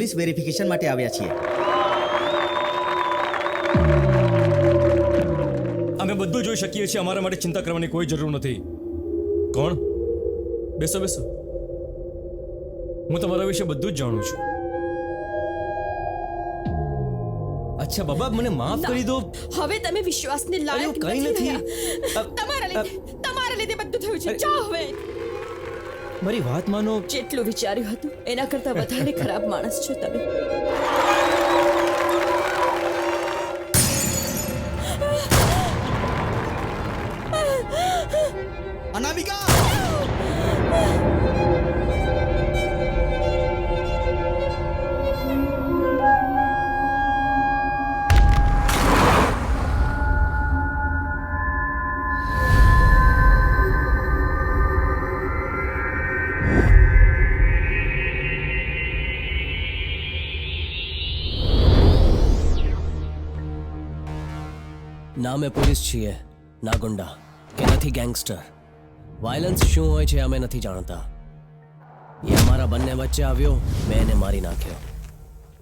Police verification માટે આવ્યા છીએ. અમે બધું જોઈ શકીએ છીએ. અમારા માટે ચિંતા કરવાની કોઈ જરૂર નથી. કોણ? બેસો બેસો. હું તમારા વિશે બધું જ જાણું છું. અચ્છા બાબા, મને માફ કરી દો. હવે તમે વિશ્વાસને લાયક અરે, કંઈ નથી. તમારા લીધે બધું થયું છે. જાઓ હવે. મારી વાત માનો. જેટલું વિચાર્યું હતું એના કરતા વધારે ખરાબ માણસ છો તમે. અનામિકા! ના અમે પોલીસ છીએ, ના ગુંડા કે નથી ગેંગસ્ટર. વાયલન્સ શું હોય છે અમે નથી જાણતા. એ અમારા બંને વચ્ચે આવ્યો, મેં એને મારી નાખ્યો.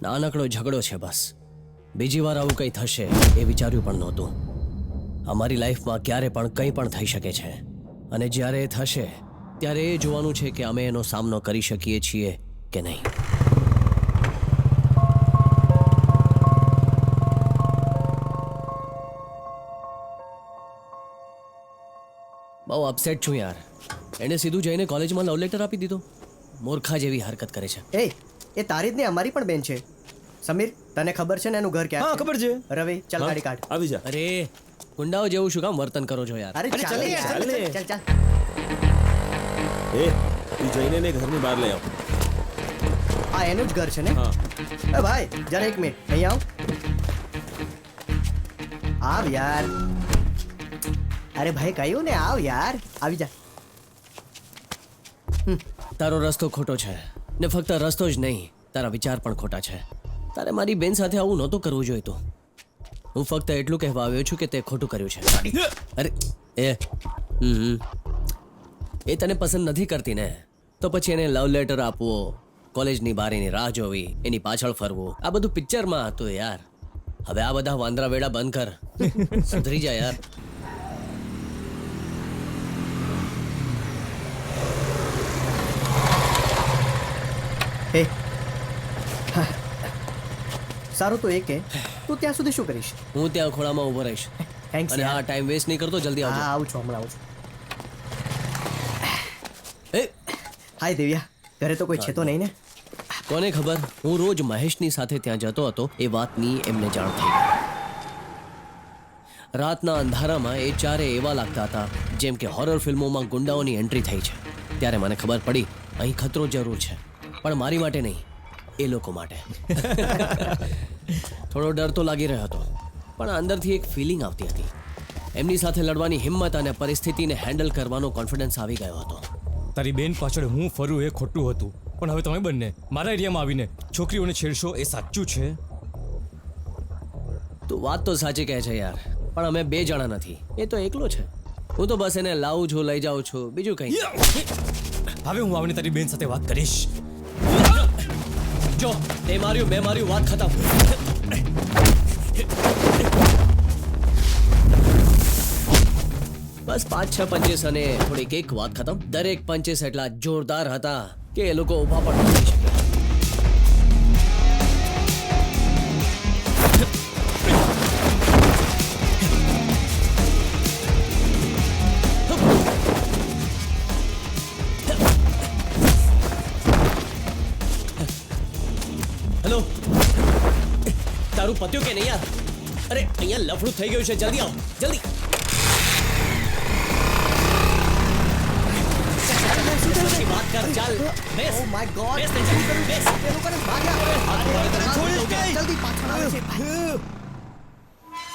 નાનકડો ઝઘડો છે બસ. બીજી વાર આવું કંઈ થશે એ વિચાર્યું પણ નહોતું. અમારી લાઈફમાં ક્યારે પણ કંઈ પણ થઈ શકે છે, અને જ્યારે એ થશે ત્યારે એ જોવાનું છે કે અમે એનો સામનો કરી શકીએ છીએ કે નહીં. બહુ અપસેટ છું યાર. એને સીધું જઈને કોલેજમાં લવ લેટર આપી દીધો. મૂર્ખા જેવી હરકત કરે છે. એ તારી જ ને અમારી પણ બેન છે. સમીર, તને ખબર છે ને એનું ઘર ક્યાં? હા, ખબર છે. રવિ, ચાલ ગાડી કાઢ. આવી જા. અરે ગુંડાઓ જેવું શું કામ વર્તન કરો છો યાર? અરે ચાલ ચાલ યાર, ચાલ ને. ચાલ ચાલ. એ તું જઈને ને ઘરની બહાર લઈ આવ. આ એનું જ ઘર છે ને? હા. એ ભાઈ, જરા એક મિનિટ અહીં આવ. આવ યાર. અરે ભાઈ, કહ્યું ને આવ યાર. આવી જા. તારો રસ્તો ખોટો છે, ને ફક્ત રસ્તો જ નહીં, તારા વિચાર પણ ખોટા છે. તારે મારી બેન સાથે આવું નહોતું કરવું જોઈતું. હું ફક્ત એટલું કહેવા આવ્યો છું કે તે ખોટું કર્યું છે. અરે એ તને પસંદ નથી કરતી ને, તો પછી એને લવ લેટર આપવો, કોલેજની બારીની રાહ જોવી, એની પાછળ ફરવું, આ બધું પિક્ચરમાં હતું યાર. હવે આ બધા વાંદરા વેડા બંધ કર. સુધરી જા યાર. હે સારું, તો એ કે તું ત્યાં સુધી શું કરીશ? હું ત્યાં ખોળામાં ઊભો રહીશ. થેન્ક્સ અને યાર. હા, ટાઈમ વેસ્ટ નહીં કરતો, જલ્દી હા, આવજો. આવું છું, હમણાં આવું છું. એ હાય દેવ્યા, ઘરે તો કોઈ છે તો નહીં ને? કોને ખબર, હું રોજ મહેશની સાથે ત્યાં જતો હતો એ વાતની એમને જાણ થઈ ગઈ. રાતના અંધારામાં એ ચારે એવા લાગતા હતા જેમ કે હોરર ફિલ્મોમાં ગુંડાઓની એન્ટ્રી થઈ છે. ત્યારે મને ખબર પડી અહીં ખતરો જરૂર છે, પણ મારી માટે નહીં, એ લોકો માટે. થોડો ડર તો લાગી રહ્યો હતો, પણ અંદરથી એક ફિલિંગ આવતી હતી. એમની સાથે લડવાની હિંમત અને પરિસ્થિતિને હેન્ડલ કરવાનો કોન્ફિડન્સ આવી ગયો હતો. તારી બેન પાછળ હું ફરું એ ખોટું હતું, પણ હવે તમે બંને મારા એરિયામાં આવીને છોકરીઓને છેડશો એ સાચું છે? તું વાત તો સાચી કહે છે યાર, પણ અમે બે જણા નથી, એ તો એકલો છે. હું તો બસ એને લાવું છું, લઈ જાઉં છું, બીજું કંઈ. હવે હું આવીને તારી બેન સાથે વાત કરીશ. જો તે માર્યું, મેં માર્યું, વાત ખતમ. બસ 5-6 પંચેસ અને થોડીક એક વાત ખતમ. દરેક પંચેસ એટલા જોરદાર હતા કે એ લોકો ઊભા પણ નથી શક્યા. હેલો, તારું પત્યું કે નહીં યાર? અરે અહીંયા લફડું થઈ ગયું છે, જલ્દી આવો, જલ્દી. વાત કર, ચાલ બેસ. ઓ માય ગોડ, બેસ ને, બેસ. એ લોકોને ભાગ્યા. જલ્દી પાછળ આવે છે.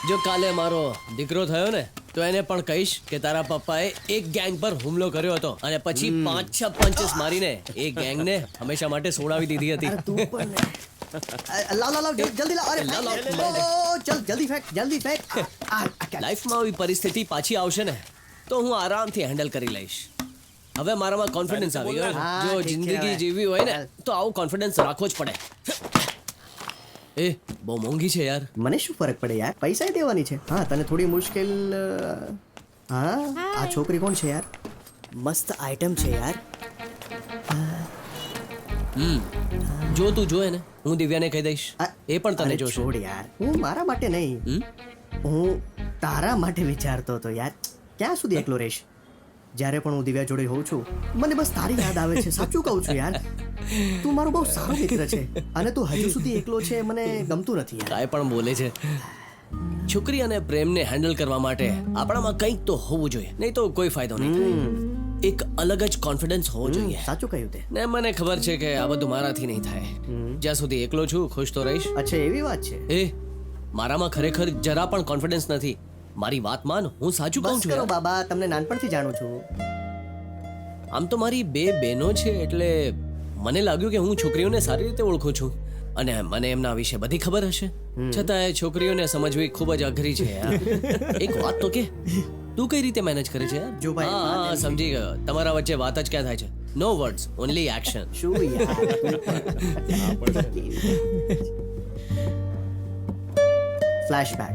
જો કાલે મારો દીકરો થયો ને, તો એને પણ કહીશ કે તારા પપ્પાએ એક ગેંગ પર હુમલો કર્યો હતો અને પછી 5-6 પંચેસ મારીને એ ગેંગને હંમેશા માટે છોડાવી દીધી હતી. તું પણ ને. લાવ જલ્દી લાવ. અરે લાવ. ચલ જલ્દી ફેંક, જલ્દી ફેંક. લાઈફમાં આવી પરિસ્થિતિ પાછી આવશે ને, તો હું આરામથી હેન્ડલ કરી લઈશ. હવે મારામાં કોન્ફિડન્સ આવી ગયો. હા, જો ઠીક જિંદગી કહેવાય. જીવવી હોય ને, તો આવો કોન્ફિડન્સ રાખવો જ પડે. એ બહુ મોંઘી છે યાર. મને શું ફરક પડે યાર, પૈસા દેવાની છે. હા તને થોડી મુશ્કેલ હા આ છોકરી કોણ છે યાર? મસ્ત આઈટમ છે યાર. જો તું જોએ ને, હું દિવ્યાને કહી દઈશ, આ- એ પણ તને અરે જોશે. છોડ યાર, હું મારા માટે નહીં, હું તારા માટે વિચારતો હતો યાર. ક્યાં સુધી એકલો રહીશ? જ્યારે પણ હું દિવ્યા જોડે હોઉં છું મને બસ તારી યાદ આવે છે. સાચું કહું છું યાર, તું મારો બહુ સારો મિત્ર છે અને તું હજુ સુધી એકલો છે મને ગમતું નથી યાર. કાંઈ પણ બોલે છે. છોકરી અને પ્રેમને હેન્ડલ કરવા માટે આપણામાં કંઈક તો હોવું જોઈએ, નહીં તો કોઈ ફાયદો નહીં. એક અલગ જ કોન્ફિડન્સ હોવો જોઈએ. સાચું કહ્યું તે. ને મને ખબર છે કે આ બધું મારાથી નહીં થાય. જ્યાં સુધી એકલો છું ખુશ તો રહીશ. અચ્છા એવી વાત છે. એ મારામાં ખરેખર જરા પણ કોન્ફિડન્સ નથી. મારી વાત માન, હું સાચું કહું બસ છું કરો યાર. બાબા, તમને નાનપણથી જાણું છું. આમ તો મારી બે બહેનો છે એટલે મને લાગ્યું કે હું છોકરીઓને સારી રીતે ઓળખું છું અને મને એમના વિશે બધી ખબર હશે. છતાંય છોકરીઓને સમજવી ખૂબ જ અઘરી છે યાર. એક વાત તો કે તું કઈ રીતે મેનેજ કરે છે યાર? જો ભાઈ, હા, વાત હા, એમ સમજી ગયો. તમારા વચ્ચે વાત જ ક્યાં થાય છે? નો વર્ડ્સ, ઓનલી એક્શન. શું યાર. ફ્લેશબેક.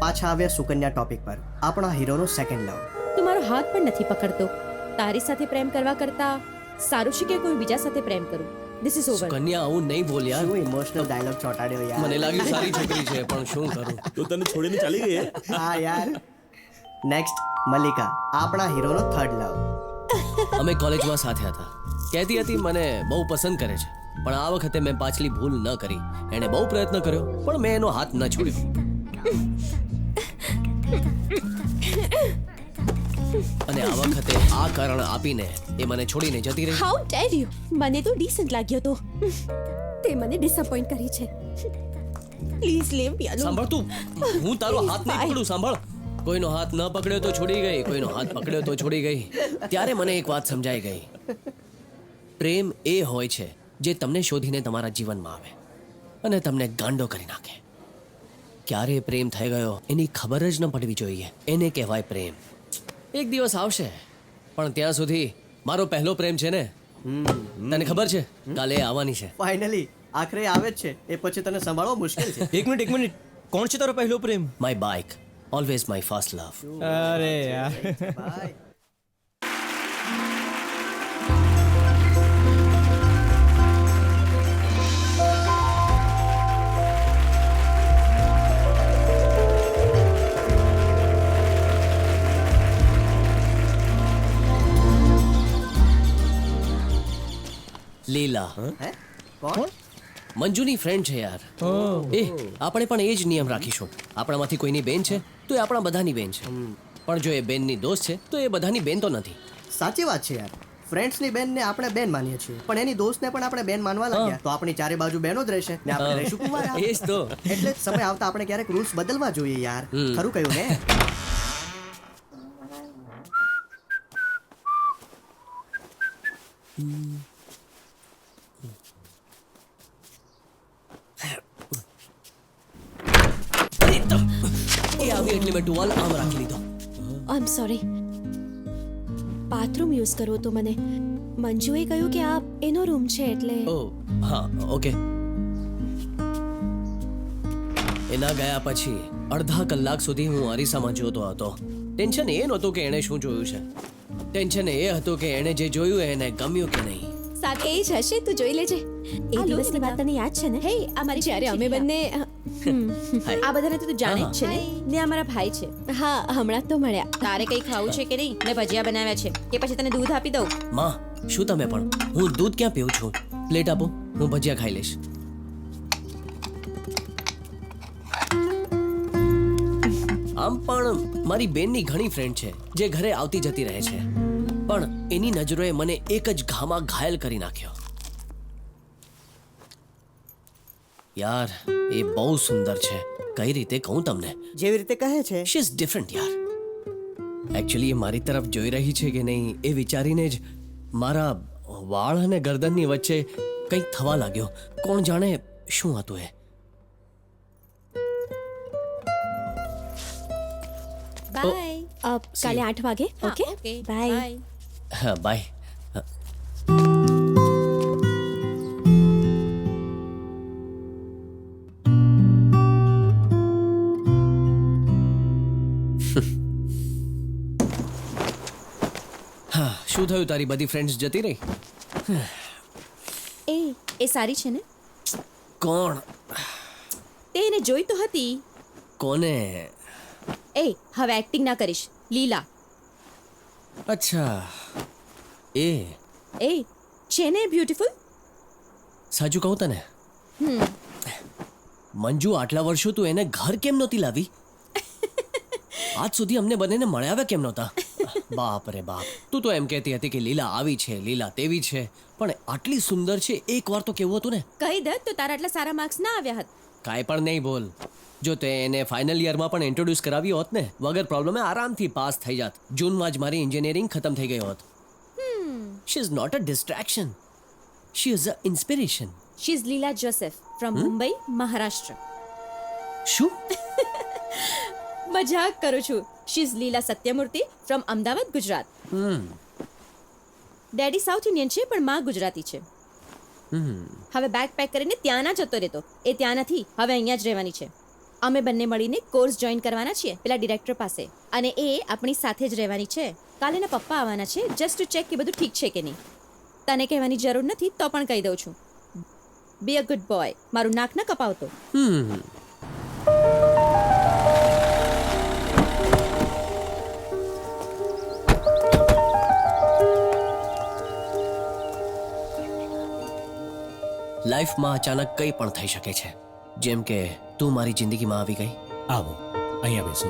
પાછા આવ્યા સુકન્યા ટોપિક પર. આપણા હીરોનો સેકન્ડ લવ. તું મારો હાથ પણ નથી પકડતો. તારી સાથે પ્રેમ કરવા કરતા સારું છે કે કોઈ બીજા સાથે પ્રેમ કરું. This is over. કન્યા આવું નહીં બોલ યાર. શું ઇમોશનલ ડાયલોગ ચોટાડ્યો યાર. મને લાગ્યું સારી છોકરી છે પણ શું કરું. તો તને છોડીને ચાલી ગઈ હે? હા યાર. નેક્સ્ટ મલ્લિકા, આપણા હીરોનો થર્ડ લવ. અમે કોલેજમાં સાથે હતા. કહેતી હતી મને બહુ પસંદ કરે છે, પણ આ વખતે મેં પાછલી ભૂલ ન કરી. એણે બહુ પ્રયત્ન કર્યો પણ મેં એનો હાથ ન છોડ્યો. અને આ વખતે આ કારણ આપીને એ મને છોડીને જતી રહી. How der you. મને તો ડીસન્ટ લાગ્યો તો. તે મને ડિસઅપોઇન્ટ કરી છે. Please leave me alone. સાંભળ તું, હું તારો હાથ નહીં પકડું. સાંભળ, કોઈનો હાથ ન પકડ્યો તો છોડી ગઈ, કોઈનો હાથ પકડ્યો તો છોડી ગઈ. ત્યારે મને એક વાત સમજાઈ ગઈ. પ્રેમ એ હોય છે જે તમને શોધીને તમારા જીવનમાં આવે અને તમને ગાંડો કરી નાખે. ક્યારે પ્રેમ થઈ ગયો એની ખબર જ ન પડવી જોઈએ. એને કહેવાય પ્રેમ. એક દિવસ આવશે, પણ ત્યાં સુધી મારો પહેલો પ્રેમ છે ને, તને ખબર છે કાલે એ આવવાની છે. ફાઇનલી આખરે આવે જ છે. એ પછી તને સંભાળવો મુશ્કેલ છે. એક મિનિટ, કોણ છે તારો પહેલો પ્રેમ? My bike, always my first love. અરે યાર. બાય. લીલા હે કોણ? મંજુની ફ્રેન્ડ છે યાર. એ આપણે પણ એ જ નિયમ રાખીશું. આપણામાંથી કોઈની બેન છે તો એ આપણા બધાની બેન છે, પણ જો એ બેનની દોસ્ત છે તો એ બધાની બેન તો નથી. સાચી વાત છે યાર. ફ્રેન્ડ્સની બેનને આપણે બેન માનીએ છીએ, પણ એની દોસ્તને પણ આપણે બેન માનવા લાગ્યા તો આપણી ચારે બાજુ બેનો જ રહેશે ને આપણે રહીશું કુંવારા. એ જ તો. એટલે જ સમય આવતા આપણે ક્યારેક રૂલ્સ બદલવા જોઈએ યાર. ખરું કહ્યું ને? એ આવી એટલે મેં ટુવાલ આમ રાખી લીધો. આઈ એમ સોરી. બાથરૂમ યુઝ કરવો તો મને મંજુએ કહ્યું કે આ એનો રૂમ છે એટલે. ઓ હા, ઓકે. એના ગયા પછી અડધા કલાક સુધી હું અરીસામાં જોતો હતો. ટેન્શન એ નહોતું કે એણે શું જોયું છે, ટેન્શન એ હતું કે એણે જે જોયું એને ગમ્યું કે નહીં. સાથે એ જ હશે, તું જોઈ લેજે. એ દિવસની વાત તને યાદ છે ને? હે અમારી જ્યારે અમે બંને આ બધાને તો તું જાણે જ છે ને. ને અમારા ભાઈ છે. હા, હમણાં તો મળ્યા. તારે કઈ ખાવું છે કે નહીં? ને ભજીયા બનાવ્યા છે કે પછી તને દૂધ આપી દઉં? માં, શું તમે પણ? હું દૂધ ક્યાં પીઉં છું? પ્લેટ આપો, હું ભજીયા ખાઈ લઈશ. આમ પણ મારી બેનની ઘણી ફ્રેન્ડ છે જે ઘરે આવતી જતી રહે છે, પણ એની નજરોએ મને એક જ ઘામાં ઘાયલ કરી નાખ્યો. યાર એ બહુ સુંદર છે. કઈ રીતે કહું તમને? જેવી રીતે કહે છે. શી ઇઝ ડિફરન્ટ યાર. એકચ્યુઅલી એ મારી તરફ જોઈ રહી છે કે નહીં એ વિચારીને જ મારા વાળ અને ગરદનની વચ્ચે કંઈક થવા લાગ્યો. કોણ જાણે શું હતું એ. બાય. કાલે 8 વાગે. Okay bye. હા, બાય. શું થયું, તારી બધી ફ્રેન્ડ્સ જતી રહી? એ સારી છે ને? કોણ? તે એને જોઈ તો હતી. કોને? હવે એક્ટિંગ ના કરીશ. લીલા. અચ્છા, એ છે ને બ્યુટીફુલ? સાચું કહું તને, મંજુ આટલા વર્ષો તું એને ઘર કેમ નહોતી લાવી? આજ સુધી અમને બંનેને મળ્યા કેમ નહોતા? બાપ રે બાપ, તું તો એમ કહેતી હતી કે લીલા આવી છે, લીલા તેવી છે, પણ આટલી સુંદર છે એકવાર તો કેવું હતું ને. કહી દે તો તારા આટલા સારા માર્ક્સ ના આવ્યા હતા. કાંઈ પણ નહીં બોલ. જો તે એને ફાઇનલ યરમાં પણ ઇન્ટ્રોડ્યુસ કરાવી હોત ને, વગર પ્રોબ્લેમે આરામથી પાસ થઈ જાત. જૂનમાં જ મારી એન્જિનિયરિંગ ખતમ થઈ ગઈ હોત. She is not a distraction, she is a inspiration. She is Leela Joseph from Mumbai, Maharashtra. શું? મજાક કરું છું. She is Leela Satyamurthy from Ahmedabad, Gujarat. Daddy South Indian છે પણ માં ગુજરાતી છે. હવે બેગ પેક કરીને ત્યાં ના જતો રહેતો. એ ત્યાં નથી, હવે અહીંયા જ રહેવાની છે. અમે બંને મળીને કોર્સ જોઈન કરવાના છીએ પેલા ડિરેક્ટર પાસે, અને એ આપણી સાથે જ રહેવાની છે. કાલે એના પપ્પા આવવાના છે જસ્ટ ટુ ચેક કે બધું ઠીક છે કે નહીં. તને કહેવાની જરૂર નથી તો પણ કહી દઉં છું. બી અ ગુડ બોય. મારું નાક ન કપાવતો. લાઈફમાં અચાનક કંઈ પણ થઈ શકે છે. જેમ કે તું મારી જિંદગીમાં આવી ગઈ. આવો, અહીંયા બેસો.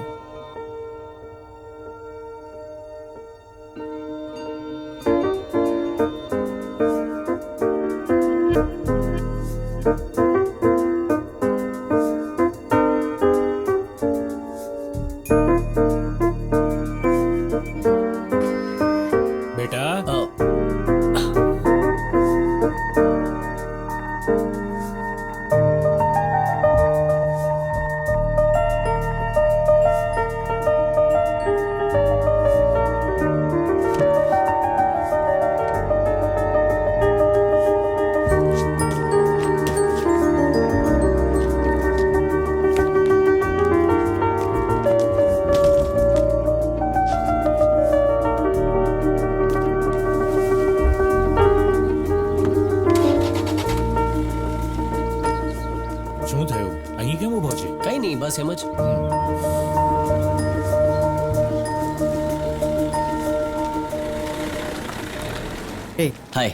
બેટા, શું થયું? અહીં કેમ ઊભો છે? કંઈ નહીં, બસ એમ જ. હાય.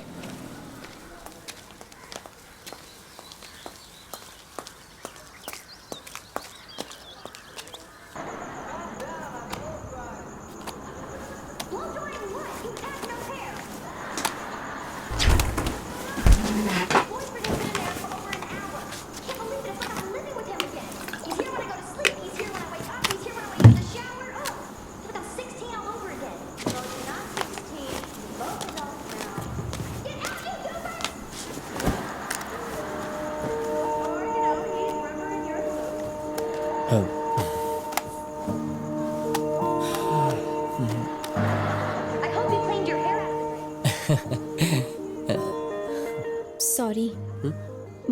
સોરી,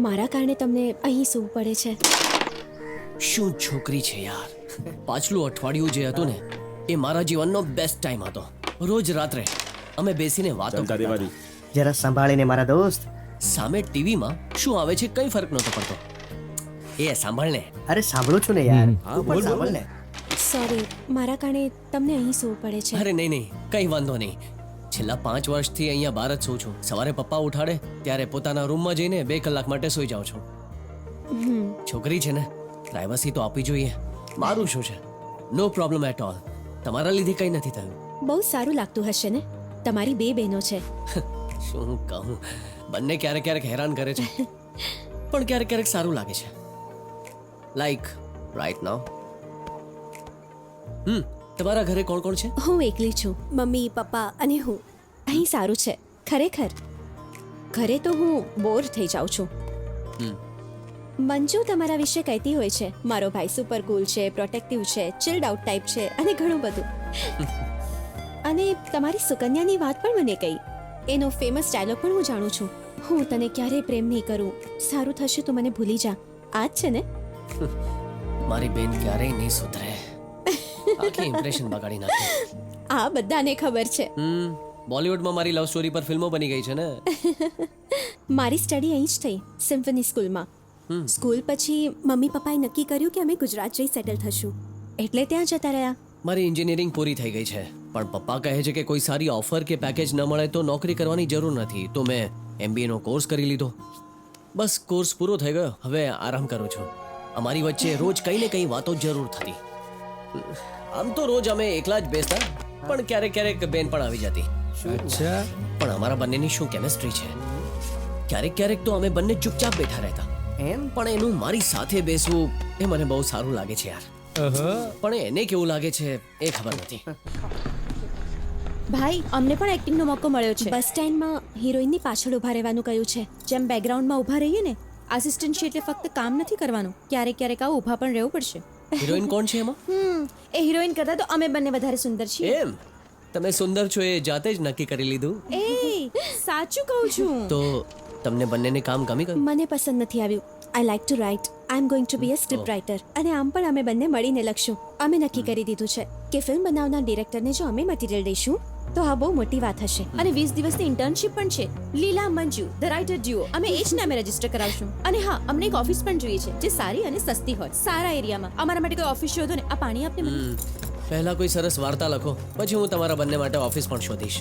મારા કારણે તમને અહીં સૂવું પડે છે. શું છોકરી છે યાર. પાછલું અઠવાડિયું જે હતું ને, એ મારા જીવનનો બેસ્ટ ટાઈમ હતો. રોજ રાત્રે અમે બેસીને વાતો ચમતા કરતા દેવાની. હતા. જરા સંભાળીને મારા દોસ્ત. સામે ટીવીમાં શું આવે છે કંઈ ફરક નહોતો પડતો. એ સાંભળને. અરે સાંભળું છું ને યાર. હા, તું બોલ, પણ બોલ. સાંભળ ને. સોરી, મારા કારણે તમને અહીં સૂવું પડે છે. અરે નહીં નહીં, કંઈ વાંધો નહીં. છેલ્લા 5 વર્ષથી અહીંયા બહાર જ સૂઉં છું. સવારે પપ્પા ઉઠાડે ત્યારે પોતાના રૂમમાં જઈને 2 કલાક માટે સૂઈ જાઉં છું. છોકરી છે ને, પ્રાઇવસી તો આપવી જોઈએ. મારું શું છે, નો પ્રોબ્લેમ એટ ઓલ. તમારા લીધે કંઈ નથી થયું. બહુ સારું લાગતું હશે ને? તમારી 2 બહેનો છે. શું કહું, બંને ક્યારેક ક્યારેક હેરાન કરે છે, પણ ક્યારેક ક્યારેક સારું લાગે છે. Like right now. તમારા ઘરે કોણ કોણ છે? હું એકલી છું. મમ્મી, પપ્પા અને હું. અહીં સારું છે ખરેખર. ઘરે તો હું બોર થઈ જાઉં છું. મંજુ તમારા વિશે કહેતી હોય છે, મારો ભાઈ સુપર કૂલ છે, પ્રોટેક્ટિવ છે, ચિલ્ડ આઉટ ટાઈપ છે અને ઘણું બધું. અને તમારી સુકન્યાની વાત પણ મને કહી. એનો ફેમસ ડાયલોગ પણ હું જાણું છું. હું તને ક્યારેય પ્રેમ નહીં કરું, સારું થશે તું મને ભૂલી જા. આ જ છે ને? મારી બેન ક્યારેય નહીં સુધરે. આખી ઇમ્પ્રેશન બગાડી નાખી. આ બધાને ખબર છે. બોલિવૂડમાં મારી લવ સ્ટોરી પર ફિલ્મો બની ગઈ છે ને. મારી સ્ટડી અહીં જ થઈ સિમ્ફની સ્કૂલમાં. સ્કૂલ પછી મમ્મી પપ્પાએ નક્કી કર્યું કે અમે ગુજરાત જઈ સેટલ થશું, એટલે ત્યાં જતા રહ્યા. મારી એન્જિનિયરિંગ પૂરી થઈ ગઈ છે, પણ પપ્પા કહે છે કે કોઈ સારી ઓફર કે પેકેજ ન મળે તો નોકરી કરવાની જરૂર નથી, તો મેં MBA નો કોર્સ કરી લીધો. બસ કોર્સ પૂરો થઈ ગયો, હવે આરામ કરું છું. અમારી વચ્ચે રોજ કંઈ ને કંઈ વાતો જરૂર થતી. આમ તો રોજ અમે એકલા જ બેસતા, પણ ક્યારેક ક્યારેક બેન પણ આવી જતી. અચ્છા. પણ અમારા બંનેની શું કેમિસ્ટ્રી છે. ક્યારેક ક્યારેક તો અમે બંને ચૂપચાપ બેઠા રહેતા, એમ પણ એનું મારી સાથે બેસવું એ મને બહુ સારું લાગે છે યાર. પણ એને કેવું લાગે છે એ ખબર નથી. ભાઈ અમને પણ એક્ટિંગનો મોકો મળ્યો છે. બસ સ્ટેન્ડમાં હિરોઈનની પાછળ ઊભા રહેવાનું કહ્યું છે. જેમ બેકગ્રાઉન્ડમાં ઊભા રહીએ ને, આસિસ્ટન્ટ છે એટલે ફક્ત કામ નથી કરવાનું, ક્યારેક ક્યારેક આવું ઊભા પણ રહેવું પડશે. હિરોઈન કોણ છે એમાં? એ હિરોઈન કરતા તો અમે બંને વધારે સુંદર છીએ. એમ તમે સુંદર છો એ જાતે જ નક્કી કરી લીધું? એ સાચું કહું છું. તો તમને બંનેને કામ ગમી ગયું? મને પસંદ નથી આવ્યું. I like to write. I am going to be a script writer. અને આમ પણ અમે બંને મળીને લખશું. અમે નક્કી કરી દીધું છે કે ફિલ્મ બનાવનાર ડિરેક્ટરને જો અમે મટીરિયલ દઈશું તો આ બહુ મોટી વાત હશે. અને 20 દિવસની ઇન્ટર્નશિપ પણ છે. લીલા મંજુ ધ રાઇટર ડ્યુઓ, અમે એ જ નામે રજીસ્ટર કરાવશું. અને હા, અમને એક ઓફિસ પણ જોઈએ છે જે સારી અને સસ્તી હોય, સારા એરિયામાં. અમારા માટે કોઈ ઓફિસ શોધો ને. આ પાણી આપને મને. પહેલા કોઈ સરસ વાર્તા લખો, પછી હું તમારા બંને માટે ઓફિસ પણ શોધીશ.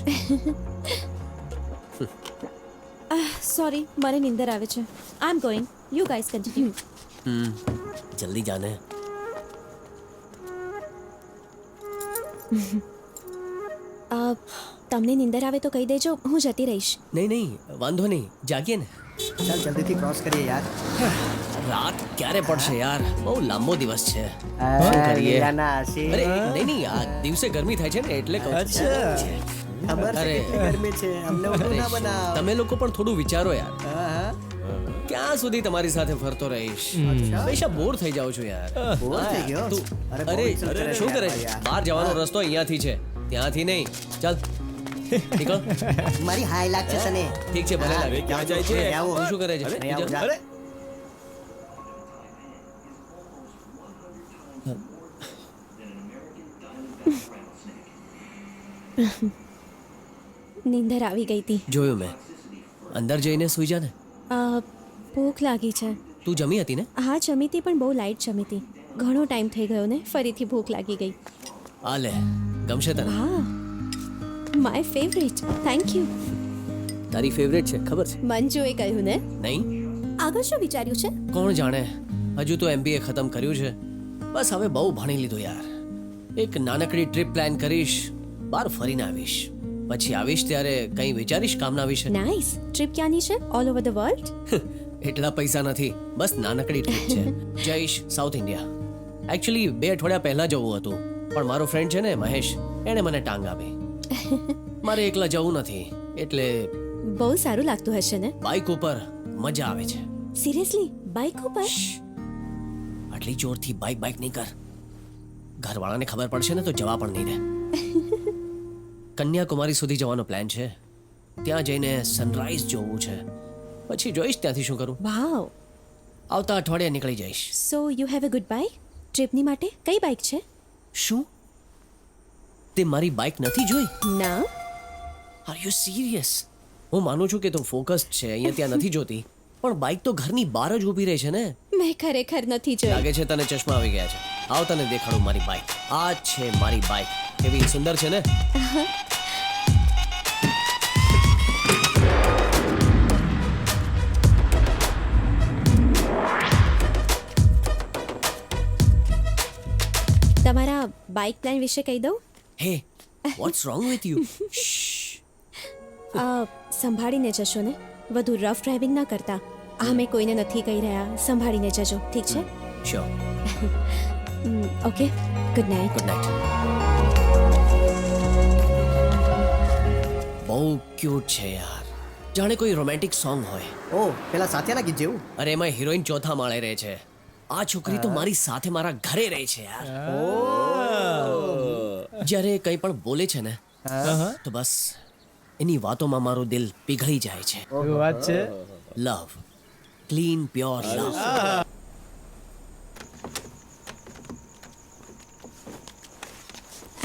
સોરી, મને નીંદર આવે છે. I am going. You guys continue. જલ્દી જાને. તમને નીંદર આવે તો કહી દેજો, હું જતી રહીશ. નહીં નહીં, વાંધો નહીં, જાગીએ ને. ચાલ જલ્દીથી ક્રોસ કરીએ યાર. રાત ક્યારે પડશે યાર? બહુ લાંબો દિવસ છે. શું કરીએ? લીલાના આશીષ. અરે નહીં નહીં, આ દિવસે ગરમી થાય છે ને એટલે કહું છું. ખબર છે અરે. કેટલી ગરમી છે, અમને ઊંધું ના બનાવ. તમે લોકો પણ થોડું વિચારો યાર. હા, હા. ક્યાં સુધી તમારી સાથે ફરતો રહીશ? હંમેશા બોર થઈ જાઉં છું યાર. બોર થઈ ગયો? તું અરે, બહુ અરે ઇન્સલ્ટ કરે શું છે કરે યાર છે? યાર. બહાર જવાનો રસ્તો અહીંયાથી છે, ત્યાંથી નહીં. ચાલ નીકળ. મારી હાય લાગશે તને. ઠીક છે, ભલે હા, લાગે. ક્યાં જાય છે? આવો. તું શું કરે છે? અહીં આવો, જા. અરે નીંદર આવી ગઈ હતી. જોયું મેં. અંદર જઈને સુઈ જા ને. ભૂખ લાગી છે. તું જમી હતી ને? હા જમી હતી, પણ બહુ લાઇટ જમી હતી. ઘણો ટાઈમ થઈ ગયો ને, ફરીથી ભૂખ લાગી ગઈ. આ લે, ગમશે તને? હા, માય ફેવરેટ. Thank you. તારી ફેવરેટ છે ખબર છે? મંજુએ કહ્યું ને. નહીં, આગળ શું વિચાર્યું છે? કોણ જાણે. હજુ તો MBA ખતમ કર્યું છે, બસ હવે બહુ ભણી લીધું યાર. એક નાનકડી ટ્રીપ પ્લાન કરીશ, બહાર ફરીને આવીશ. પછી આવીશ ત્યારે કંઈ વિચારીશ કામના વિશે. નાઇસ. ટ્રીપ ક્યાંની છે? All over the world? એટલા પૈસા નથી, બસ નાનકડી ટ્રીપ છે. જઈશ સાઉથ ઇન્ડિયા. એકચ્યુઅલી 2 અઠવાડિયા પહેલા જવું હતું, પણ મારો ફ્રેન્ડ છે ને મહેશ, એણે મને ટાંગ આપી. મારે એકલા જવું નથી, એટલે બહુ સારું લાગતું હશે ને? બાઇક ઉપર મજા આવે છે. સિરિયસલી? બાઇક ઉપર? આટલી જોરથી બાઇક નહીં કર. ઘરવાળાને ખબર પડશે ને તો જવા પણ નહીં દે. કન્યાકુમારી સુધી જવાનો પ્લાન છે. ત્યાં જઈને સનરાઈઝ જોવું છે, પછી જોઈશ ત્યાંથી શું કરું. વાવ. આવતા અઠવાડિયે નીકળી જઈશ. So you have a good bike? ટ્રીપની માટે કઈ બાઇક છે? શું તે મારી બાઇક નથી જોઈ? ના. Are you serious? હું માનું છું કે તું ફોકસ્ડ છે, અહીંયા ત્યાં નથી જોતી, પણ બાઇક તો ઘરની બહાર જ ઊભી રહી છે ને. મેં ખરેખર નથી જોઈ. લાગે છે તને ચશ્મા આવી ગયા છે. આવ તને દેખાડું મારી બાઇક. આ જ છે મારી બાઇક. કેવી સુંદર છે ને? તમારા બાઇક પ્લાન વિશે કહી દઉં? હે, વોટ્સ રોંગ વિથ યુ? સંભાળીને જશો ને, વધુ રફ ડ્રાઇવિંગ ના કરતા. આ મેં કોઈને નથી કહી રહ્યા. સંભાળીને જજો, ઠીક છે? Sure. Okay, good night. Good night. બહુ ક્યુટ છે યાર, જાણે કોઈ રોમેન્ટિક સોંગ હોય. ઓ પેલા સાથિયાના ગીત જેવું. અરે એમાં હિરોઈન ચોથા માળે રહે છે. આ છોકરી તો મારી સાથે મારા ઘરે રહે છે યાર. જ્યારે કંઈ પણ બોલે છે ને તો બસ એની વાતોમાં મારું દિલ પીઘળી જાય છે. વાત છે. લવ, ક્લીન પ્યોર લવ.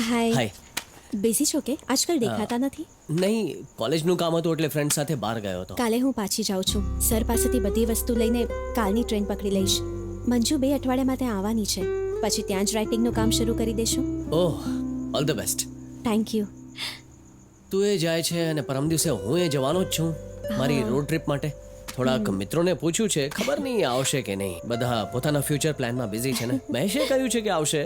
હાય. હાય. બિઝી છો કે આજકાલ દેખાતા નથી? નહીં, કોલેજનું કામ હતું એટલે ફ્રેન્ડ સાથે બહાર ગયો હતો. કાલે હું પાછી જાઉં છું. સર પાસેથી બધી વસ્તુ લઈને કાલની ટ્રેન પકડી લઈશ. મંજુ 2 અઠવાડિયામાં ત્યાં આવવાની છે. પછી ત્યાં જ રાઇટિંગનું કામ શરૂ કરી દેશું. Oh, all the best. Thank you. તું એ જાય છે અને પરમ દિવસે હું એ જવાનો જ છું મારી રોડ ટ્રીપ માટે. થોડાક મિત્રોને પૂછ્યું છે, ખબર નહીં આવશે કે નહીં. બધા પોતાના ફ્યુચર પ્લાનમાં બિઝી છે ને. મહેશે કહ્યું છે કે આવશે,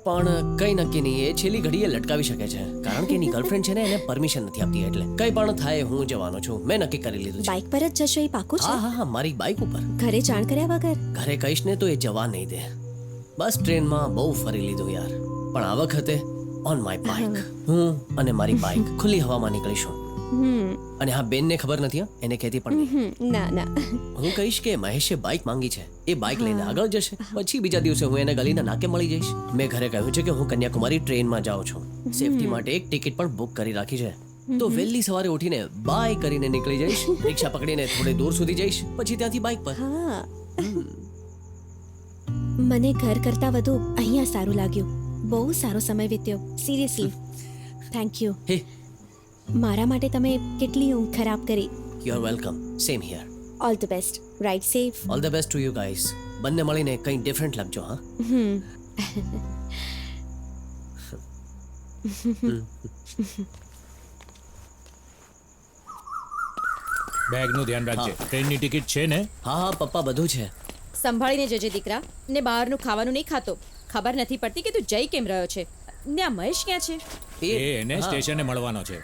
પણ કઈ નક્કી નહીં. એ છેલ્લી ઘડીએ લટકાવી શકે છે કારણ કે એની ગર્લફ્રેન્ડ છે ને એને પરમિશન નથી આપતી. એટલે કઈ પણ થાય હું જવાનો છું. મેં નક્કી કરી લીધું છે. બાઇક પર જ જશો એ પાકું છે? હા હા હા, મારી બાઇક ઉપર. ઘરે જાણ કર્યા વગર? ઘરે કહીશ ને તો એ જવા નહીં દે. બસ ટ્રેનમાં બહુ ફરી લીધું યાર, પણ આ વખતે ઓન માય બાઇક. હું અને મારી બાઇક ખુલ્લી હવામાં નીકળીશું. અને હા, બેનને ખબર નથી, હા, એને કહેતી પણ નહીં. ના ના, હું કહીશ કે મહેશે બાઇક માંગી છે, એ બાઇક લઈને આગળ જશે. પછી બીજા દિવસે હું એને ગલીના નાકે મળી જઈશ. મેં ઘરે કહ્યું છે કે હું કન્યાકુમારી ટ્રેનમાં જાઉં છું. સેફટી માટે એક ટિકિટ પણ બુક કરી રાખી છે. તો વહેલી સવારે ઉઠીને બાય કરીને નીકળી જઈશ. રિક્ષા પકડીને થોડે દૂર સુધી જઈશ, પછી ત્યાંથી બાઇક પર. હા. મને ઘર કરતાં વધુ અહીંયા સારું લાગ્યું. બહુ સારો સમય વીત્યો, સિરિયસલી. Thank you. હે, મારા માટે તમે કેટલી ઊંઘ ખરાબ કરી. You are welcome. Same here. All the best. Ride safe. All the best to you guys. બંને મળીને કંઈ ડિફરન્ટ લખજો. હા, બેગનું ધ્યાન રાખજે. ટ્રેનની ટિકિટ છે ને? હા હા પપ્પા, બધું છે. સંભાળીને જજે દીકરા. ને બહારનું ખાવાનું નહીં ખાતો. ખબર નથી પડતી કે તું જઈ કેમ રહ્યો છે. ને આ મહેશ ક્યાં છે? એ એને હા. સ્ટેશને મળવાનો છે.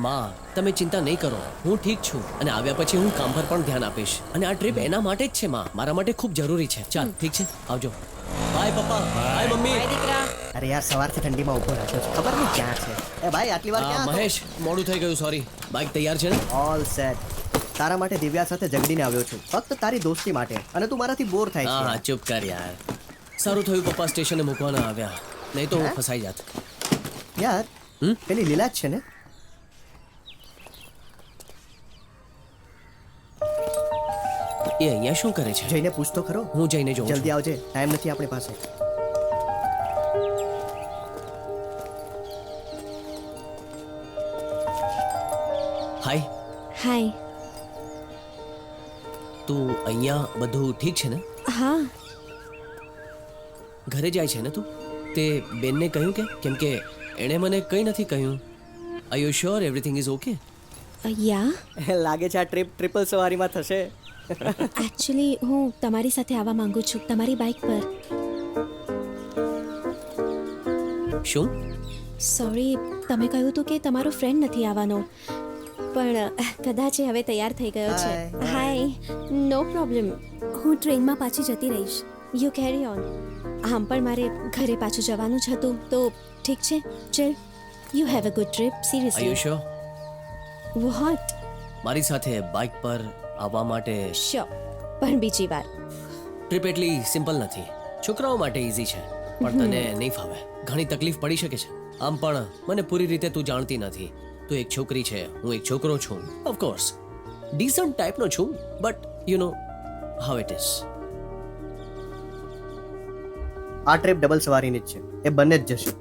માં, તમે ચિંતા નહીં કરો, હું ઠીક છું. અને આવ્યા પછી હું કામ પર પણ ધ્યાન આપીશ. અને આ ટ્રીપ એના માટે જ છે માં, મારા માટે ખૂબ જરૂરી છે. ચાલ ઠીક છે, આવજો. બાય પપ્પા. બાય મમ્મી. ભાઈ દીકરા. અરે યાર, સવારથી ઠંડીમાં ઊભો રાખ્યો છે, ખબર નહીં ક્યાં છે. એ ભાઈ, આટલી વાર ક્યાં હતો? મહેશ, મોડું થઈ ગયું, સોરી. બાઇક તૈયાર છે ને? All set. તારા માટે દિવ્યા સાથે ઝઘડીને આવ્યો છું, ફક્ત તારી દોસ્તી માટે. અને તું મારાથી બોર થાય હા હા, છે. ચૂપ કર યાર. સારું થયું પપ્પા સ્ટેશને મૂકવાના આવ્યા, નહીં તો હું ફસાઈ જાત. યાર, પેલી લીલા જ છે ને? એ અહીંયા શું કરે છે? જઈને પૂછ તો ખરો. હું જઈને જોઉં છું. જલ્દી આવજે, ટાઈમ નથી આપણી પાસે. હાય. હાય. તું અહીંયા બધું ઠીક છે ને? હા, ઘરે જાય છે ને તું? તે બેનને કહ્યું કે? કેમ કે એણે મને કંઈ નથી કહ્યું. Are you sure everything is okay? Yeah. લાગે છે આ ટ્રીપ ટ્રિપલ સવારીમાં થશે. એકચ્યુઅલી હું તમારી સાથે આવવા માંગુ છું, તમારી બાઇક પર. શું? સોરી, તમે કહ્યું હતું કે તમારો ફ્રેન્ડ નથી આવવાનો, પણ કદાચ એ હવે તૈયાર થઈ ગયો છે. હાય. નો પ્રોબ્લેમ, હું ટ્રેનમાં પાછી જતી રહીશ. You carry on. આમ પણ મારે ઘરે પાછું જવાનું જ હતું, તો ઠીક છે. ચલ, you have a good trip. Are you seriously. Sure? What? મારી સાથે બાઇક પર આવવા માટે? શ્યોર, પણ બીજી વાર. ટ્રીપ એટલી સિમ્પલ નથી. છોકરાઓ માટે ઇઝી છે, પણ તને નહીં ફાવે. ઘણી તકલીફ પડી શકે છે. આમ પણ મને પૂરી રીતે તું જાણતી નથી. તું એક છોકરી છે, હું એક છોકરો છું. ઓફકોર્સ ડિસન્ટ ટાઈપનો છું, but you know how it is. આ ટ્રીપ ડબલ સવારીની જ છે, એ બંને જ જશે.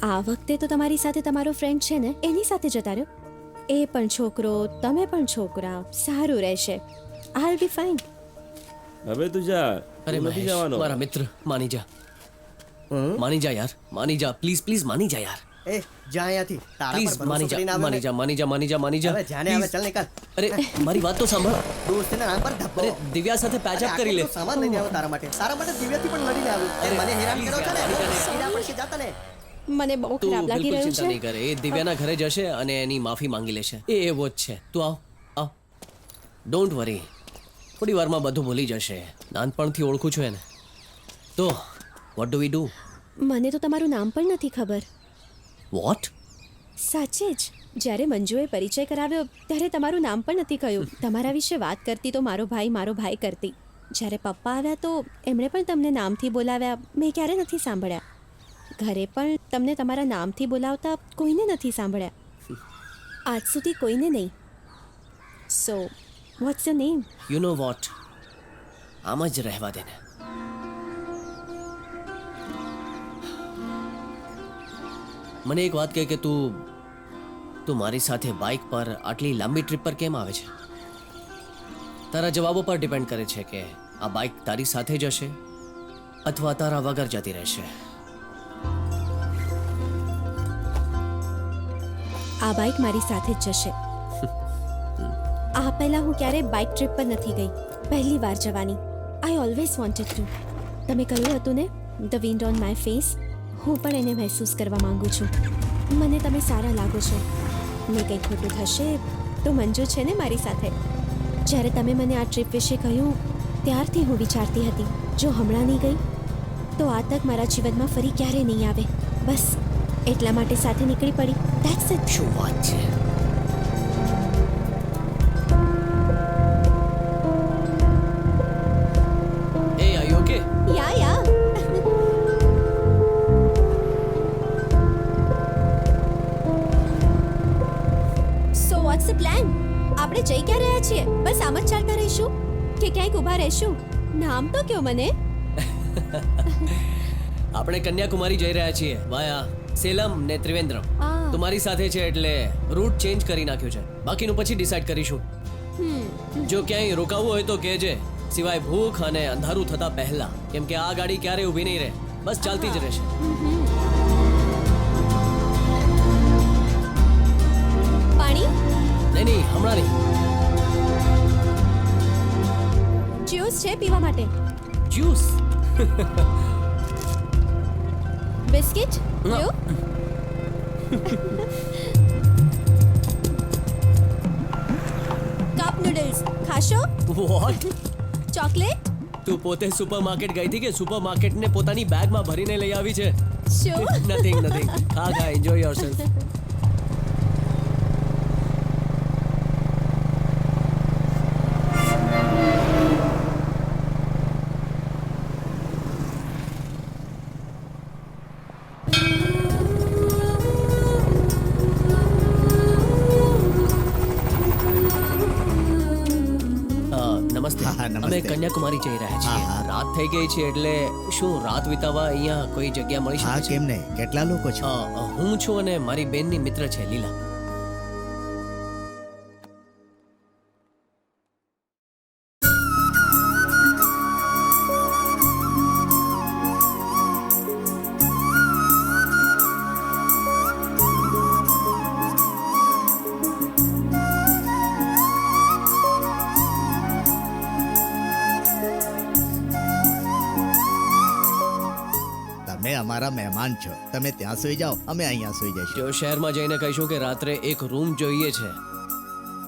આ વખતે તો તમારી સાથે તમારો ફ્રેન્ડ છે ને, એની સાથે જતા રહ્યો. એ પણ છોકરો, તમે પણ છોકરા. સારું રહેશે. આઈ બી ફાઇન. હવે તું જા. અરે તું નથી મહેશ, જવાનો. મારા મિત્ર, માની જા. માની જા યાર, માની જા પ્લીઝ. પ્લીઝ માની જા યાર. એ જા અહીંયાથી. તારા પ્લીઝ પર માની ભરોસો કરીને જા, આવ્યો માની ને. જા, માની જા, માની જા, માની જા. હવે જાને આવે, ચાલ નીકળ. અરે મારી વાત તો સાંભળ. દોસ્તના નામ પર ધબ્બો. અરે દિવ્યા સાથે પેચ અપ કરી લે. આટલો સામાન લઈને આવ્યો તારા માટે. તારા માટે દિવ્યાથી પણ લડીને આવ્યો. અરે, મને હેરાન please કર્યો છે ને. યાર, સીધા પડશે, જાતા ને. મને બહુ તું ખરાબ લાગી બિલકુલ રહ્યું ચિંતા નહીં છે. કરે. એ દિવ્યાના ઘરે જશે અને એની માફી માંગી લેશે. એ એવો જ છે. તું આવ, આવ. ડોન્ટ વરી, થોડી વારમાં બધું ભૂલી જશે. નાનપણથી ઓળખું છું એને. તો વોટ ડુ વી ડુ? મને તો તમારું નામ પણ નથી ખબર. વોટ? સાચે જ, જ્યારે મંજુએ પરિચય કરાવ્યો ત્યારે તમારું નામ પણ નથી કહ્યું. તમારા વિશે વાત કરતી તો મારો ભાઈ કરતી. જ્યારે પપ્પા આવ્યા તો એમણે પણ તમને નામથી બોલાવ્યા. મેં ક્યારે નથી સાંભળ્યા. ઘરે પણ તમને તમારા નામથી બોલાવતા કોઈને નથી સાંભળ્યા. આજ સુધી કોઈને નહીં. So what's your name? You know what, આમ જ રહેવા દે ને. મને એક વાત કહે કે તું મારી સાથે બાઇક પર આટલી લાંબી ટ્રીપ પર કેમ આવે છે? તારા જવાબો પર ડિપેન્ડ કરે છે કે આ બાઇક તારી સાથે જશે અથવા તારા વગર જતી રહેશે. આ બાઇક મારી સાથે જ જશે. આ પહેલા હું ક્યારેય બાઇક ટ્રીપ પર નથી ગઈ, પહેલી વાર જવાની. I always wanted to. તમે કહ્યું હતું ને, the wind on my face, હું પણ એને મહેસૂસ કરવા માંગુ છું. મને તમે સારા લાગો છો. ને કંઈ ખોટું થશે તો મંજુ છે ને મારી સાથે. જ્યારે તમે મને આ ટ્રીપ વિશે કહ્યું ત્યારથી હું વિચારતી હતી, જો હમણાં નહીં ગઈ તો આ તક મારા જીવનમાં ફરી ક્યારે નહીં આવે. બસ એટલા માટે સાથે નીકળી પડી. That's it. શું વાત છે? એ are you okay? Yeah so what's the plan? આપણે જઈ ક્યાં રહ્યા છીએ? બસ આમ જ ચાલતા રહીશું કે ક્યાંક ઊભા રહીશું? નામ તો કયો મને. આપણે કન્યાકુમારી જઈ રહ્યા છીએ વાયા સેલમ ને ત્રિવેન્દ્રમ. તું મારી સાથે છે એટલે રૂટ ચેન્જ કરી નાખ્યો છે. બાકીનું પછી ડિસાઈડ કરીશું. જો ક્યાંય રોકાવું હોય તો કહેજે, સિવાય ભૂખ અને અંધારું થતા પહેલા, કેમ કે આ ગાડી ક્યારે ઊભી નહીં રહે, બસ ચાલતી જ રહેશે. પાણી? નહીં હમણાં નહીં. જ્યુસ છે પીવા માટે? જ્યુસ? બિસ્કિટ? લ્યો. કપ નૂડલ્સ ખાશો? વોટ? ચોકલેટ? તું પોતે સુપરમાર્કેટ ગઈ હતી કે સુપરમાર્કેટને પોતાની બેગમાં ભરીને લઈ આવી છે? શું? નથિંગ. ખા એન્જોય યોરસેલ્ફ. નમસ્તે. હા, નમસ્તે. અમે કન્યાકુમારી જઈ રહ્યા છીએ. હા. રાત થઈ ગઈ છે એટલે શું રાત વિતાવવા અહીંયા કોઈ જગ્યા મળી હા શકે છે? કેમ નહીં, કેટલા લોકો છો? હું છું અને મારી બેનની મિત્ર છે લીલા. તમે અમારા મહેમાન છો, તમે ત્યાં સુઈ જાઓ, અમે અહીંયા સુઈ જઈશું. જો શહેરમાં જઈને કહીશું કે રાત્રે એક રૂમ જોઈએ છે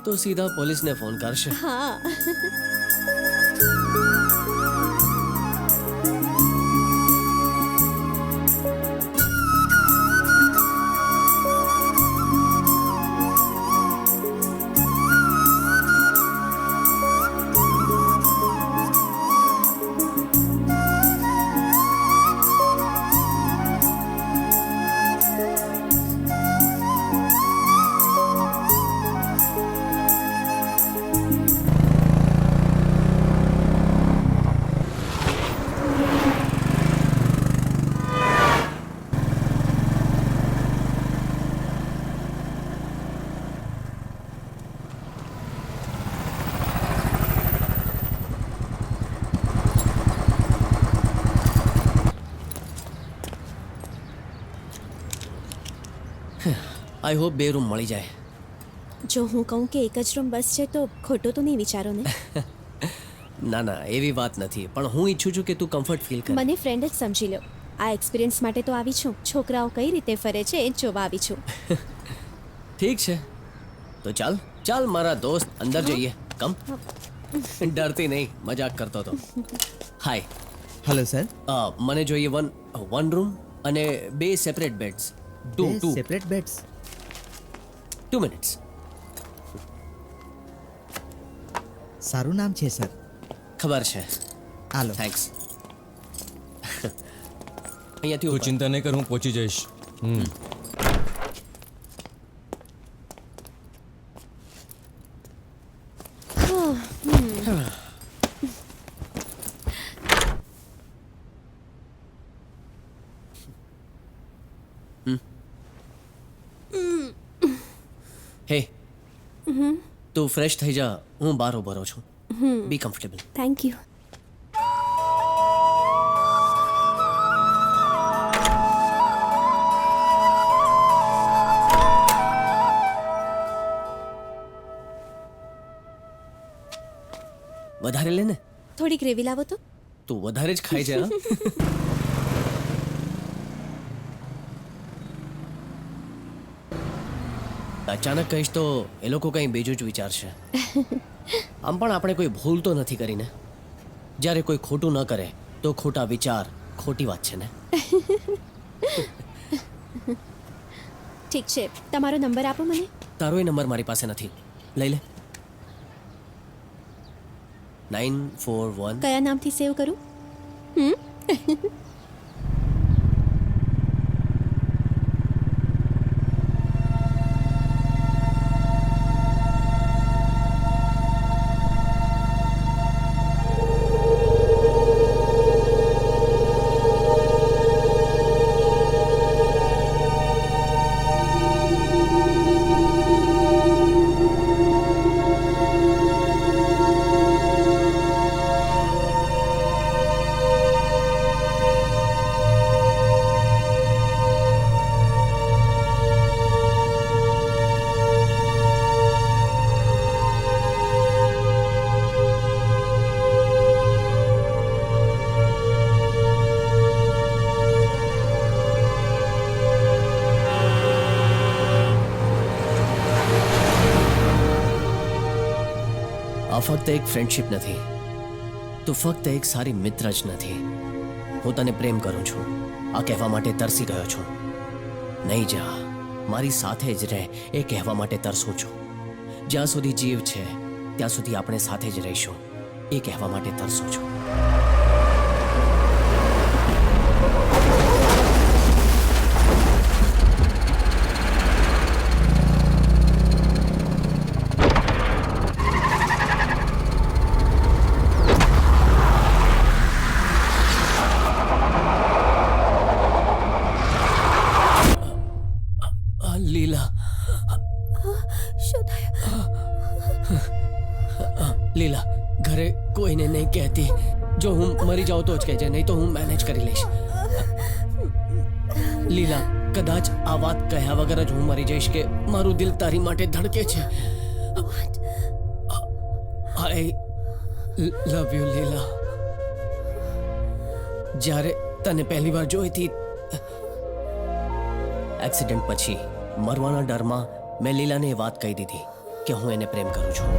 તો સીધા પોલીસને ફોન કરશે. હા. આઈ હોપ 2 રૂમ મળી જાય. જો હું કહું કે એક જ રૂમ બસ છે તો ખોટો તો નહીં વિચારો ને? ના એવી વાત નથી, પણ હું ઈચ્છું છું કે તું કમ્ફર્ટ ફીલ કર. મને ફ્રેન્ડ જ સમજી લો. આ એક્સપિરિયન્સ માટે તો આવી છું. છોકરાઓ કઈ રીતે ફરે છે એ જ જોવા આવી છું. ઠીક છે તો ચાલ મારા દોસ્ત, અંદર જઈએ. કમ. ડરતી નહીં, મજાક કરતો હતો. હાય. Hello sir. મને જોઈએ વન રૂમ અને 2 separate beds. Two separate beds. 2 minutes. સારું નામ છે સર. ખબર છે. હાલો. થેન્ક્સ. અહીંયાથી તું ઉપર. ચિંતા નહીં કર, હું પહોંચી જઈશ. હે તું ફ્રેશ થઈ જા, હું બહાર ઉભો રહું છું. બી કમ્ફર્ટેબલ. Thank you. વધારે લે ને, થોડી ગ્રેવી લાવો તો. તું વધારે જ ખાઈ જા. અચાનક કહીશ તો એ લોકો કંઈ બીજું જ વિચારશે. આમ પણ આપણે કોઈ ભૂલ તો નથી કરીને. જ્યારે કોઈ ખોટું ન કરે તો ખોટા વિચાર ખોટી વાત છે ને. ઠીક છે, તમારો નંબર આપો મને. તારો એ નંબર મારી પાસે નથી, લઈ લે. 941. કયા નામથી સેવ કરું? આ ફક્ત એક ફ્રેન્ડશિપ નથી, તું ફક્ત એક સારી મિત્ર જ નથી. હું તને પ્રેમ કરું છું, આ કહેવા માટે તરસી ગયો છું. નહીં જા, મારી સાથે જ રહે એ કહેવા માટે તરસું છું. જ્યાં સુધી જીવ છે ત્યાં સુધી આપણે સાથે જ રહીશું એ કહેવા માટે તરસું છું. લીલા, શું થયું? લીલા, ઘરે કોઈને નહીં કહેતી. જો હું મરી જાઉં તો જ કહેજે, નહીં તો હું મેનેજ કરી લઈશ. લીલા, કદાચ આ વાત કહ્યા વગર જ હું મરી જઈશ કે મારું દિલ તારી માટે ધડકે છે. આઈ લવ યુ લીલા. જ્યારે તને પહેલી વાર જોઈ હતી એક્સિડન્ટ પછી મરવાના ડરમાં મેં લીલાને એ વાત કહી દીધી કે હું એને પ્રેમ કરું છું.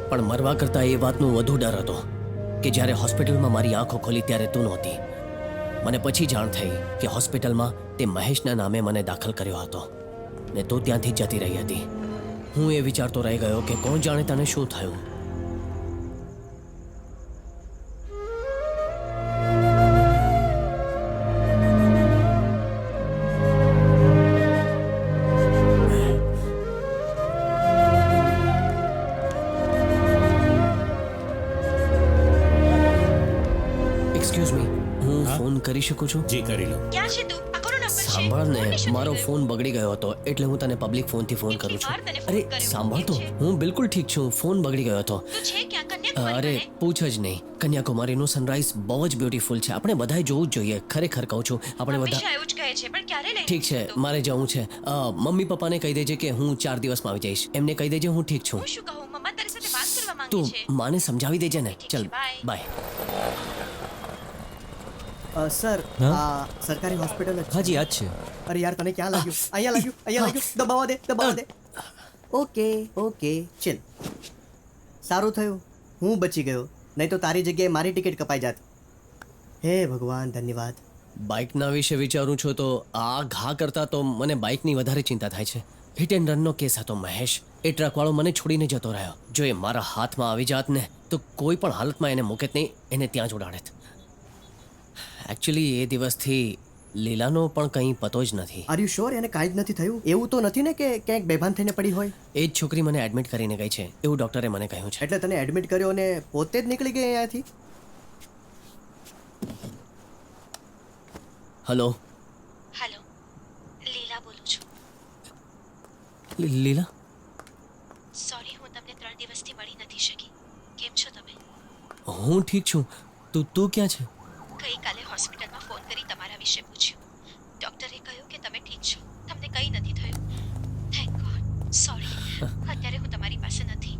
પણ મરવા કરતાં એ વાતનો વધુ ડર હતો કે જ્યારે હોસ્પિટલમાં મારી આંખો ખોલી ત્યારે તું નહોતી. મને પછી જાણ થઈ કે હોસ્પિટલમાં તે મહેશના નામે મને દાખલ કર્યો હતો ને તું ત્યાંથી જતી રહી હતી. હું એ વિચારતો રહી ગયો કે કોણ જાણે તને શું થયું. એક્સક્યુઝ મી, હું ફોન કરી શકું છું? જી કરી લો. ક્યાં છે તું? આ કોનો નંબર છે? સાંભળ ને, કોને શું મારો થયું? ફોન બગડી ગયો હતો એટલે હું તને પબ્લિક ફોનથી ફોન કરું છું. કેટલી વાર તને ફોન અરે કર્યો? સાંભળ તો, કેમ છે? હું બિલકુલ ઠીક છું. ફોન બગડી ગયો હતો. તું છે ક્યાં? કન્યાકુમારી અરે મને? પૂછ જ નહીં. કન્યાકુમારીનું સનરાઈઝ બહુ જ બ્યુટીફુલ છે. આપણે બધાએ જોવું જ જોઈએ. ખરેખર કહું છું, આપણે બધા. હંમેશા એવું જ કહે છે પણ ક્યારે લઈ ઠીક છે, મારે જવું છે. મમ્મી પપ્પાને કહી દેજે કે હું 4 દિવસમાં આવી જઈશ. એમને કહી દેજે હું ઠીક છું. હું શું કહું? મમ્મા તારી સાથે વાત કરવા માંગે તું છે. માને સમજાવી દેજે ને. ઠીક ચલ છે, bye. બાય. સર આ સરકારી હોસ્પિટલ જ છે. હાજી આજ છે. અરે યાર તને ક્યાં લાગ્યું? અહીંયા લાગ્યું. દબાવા દે. ઓકે ઓકે ચલ. સારું થયું હું બચી ગયો, નહીં તો તારી જગ્યાએ મારી ટિકિટ કપાઈ જાત. હે ભગવાન, ધન્યવાદ. બાઇકના વિશે વિચારું છું તો આ ઘા કરતાં તો મને બાઇકની વધારે ચિંતા થાય છે. હિટ એન્ડ રનનો કેસ હતો મહેશ. એ ટ્રકવાળો મને છોડીને જતો રહ્યો. જો એ મારા હાથમાં આવી જાત ને તો કોઈ પણ હાલતમાં એને મૂકેત નહીં, એને ત્યાં જ ઉડાડેત. એકચ્યુઅલી એ દિવસથી લીલાનો પણ કંઈ પતો જ નથી. આર યુ શ્યોર એને કાંઈ જ નથી થયું? એવું તો નથી ને કે ક્યાંક બેભાન થઈને પડી હોય? એ જ છોકરી મને એડમિટ કરીને ગઈ છે એવું ડૉક્ટરે મને કહ્યું છે. એટલે તને એડમિટ કર્યો અને પોતે જ નીકળી ગઈ અહીંયાથી? હલો હેલો લીલા બોલું છું. લીલા, સોરી હું તમને 3 દિવસથી મળી નથી શકી. કેમ છો તમે? હું ઠીક છું. તું ક્યાં છે? ગઈકાલે હોસ્પિટલમાં ફોન કરી તમારા વિશે પૂછ્યું. ડૉક્ટરે કહ્યું કે તમે ઠીક છો, તમને કંઈ નથી થયું. Thank God. સોરી અત્યારે હું તમારી પાસે નથી.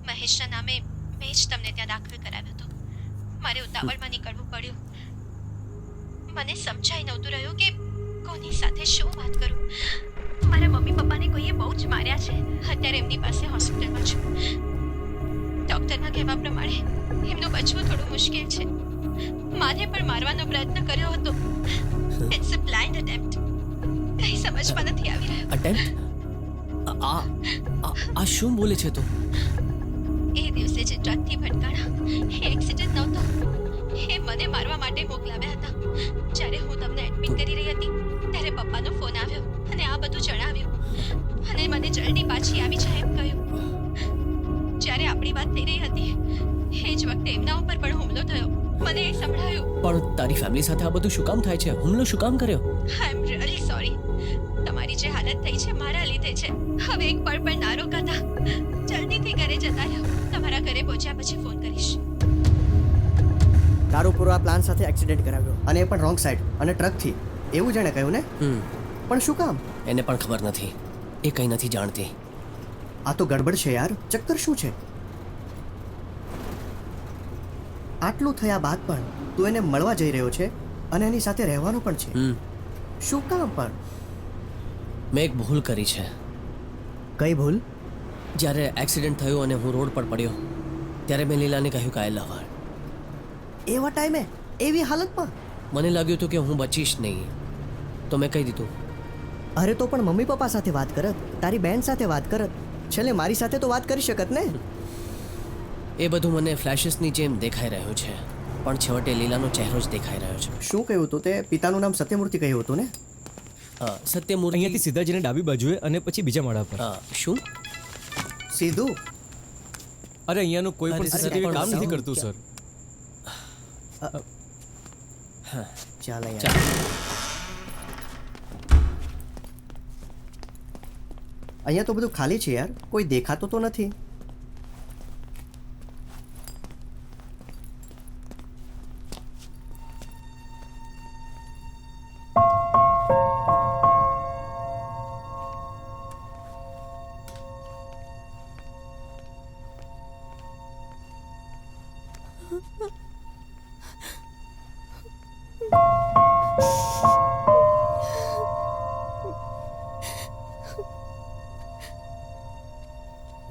મહેશના નામે મેં જ તમને ત્યાં દાખલ કરાવ્યો હતો. મારે ઉતાવળમાં નીકળવું પડ્યું. મને સમજાઈ નહોતું રહ્યું કે કોની સાથે શું વાત કરું. મારા મમ્મી પપ્પાને કોઈએ બહુ જ માર્યા છે. અત્યારે એમની પાસે હોસ્પિટલમાં છું. ડૉક્ટરના કહેવા પ્રમાણે એમનું બચવું થોડું મુશ્કેલ છે. મારે પણ મારવાનો પ્રયત્ન કર્યો હતો. It's a blind attempt. કંઈ સમજમાં નથી આવી રહ્યું. અટેમ્પ્ટ? આ શું બોલે છે તું? એ દિવસે જે ટ્રકથી ભટકાણા એ એક્સિડન્ટ નહોતો. એ મને મારવા માટે મોકલાવ્યા હતા. જ્યારે હું તમને એડમિટ કરી રહી હતી ત્યારે પપ્પાનો ફોન આવ્યો અને આ બધું જણાવ્યું અને મને જલ્દી પાછી આવી જાય એમ કહ્યું. જ્યારે આપણી વાત થઈ રહી હતી એ જ વખતે એમના ઉપર પણ હુમલો થયો. મને એ સંભળાયું. પણ તારી ફેમિલી સાથે આ બધું શું કામ થાય છે? હુમલો શું કામ કર્યો? આઈ એમ રિયલી સોરી. તમારી જે હાલત થઈ છે મારા લીધે છે. હવે એક પળ પણ ના રોકાતા. જલ્દીથી ઘરે જતા રહો. તમારા ઘરે પહોંચ્યા પછી ફોન કરીશ. દારૂ પૂરો આ પ્લાન સાથે એક્સિડન્ટ કરાવ્યો અને એ પણ રોંગ સાઈડ અને ટ્રકથી. એવું જેણે કહ્યું ને? પણ શું કામ? એને પણ ખબર નથી. એ કંઈ નથી જાણતી. આ તો ગડબડ છે યાર. ચક્કર શું છે? આટલું થયા બાદ પણ તું એને મળવા જઈ રહ્યો છે અને એની સાથે રહેવાનું પણ છે. શું કામ પણ? મેં એક ભૂલ કરી છે. કઈ ભૂલ? જ્યારે એક્સિડન્ટ થયું અને હું રોડ પર પડ્યો ત્યારે મેં લીલાને કહ્યું કે આઈ લવ હર. એવા ટાઈમે એવી હાલતમાં? મને લાગ્યું હતું કે હું બચીશ નહીં, તો મેં કહી દીધું. અરે તો પણ મમ્મી પપ્પા સાથે વાત કરત, તારી બેન સાથે વાત કરત, છેલ્લે મારી સાથે તો વાત કરી શકત ને? એ બધું મને ફ્લેશિસની જેમ દેખાઈ રહ્યું છે, પણ છેવટે લીલાનો ચહેરો જ દેખાઈ રહ્યો છે. શું કહ્યું તું તે? પિતાનું નામ સત્યમૂર્તિ કહ્યું હતું ને? સત્યમૂર્તિ. અહીંયાથી સીધા જઈને ડાબી બાજુએ અને પછી બીજા માળા પર. શું? સીધું? અરે અહીંયાનું કોઈ પણ અરે, સીસીટીવી કામ નથી સાવ કરતું સર. ચાલ ચાલ. અહીંયા. અહીંયા તો બધું ખાલી છે યાર, કોઈ દેખાતો તો નથી.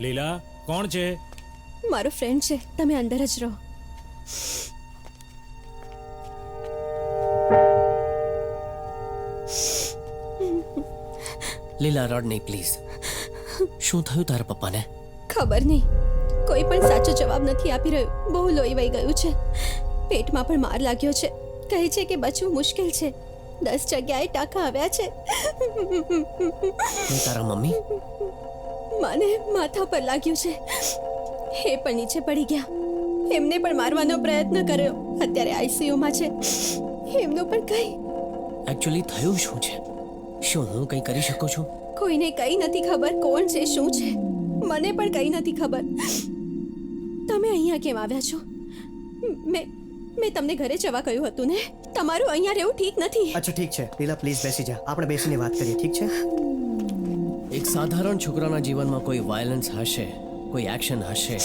લીલા, કોણ છે? મારો ફ્રેન્ડ છે, તમે અંદર જ રહો. લીલા, રડ નહીં પ્લીઝ. શું થયું તારા પપ્પાને? ખબર નહીં, કોઈ પણ સાચો જવાબ નથી આપી રહ્યું. બહુ લોહી વહી ગયું છે, પેટમાં પણ માર લાગ્યો છે. કહે છે કે બચવું મુશ્કેલ છે. 10 જગ્યાએ ટાંકા આવ્યા છે. અને તારા મમ્મી? મને માથા પર લાગ્યું છે, એ પણ નીચે પડી ગયા. એમને પણ મારવાનો પ્રયત્ન કર્યો, અત્યારે આઈસીયુમાં છે. એમનું પણ કંઈ. એકચ્યુઅલી થયું શું છે? શું હું કંઈ કરી શકું છું? કોઈને કંઈ નથી ખબર કોણ છે શું છે. મને પણ કંઈ નથી ખબર. તમે અહીંયા કેમ આવ્યા છો? મેં તમને ઘરે જવા કહ્યું હતું ને. તમારું અહીંયા રહેવું ઠીક નથી. અચ્છા ઠીક છે લીલા, પ્લીઝ બેસી જા, આપણે બેસીને વાત કરીએ, ઠીક છે? એક સાધારણ છોકરાના જીવનમાં કોઈ વાયલન્સ હશે, કોઈ એક્શન હશે,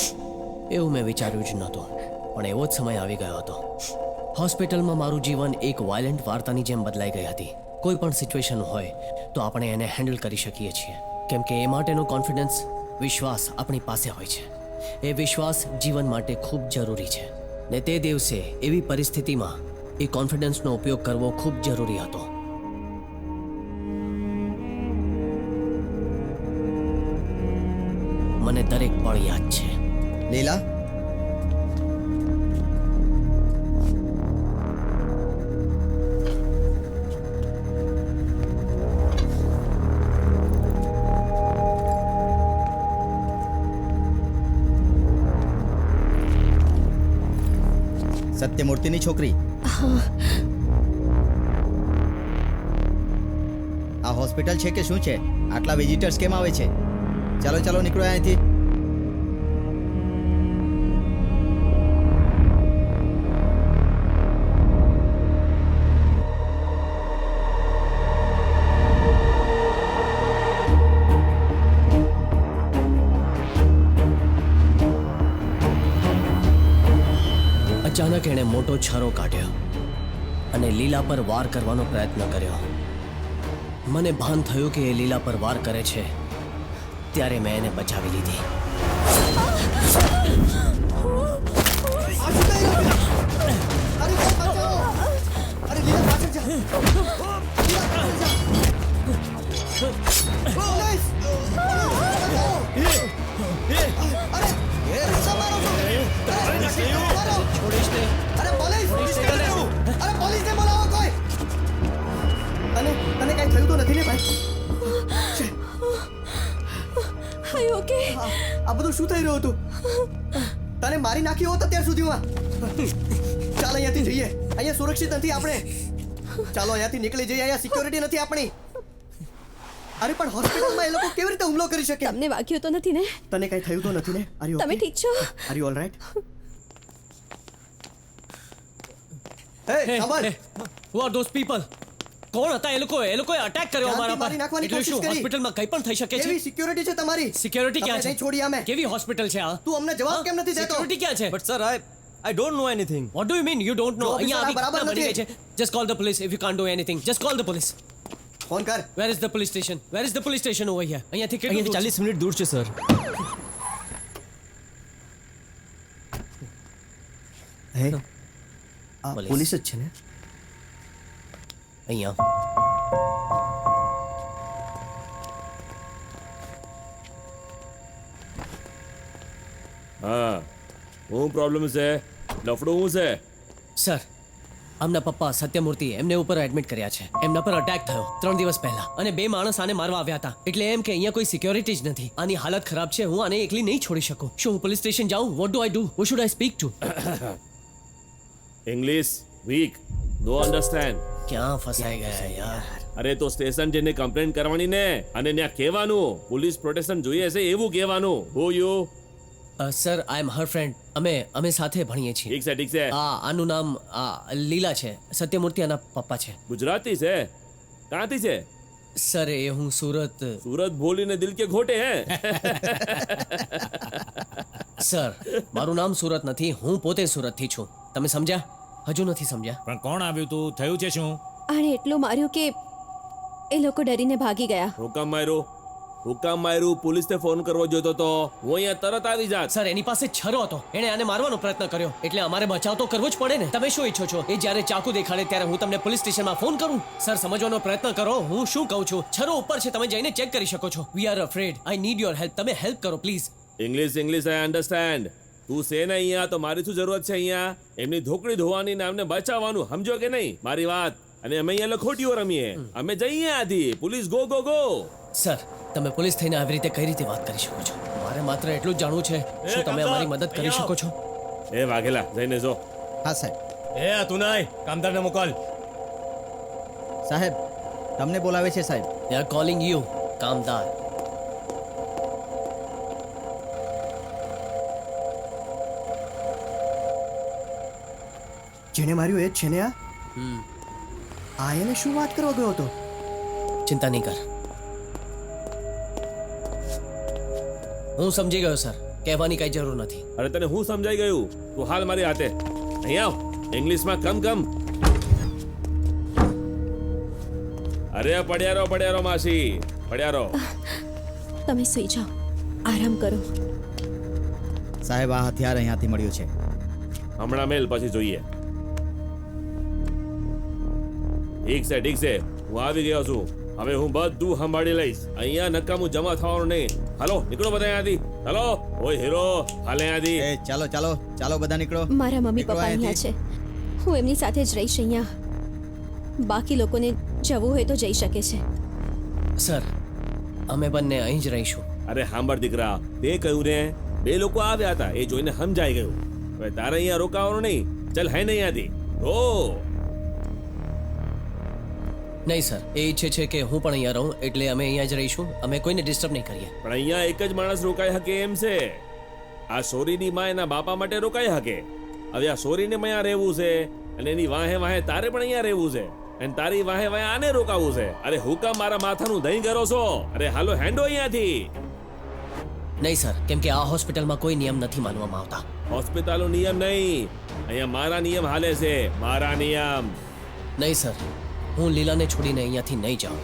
એવું મેં વિચાર્યું જ નહોતું. પણ એવો જ સમય આવી ગયો હતો. હોસ્પિટલમાં મારું જીવન એક વાયલન્ટ વાર્તાની જેમ બદલાઈ ગઈ હતી. કોઈ પણ સિચ્યુએશન હોય તો આપણે એને હેન્ડલ કરી શકીએ છીએ, કેમ કે એ માટેનો કોન્ફિડન્સ, વિશ્વાસ આપણી પાસે હોય છે. એ વિશ્વાસ જીવન માટે ખૂબ જરૂરી છે. ને તે દિવસે એવી પરિસ્થિતિમાં એ કોન્ફિડન્સનો ઉપયોગ કરવો ખૂબ જરૂરી હતો. મને દરેક પળ યાદ છે. લીલા, સત્યમૂર્તિની છોકરી આ હોસ્પિટલ છે કે શું છે? આટલા વિઝિટર્સ કેમ આવે છે? ચાલો ચાલો નીકળો અહીંથી. અચાનક એણે મોટો છરો કાઢ્યો અને લીલા પર વાર કરવાનો પ્રયત્ન કર્યો. મને ભાન થયું કે એ લીલા પર વાર કરે છે ત્યારે મેં એને બચાવી લીધી. તને કઈ થયું તો નથી ને ભાઈ? આઈ ઓકે? આ બધું શું થઈ રહ્યું હતું? તને મારી નાખ્યો હોત અત્યાર સુધીમાં. ચાલ અહીંયાથી જઈએ. અહીંયા સુરક્ષિત નથી આપણે. ચાલો અહીંયાથી નીકળી જઈએ. અહીંયા સિક્યોરિટી નથી આપણી. અરે પણ હોસ્પિટલમાં એ લોકો કેવી રીતે હુમલો કરી શકે? તમને વાગ્યું તો નથી ને? તને કઈ થયું તો નથી ને? આર યુ તમે ઠીક છો? Are you all right? હે સાંભળ. Who are those people? કોણ હતા એ લોકો? એ લોકોએ અટેક કર્યો અમારા મારી પર. નાખવાની એટલે કોશિશ શું કરી. હોસ્પિટલમાં કંઈ પણ થઈ શકે છે? કેવી સિક્યોરિટી છે તમારી? સિક્યોરિટી ક્યાં તમને છે? નહીં છોડીએ અમે. કેવી હોસ્પિટલ છે આ? તું અમને જવાબ કેમ નથી દેતો? સિક્યોરિટી ક્યાં છે? But sir I don't know anything. What do you mean you don't know? જો અહીંયા આવી બરાબર ઘટના બની નથી. ગઈ છે. Just call the police if you can't do anything. Just call the police. Phone કર. Where is the police station? Where is the police station over here? અહીંયાથી કેટલું દૂર છે? 40 મિનિટ દૂર છે સર. હે આ પોલીસ. પોલીસ જ છે ને? અહીંયા. હા હું પ્રોબ્લેમ છે? લફડું હું છે? સર આમના પપ્પા સત્યમૂર્તિ એમને ઉપર એડમિટ કર્યા છે. એમના પર અટેક થયો 3 દિવસ પહેલા અને 2 માણસ આને મારવા આવ્યા હતા. એટલે એમ કે અહીંયા કોઈ સિક્યોરિટી જ નથી. આની હાલત ખરાબ છે. હું આને એકલી નહીં છોડી શકું. શું હું પોલીસ સ્ટેશન જાઉં? What do I do? Who should I speak to? English weak no understand. ક્યાં ફસાઈ ગયા યાર? અરે તો સ્ટેશન જઈને કમ્પ્લેન કરવાની ને અને ત્યાં કહેવાનું પોલીસ પ્રોટેક્શન જોઈએ છે એવું કહેવાનું. Who you? Sir I am her friend. અમે સાથે ભણીએ છીએ. ઠીક છે ઠીક છે. આનું નામ લીલા છે. સત્યમૂર્તિ આના પપ્પા છે. ગુજરાતી છે? ક્યાંથી છે? સર એ હું સુરત. सूरत बोलीने दिल के घोटे हैं. સર મારું નામ સુરત નથી. હું પોતે સુરતથી છું. તમે સમજ્યા? હજુ નથી સમજ્યા? પણ કોણ આવ્યું તું? થયું છે શું? આણે એટલું માર્યું કે એ લોકો ડરીને ભાગી ગયા. હુકામ માર્યું પોલીસને ફોન કરવો જોઈતો તો હું અહીંયા તરત આવી જાત. સર એની પાસે છરો હતો. એણે આને મારવાનો પ્રયત્ન કર્યો એટલે અમારે બચાવ તો કરવો જ પડે ને. તમે શું ઈચ્છો છો? એ જ્યારે ચાકુ દેખાડે ત્યારે હું તમને પોલીસ સ્ટેશનમાં ફોન કરું? સર સમજવાનો પ્રયત્ન કરો. હું શું કહું છું? છરો ઉપર છે. તમે જઈને ચેક કરી શકો છો. We are afraid. I need your help. તમે હેલ્પ કરો પ્લીઝ. English I understand. તું છે ને અહીંયા તો મારી શું જરૂરત છે? અહીંયા એમની ધોકડી ધોવાની ને અમને બચાવવાનું સમજો કે નહીં મારી વાત? અને અમે અહીંયા લખોટીઓ રમીએ. અમે જઈએ આથી police go go go. Sir તમે પોલીસ થઈને આવી રીતે કઈ રીતે વાત કરી શકો છો? મારે માત્ર એટલું જ જાણવું છે. શું તમે અમારી મદદ કરી શકો છો? એ વાઘેલા જઈને જો. હા સાહેબ. એ તું નાય કામદારને મોકલ. સાહેબ તમને બોલાવે છે સાહેબ. દે આર કોલિંગ યુ કામદાર. જેને માર્યું એ જ છે ને આ? એને શું વાત કરવા ગયો હતો? ચિંતા નહીં કર. હું સમજી ગયો સર. કહેવાની કઈ જરૂર નથી. અરે તને હું સમજાઈ ગયું? તું હાલ મારી હાથે અહીં આવ. ઇંગ્લિશમાં કમ. અરે પડ્યા રહો માસી, પડ્યા રહો. તમે સૂઈ જાઓ. આરામ કરો. સાહેબ આ હથિયાર અહીંયાથી મળ્યું છે. હમણાં મેલ પછી જોઈએ. ઠીક છે હું આવી ગયો છું. હવે હું બધું સંભાળી લઈશ. અહીંયા નકામું જમા થવાનું નહીં. હાલો નીકળો બધા અહીંયાથી. હાલો ઓય હીરો હાલે અહીંયાથી. એ ચાલો બધા નીકળો. મારા મમ્મી નીકળો પપ્પા અહીંયા છે. હું એમની સાથે જ રહીશ અહીંયા. બાકી લોકોને જવું હોય તો જઈ શકે છે. સર અમે બંને અહીં જ રહીશું. અરે સાંભળ દીકરા, તે કહ્યું ને 2 લોકો આવ્યા હતા એ જોઈને સમજાઈ ગયું. હવે તારે અહીંયા રોકાવાનું નહીં. ચલ હે નહીં આથી ઓ નહીં સર એ ઈચ્છે છે કે હું પણ અહીંયા રહું એટલે અમે અહીંયા જ રહીશું અમે કોઈને ડિસ્ટર્બ નહીં કરીએ પણ અહીંયા એક જ માણસ રોકાઈ શકે એમ છે આ સોરીની માં એના બાપા માટે રોકાઈ શકે હવે આ સોરીને અહીંયા રહેવું છે અને એની વાહે વાહે તારે પણ અહીંયા રહેવું છે અને તારી વાહે વાહે આને રોકાવું છે અરે હુકમ મારા માથાનું દહીં કરો છો અરે હાલો હેન્ડો અહીંયાથી નહીં સર કેમ કે આ હોસ્પિટલમાં કોઈ નિયમ નથી માનવામાં આવતા હોસ્પિટલનો નિયમ નહીં અહીંયા મારા નિયમ હાલે છે મારા નિયમ નહીં સર હું લીલાને છોડીને અહીંયાથી નહીં જાઉં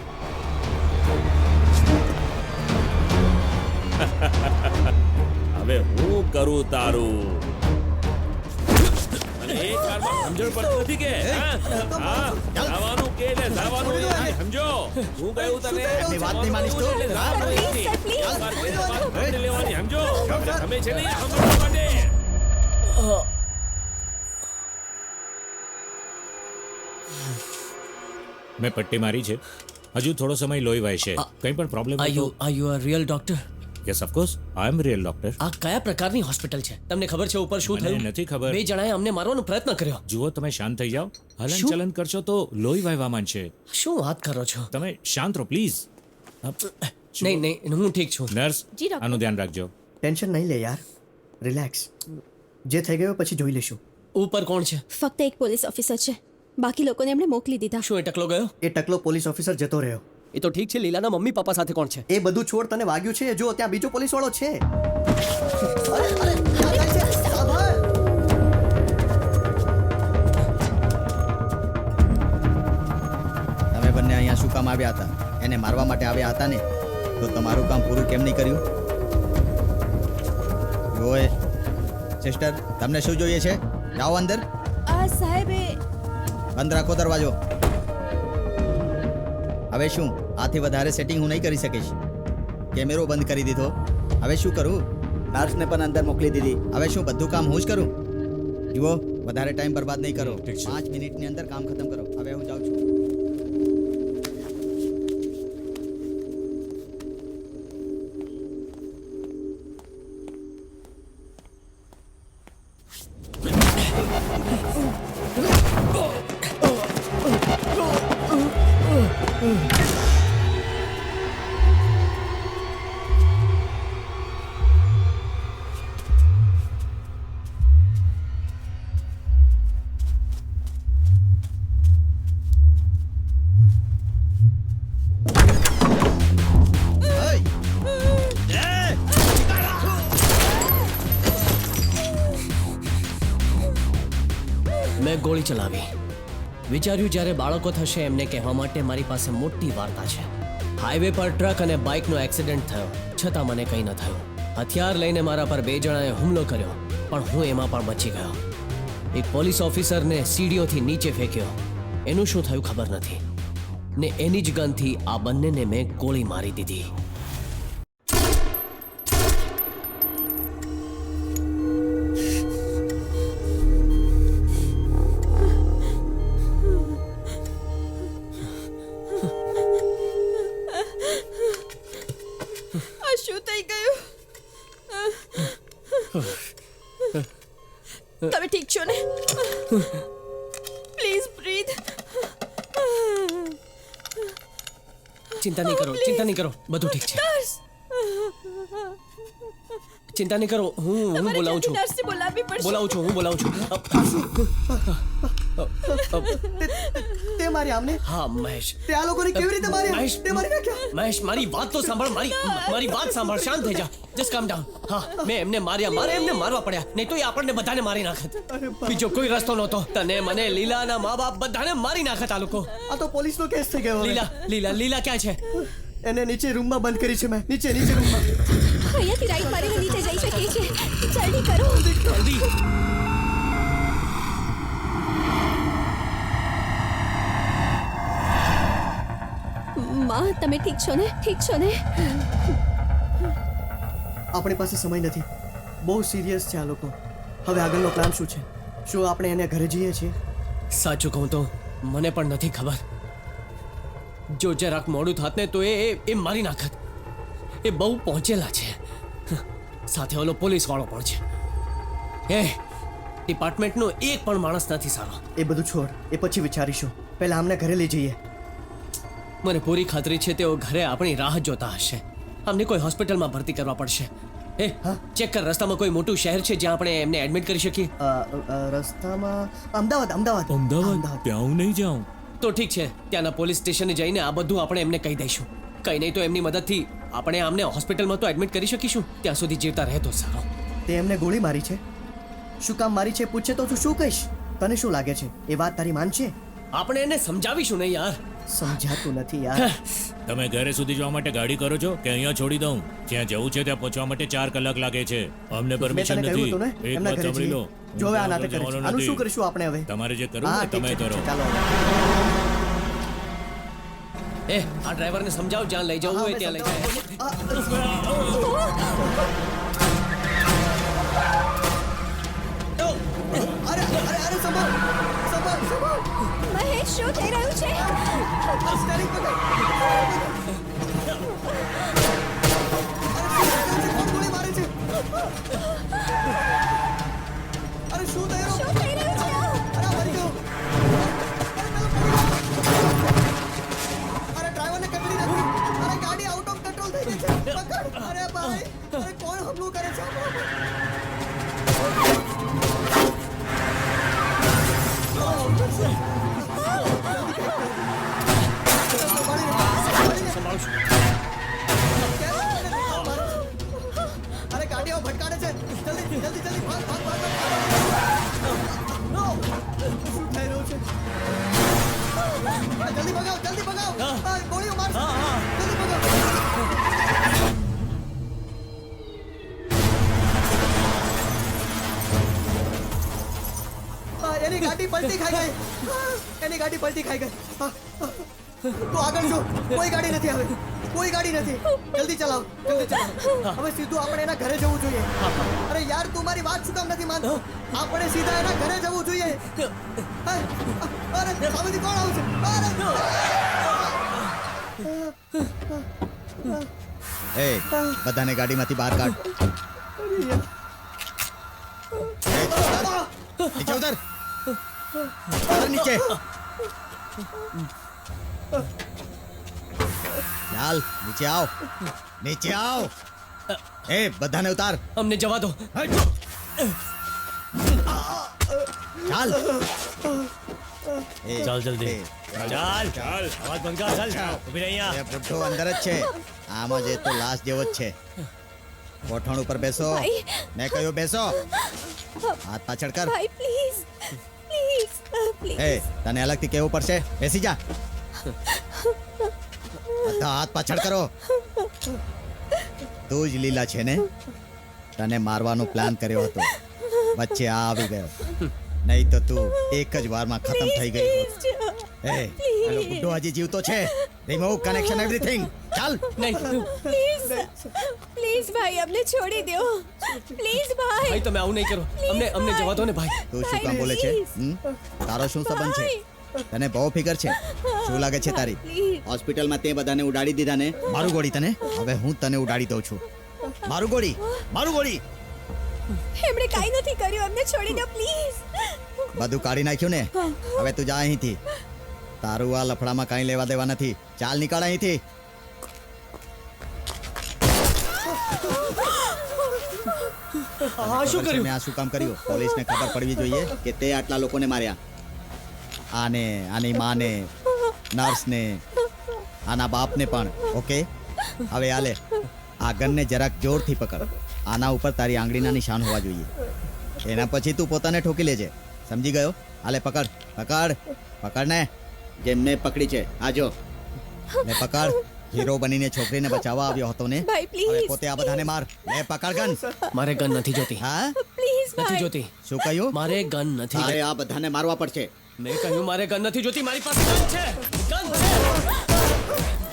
હવે હું કરું તારું અને એક વારમાં સમજણ પડતી નથી કે હા? હા જવાનું કે ને જવાનું નહીં, સમજો હું કહ્યું તને એમની વાત નહીં માનીશ તું? એટલે જવાનું નથી. એક વાર કહીને વાત માની લેવાની, સમજો તમે છે ને અહીંયા સમજવા માટે મેં પટ્ટી મારી છે હજુ થોડો સમય લોહી વહેશે કંઈ પણ problem are you a real doctor yes of course I am real doctor આ કયા પ્રકારની હોસ્પિટલ છે તમને ખબર છે ઉપર શું મને થયું નથી ખબર. બે જણાએ અમને મારવાનો પ્રયત્ન કર્યો જુઓ તમે શાંત થઈ જાઓ હલન શું? ચલન કરશો તો લોહી વહેવા માંડશે શું વાત કરો છો તમે શાંત રહો પ્લીઝ નહીં નહીં હું ઠીક છું નર્સ જી, ડૉક્ટર. આનું ધ્યાન રાખજો ટેન્શન નહીં લે યાર રિલેક્સ જે થઈ ગયો પછી જોઈ લેશું ઉપર કોણ છે ફક્ત એક પોલીસ ઓફિસર છે બાકી લોકોને એમણે મોકલી દીધા શું એ ટકલો ગયો એ ટકલો પોલીસ ઓફિસર જતો રહ્યો એ તો ઠીક છે લીલાના મમ્મી પપ્પા સાથે કોણ છે એ બધું છોડ તને વાગ્યું છે જો ત્યાં બીજો પોલીસ વાળો છે અરે અરે ક્યાં જાય છે? સાંભળ. તમે બંને અહીંયા શું કામ આવ્યા હતા એને મારવા માટે આવ્યા હતા ને તો તમારું કામ પૂરું કેમ નહીં કર્યું જોએ સિસ્ટર તમને શું જોઈએ છે જાઓ અંદર સાહેબે બંધ રાખો દરવાજો હવે શું આથી વધારે સેટિંગ હું નહીં કરી શકીશ કેમેરો બંધ કરી દીધો હવે શું કરું નર્સને પણ અંદર મોકલી દીધી હવે શું બધું કામ હું જ કરું જુઓ વધારે ટાઈમ બરબાદ નહીં કરો ઠીક છે. 5 મિનિટની અંદર કામ ખતમ કરો હવે હું જાઉં છું મેં ગોળી ચલાવી વિચાર્યું જ્યારે બાળકો થશે એમને કહેવા માટે મારી પાસે મોટી વાર્તા છે હાઈવે પર ટ્રક અને બાઇકનો એક્સિડન્ટ થયો છતાં મને કંઈ ન થયું હથિયાર લઈને મારા પર બે જણાએ હુમલો કર્યો પણ હું એમાં પણ બચી ગયો એક પોલીસ ઓફિસરને સીડીઓથી નીચે ફેંક્યો એનું શું થયું ખબર નથી ને એની જ ગનથી આ બંનેને મેં ગોળી મારી દીધી આ શું થઈ ગયું તમે ઠીક છો ને પ્લીઝ બ્રીથ ચિંતા નહીં કરો બધું ઠીક છે ચિંતા નહીં કરો હું બોલાવું છું નર્સને બોલાવવી પડશે હું બોલાવું છું તે મારી આમને હા મહેશ તે આ લોકોને કેવી રીતે માર્યા મહેશ તે મારી નાખ્યા મહેશ મારી વાત તો સાંભળ મારી વાત સાંભળ શાંત થઈ જા જસ્ટ કામ ડાઉન હા મેં એમને માર્યા મારે એમને મારવા પડ્યા નહીં તો એ આપણને બધાને મારી નાખત બીજો કોઈ રસ્તો નહોતો તને મને લીલાના મા બાપ બધાને મારી નાખત આ લોકો આ તો પોલીસનો કેસ થઈ ગયો હવે. લીલા ક્યાં છે એને નીચે રૂમમાં બંધ કરી છે મેં નીચે રૂમમાં અહીંયાથી રાઈટ મારીને નીચે જઈ શકીએ છીએ જલ્દી કરો જલ્દી માં તમે ઠીક છો ને આપણી પાસે સમય નથી બહુ સિરિયસ છે આ લોકો હવે આગળનો પ્લાન શું છે શું આપણે એને ઘરે જઈએ છીએ સાચું કહું તો મને પણ નથી ખબર જો જરાક મોડું થાત ને તો એ મારી નાખત એ બહુ પહોંચેલા છે સાથે ઓલો પોલીસ વાળો પણ છે ડિપાર્ટમેન્ટનો એક પણ માણસ નથી સારો. એ બધું છોડ, એ પછી વિચારીશું. પહેલા આમને ઘરે લઈ જઈએ. મને પૂરી ખાતરી છે તેઓ ઘરે આપણી રાહ જોતા હશે. અમને કોઈ હોસ્પિટલમાં ભરતી કરવા પડશે. ચેક કર, રસ્તામાં કોઈ મોટું શહેર છે જ્યાં આપણે એમને એડમિટ કરી શકીએ? રસ્તામાં અમદાવાદ અમદાવાદ અમદાવાદ ત્યાં હું નહીં જાઉં. તો ઠીક છે, ત્યાંના પોલીસ સ્ટેશને જઈને આ બધું આપણે એમને કહી દઈશું. કંઈ નહીં તો એમની મદદથી આપણે આમને હોસ્પિટલમાં તો એડમિટ કરી શકીશું. ત્યાં સુધી જીવતા રહે તો સારો. તે એમને ગોળી મારી છે. શું કામ મારી છે પૂછે તો તું શું કહીશ? તને શું લાગે છે એ વાત તારી માનશે? આપણે એને સમજાવીશું નહીં યાર. સમજાતું નથી યાર. તમે ઘરે સુધી જવા માટે ગાડી કરો છો કે અહીંયા છોડી દઉં? જ્યાં જવું છે ત્યાં પહોંચવા માટે 4 કલાક લાગે છે. અમને મેં પરમિશન તને કહ્યું નથી. હતું ને એક એમના વાત ઘરે સાંભળી લો. જઈએ. જો હવે આ નાટક કરે છે. જવાનું આનું શું નથી. કરીશું આપણે હવે? તમારે જે કરવું હા, હોય ઠીક તમે છે, કરો. ચાલો. આ ડ્રાઈવરને સમજાવ, જ્યાં લઈ જવું હોય ત્યાં લઈ જાય. અરે અરે અરે સંભાળ સંભાળ સંભાળ. મહેશ, શું થઈ રહ્યું છે? સ્ટેરિંગ પકડ. અરે કોણ ગોળી મારે છે? અરે શું થઈ રહ્યું? શું થઈ રહ્યું છે? અરે મરી ગયો. અરે પેલો પડી ગયો. અરે ડ્રાઈવરને કચડી નાખી. અરે ગાડી આઉટ ઓફ કંટ્રોલ થઈ ગઈ છે. પકડ. અરે ભાઈ, અરે કોણ હમલું કરે છે? અરે ગાડીઓ ભટકાડે છે. જલ્દી જલ્દી જલ્દી ભાગ ભાગ ભાગ. શું થઈ રહ્યું છે? જલ્દી ભગાવ જલ્દી ભગાવ. ગોળીઓ મારશે. જલ્દી ભગાવ. એની ગાડી પલટી ખાઈ ગઈ. એની ગાડી પલટી ખાઈ ગઈ. તો આગળ જો, કોઈ ગાડી નથી આવે. કોઈ ગાડી નથી. જલ્દી ચલાવ જલ્દી ચલાવ. હવે સીધું આપણે એના ઘરે જવું જોઈએ. અરે યાર, તું મારી વાત શું કામ નથી માનતો? આપણે સીધા એના ઘરે જવું જોઈએ. અરે સામેથી કોણ આવશે? એ બધાને ગાડીમાંથી બહાર કાઢ. નીચે ઉતર. ઉતર નીચે. ચાલ નીચે આવ. નીચે આવ. એ બધાને ઉતાર. અમને જવા દો. ચાલ. ચાલ જલ્દી. ચાલ ચાલ. અવાજ બંધ કર. ચાલ ઊભી રહી અહીંયા. એ બુઢ્ઢો અંદર જ છે. આમાં જે તો લાશ જેવો જ છે. કોઠણ ઉપર બેસો. ભાઈ. મેં કહ્યું બેસો. હાથ પાછળ કર. ભાઈ પ્લીઝ પ્લીઝ પ્લીઝ. એ તને અલગથી કહેવું પડશે. બેસી જા. બધા હાથ પાછળ કરો. તું જ લીલા છે ને? તને મારવાનો પ્લાન કર્યો હતો. વચ્ચે આ આવી ગયો. નહીં તો તું એક જ વારમાં ખતમ થઈ ગઈ હોત. એ પેલો બુઢ્ઢો હજી જીવતો છે. Remove connection everything. ચાલ. નહીં પ્લીઝ પ્લીઝ ભાઈ, અમને છોડી દો. પ્લીઝ ભાઈ. ભાઈ, તમે આવું નહીં કરો. અમને જવા દો ને ભાઈ. તું શું કામ બોલે છે? તારો શું સંબંધ છે? તને બહુ ફિકર છે. શું લાગે છે તારી? હોસ્પિટલમાં તે બધાને ઉડાડી દીધા ને? મારું ગોળી તને. હવે હું તને ઉડાડી દઉં છું. મારું ગોળી. મારું ગોળી. એમણે કાંઈ નથી કર્યું. અમને છોડી દો પ્લીઝ. બધું કાઢી નાખ્યું ને? હવે તું જા અહીંથી. તારું આ લફડામાં કાંઈ લેવા દેવા નથી. ચાલ નીકળ અહીંથી. આ શું કર્યું? મેં આ શું કામ કર્યું? પોલીસને ખબર પડવી જોઈએ કે તે આટલા લોકોને માર્યા. આને, આની માને, નર્સને, આના બાપને પણ. ઓકે, હવે આલે આ ગનને જરાક જોરથી પકડ. આના ઉપર તારી આંગળીના નિશાન હોવા જોઈએ. એના પછી તું પોતાને ઠોકી લેજે. સમજી ગયો? હાલે પકડ પકડ પકડ ને. જેમ મેં પકડી છે. આજો ને પકડ. હીરો બનીને છોકરીને બચાવવા આવ્યો હતો ને? ભાઈ, please. હવે પોતે આ બધાને માર. લે પકડ ગન. મારે ગન નથી જોતી. હા, પ્લીઝ નથી ભાઈ. જોતી. શું કહ્યું? મારે ગન નથી. તારે આ બધાને મારવા પડશે. મેં કહ્યું મારે ગન નથી જોતી. મારી પાસે ગન છે. ગન છે.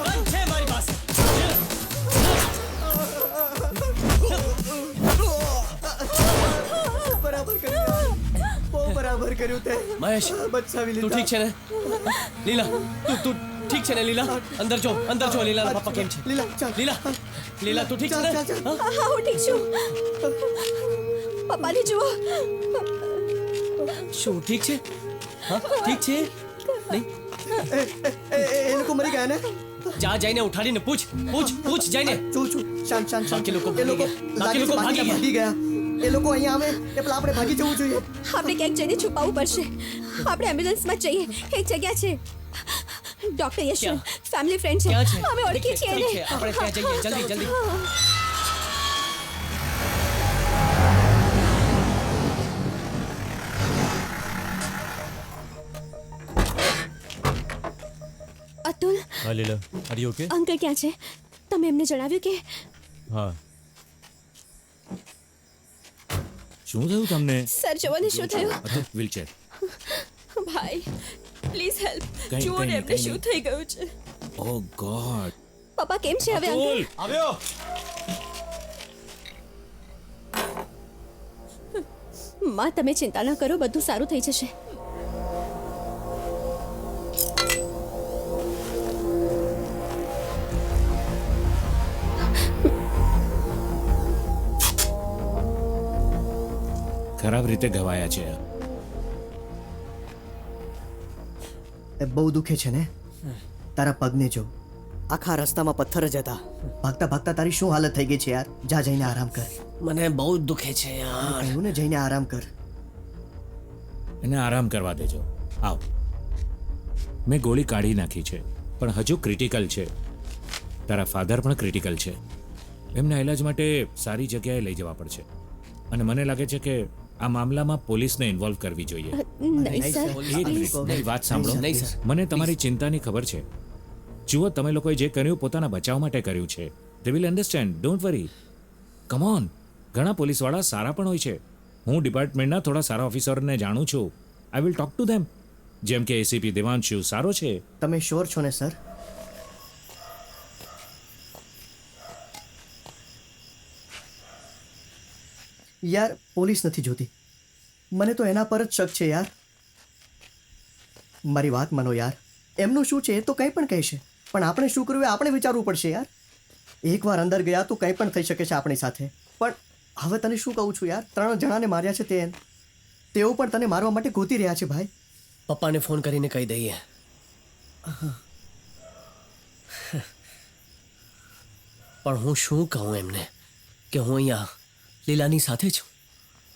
ગન છે મારી પાસે. બરાબર કર્યું. બહુ બરાબર કર્યું તે. મહેશ, બચાવી તું લીધા. ઠીક છે ને? લીલા, તું ઠીક છે ને લીલા? અંદર જો લીલાના પપ્પા કેમ છે? લીલા, ચાલ. લીલા તું ઠીક છે ને? ચાલ, ચાલ, ચાલ. હા? હા, હું ઠીક છું. પપ્પાને જુઓ. શું ઠીક છે? હા ઠીક છે નહીં? એ લોકો મરી ગયા ને? જા જઈને ઉઠાડીને પૂછ પૂછ પૂછ જઈને. છું શાંત શાંત શાંત. બાકી લોકો એ લોકો બાકી લોકો ભાગી ગયા. ભાગી ગયા. એ લોકો અહીંયા આવે એ પેલા આપણે ભાગી જવું જોઈએ. આપણે ક્યાંક જઈને છુપાવવું પડશે. આપણે એમ્બ્યુલન્સમાં જઈએ. એક જગ્યા છે, ડોક્ટર યશવંત ફેમિલી ફ્રેન્ડ છે. ક્યાં છે? અમે ઓળખીએ છીએ ઠીક એને. છે, આપણે ત્યાં જઈએ જલ્દી જલ્દી. અતુલ, હા લીલા, આર યુ ઓકે? અંકલ ક્યાં છે? તમે એમને જણાવ્યું કે? હા. શું થયું તમને? સર જોવાની શું થયું? વ્હીલચેર. ભાઈ પ્લીઝ હેલ્પ. કઈ- જુઓ કઈ ને નહીં, એમને કઈ શું થઈ ગયું છે. ઓ ગોડ. પપ્પા કેમ છે હવે અંકલ? આવ્યો. માં તમે ચિંતા ન કરો, બધું સારું થઈ જશે. ખરાબ રીતે ઘવાયા છે. એ બહુ દુખે છે ને? તારા પગને જો, આખા રસ્તામાં પથ્થર જ હતા. ભાગતા ભાગતા તારી શું હાલત થઈ ગઈ છે યાર. જા જઈને આરામ કર. મને બહુ જ દુખે છે યાર. કહ્યું ને જઈને આરામ કર. એને આરામ કરવા દેજો. આવ. મેં ગોળી કાઢી નાખી છે પણ હજુ ક્રિટિકલ છે. તારા ફાધર પણ ક્રિટિકલ છે. એમના ઇલાજ માટે સારી જગ્યાએ લઈ જવા પડશે અને મને લાગે છે કે આ મામલામાં પોલીસને ઇન્વોલ્વ કરવી જોઈએ. નહીં સર. એક મિનિટ, મારી વાત સાંભળો. નહીં, સર. મને તમારી ચિંતાની ખબર છે. જુઓ, તમે લોકોએ જે કર્યું પોતાના બચાવ માટે કર્યું છે. They will understand, don't worry. Come on, ઘણા પોલીસવાળા સારા પણ હોય છે. હું ડિપાર્ટમેન્ટના થોડા સારા ઓફિસરને જાણું છું. I will talk to them. જેમ કે એસીપી દેવાંશુ સારો છે. તમે શ્યોર છો ને સર? યાર પોલીસ નથી જોતી. મને તો એના પર જ શક છે યાર. મારી વાત માનો યાર. એમનું શું છે એ તો કંઈ પણ કહેશે, પણ આપણે શું કરવું એ આપણે વિચારવું પડશે યાર. એકવાર અંદર ગયા તો કંઈ પણ થઈ શકે છે આપણી સાથે. પણ હવે તને શું કહું છું યાર, 3 જણાને માર્યા છે તેઓ પણ તને મારવા માટે ગોતી રહ્યા છે ભાઈ. પપ્પાને ફોન કરીને કહી દઈએ. પણ હું શું કહું એમને કે હું અહીંયા લીલાની સાથે છું?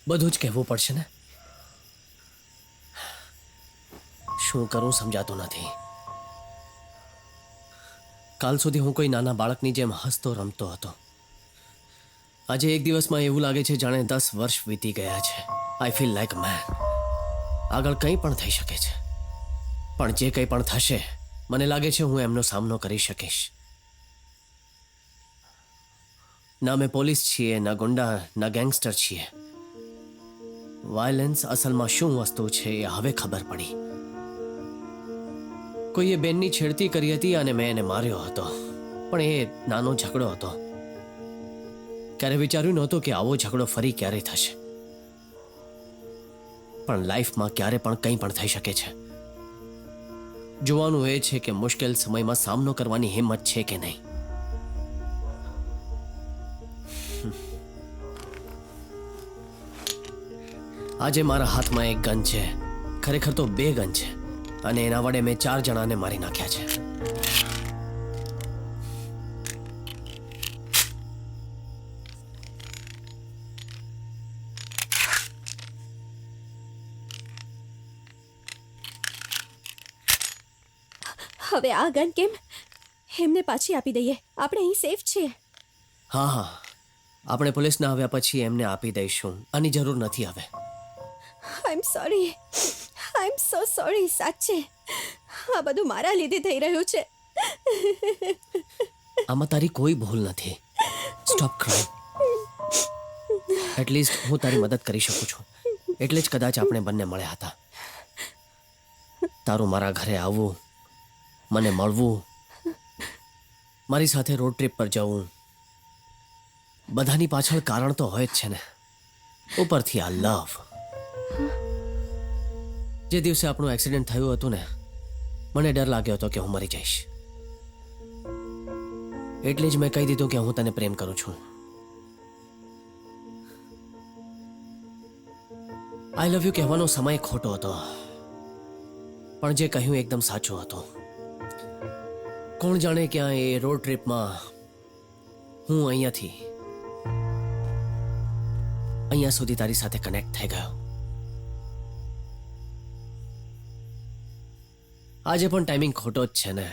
બધું જ કહેવું પડશે ને. શું કરું સમજાતું નથી. કાલ સુધી હું કોઈ નાના બાળકની જેમ હસતો રમતો હતો. આજે એક દિવસમાં એવું લાગે છે જાણે 10 વર્ષ વીતી ગયા છે. I feel like man. આગળ કંઈ પણ થઈ શકે છે, પણ જે કંઈ પણ થશે મને લાગે છે હું એમનો સામનો કરી શકીશ. ના મેં પોલીસ છીએ, ના ગુંડા, ના ગેંગસ્ટર છીએ. વાયલન્સ અસલમાં શું વસ્તુ છે એ હવે ખબર પડી. કોઈએ બેનની છેડતી કરી હતી અને મેં એને માર્યો હતો, પણ એ નાનો ઝઘડો હતો. ક્યારે વિચાર્યું નહોતું કે આવો ઝઘડો ફરી ક્યારે થશે. પણ લાઈફમાં ક્યારે પણ કંઈ પણ થઈ શકે છે. જોવાનું એ છે કે મુશ્કેલ સમયમાં સામનો કરવાની હિંમત છે કે નહીં. આજે મારા હાથમાં એક ગન છે, ખરેખર તો 2 ગન છે, અને એના વડે મેં 4 જણાને મારી નાખ્યા છે. હવે આ ગન કેમ? એમને પાછી આપી દઈએ. આપણે અહીં સેફ છીએ. હા હા, આપણે પોલીસના આવ્યા પછી એમને આપી દઈશું. આની જરૂર નથી હવે. I am sorry. I am so sorry. સાચે આ બધું મારા લીધે થઈ રહ્યું છે. આમાં તારી કોઈ ભૂલ નથી. Stop crying. એટલીસ્ટ હું તારી મદદ કરી શકું છું. એટલે જ કદાચ આપણે બંને મળ્યા હતા. તારું મારા ઘરે આવવું, મને મળવું, મારી સાથે રોડ ટ્રીપ પર જવું, બધાની પાછળ કારણ તો હોય જ છે ને. ઉપરથી આ લવ. જે દિવસે આપણું એક્સિડન્ટ થયું હતું ને, મને ડર લાગ્યો હતો કે હું મરી જઈશ. એટલે જ મેં કહી દીધું કે હું તને પ્રેમ કરું છું. આઈ લવ યુ કહેવાનો સમય ખોટો હતો, પણ જે કહ્યું એકદમ સાચું હતું. કોણ જાણે ક્યાં એ રોડ ટ્રીપમાં હું અહીંયા સુધી તારી સાથે કનેક્ટ થઈ ગયો. આજે પણ ટાઈમિંગ ખોટો જ છે ને,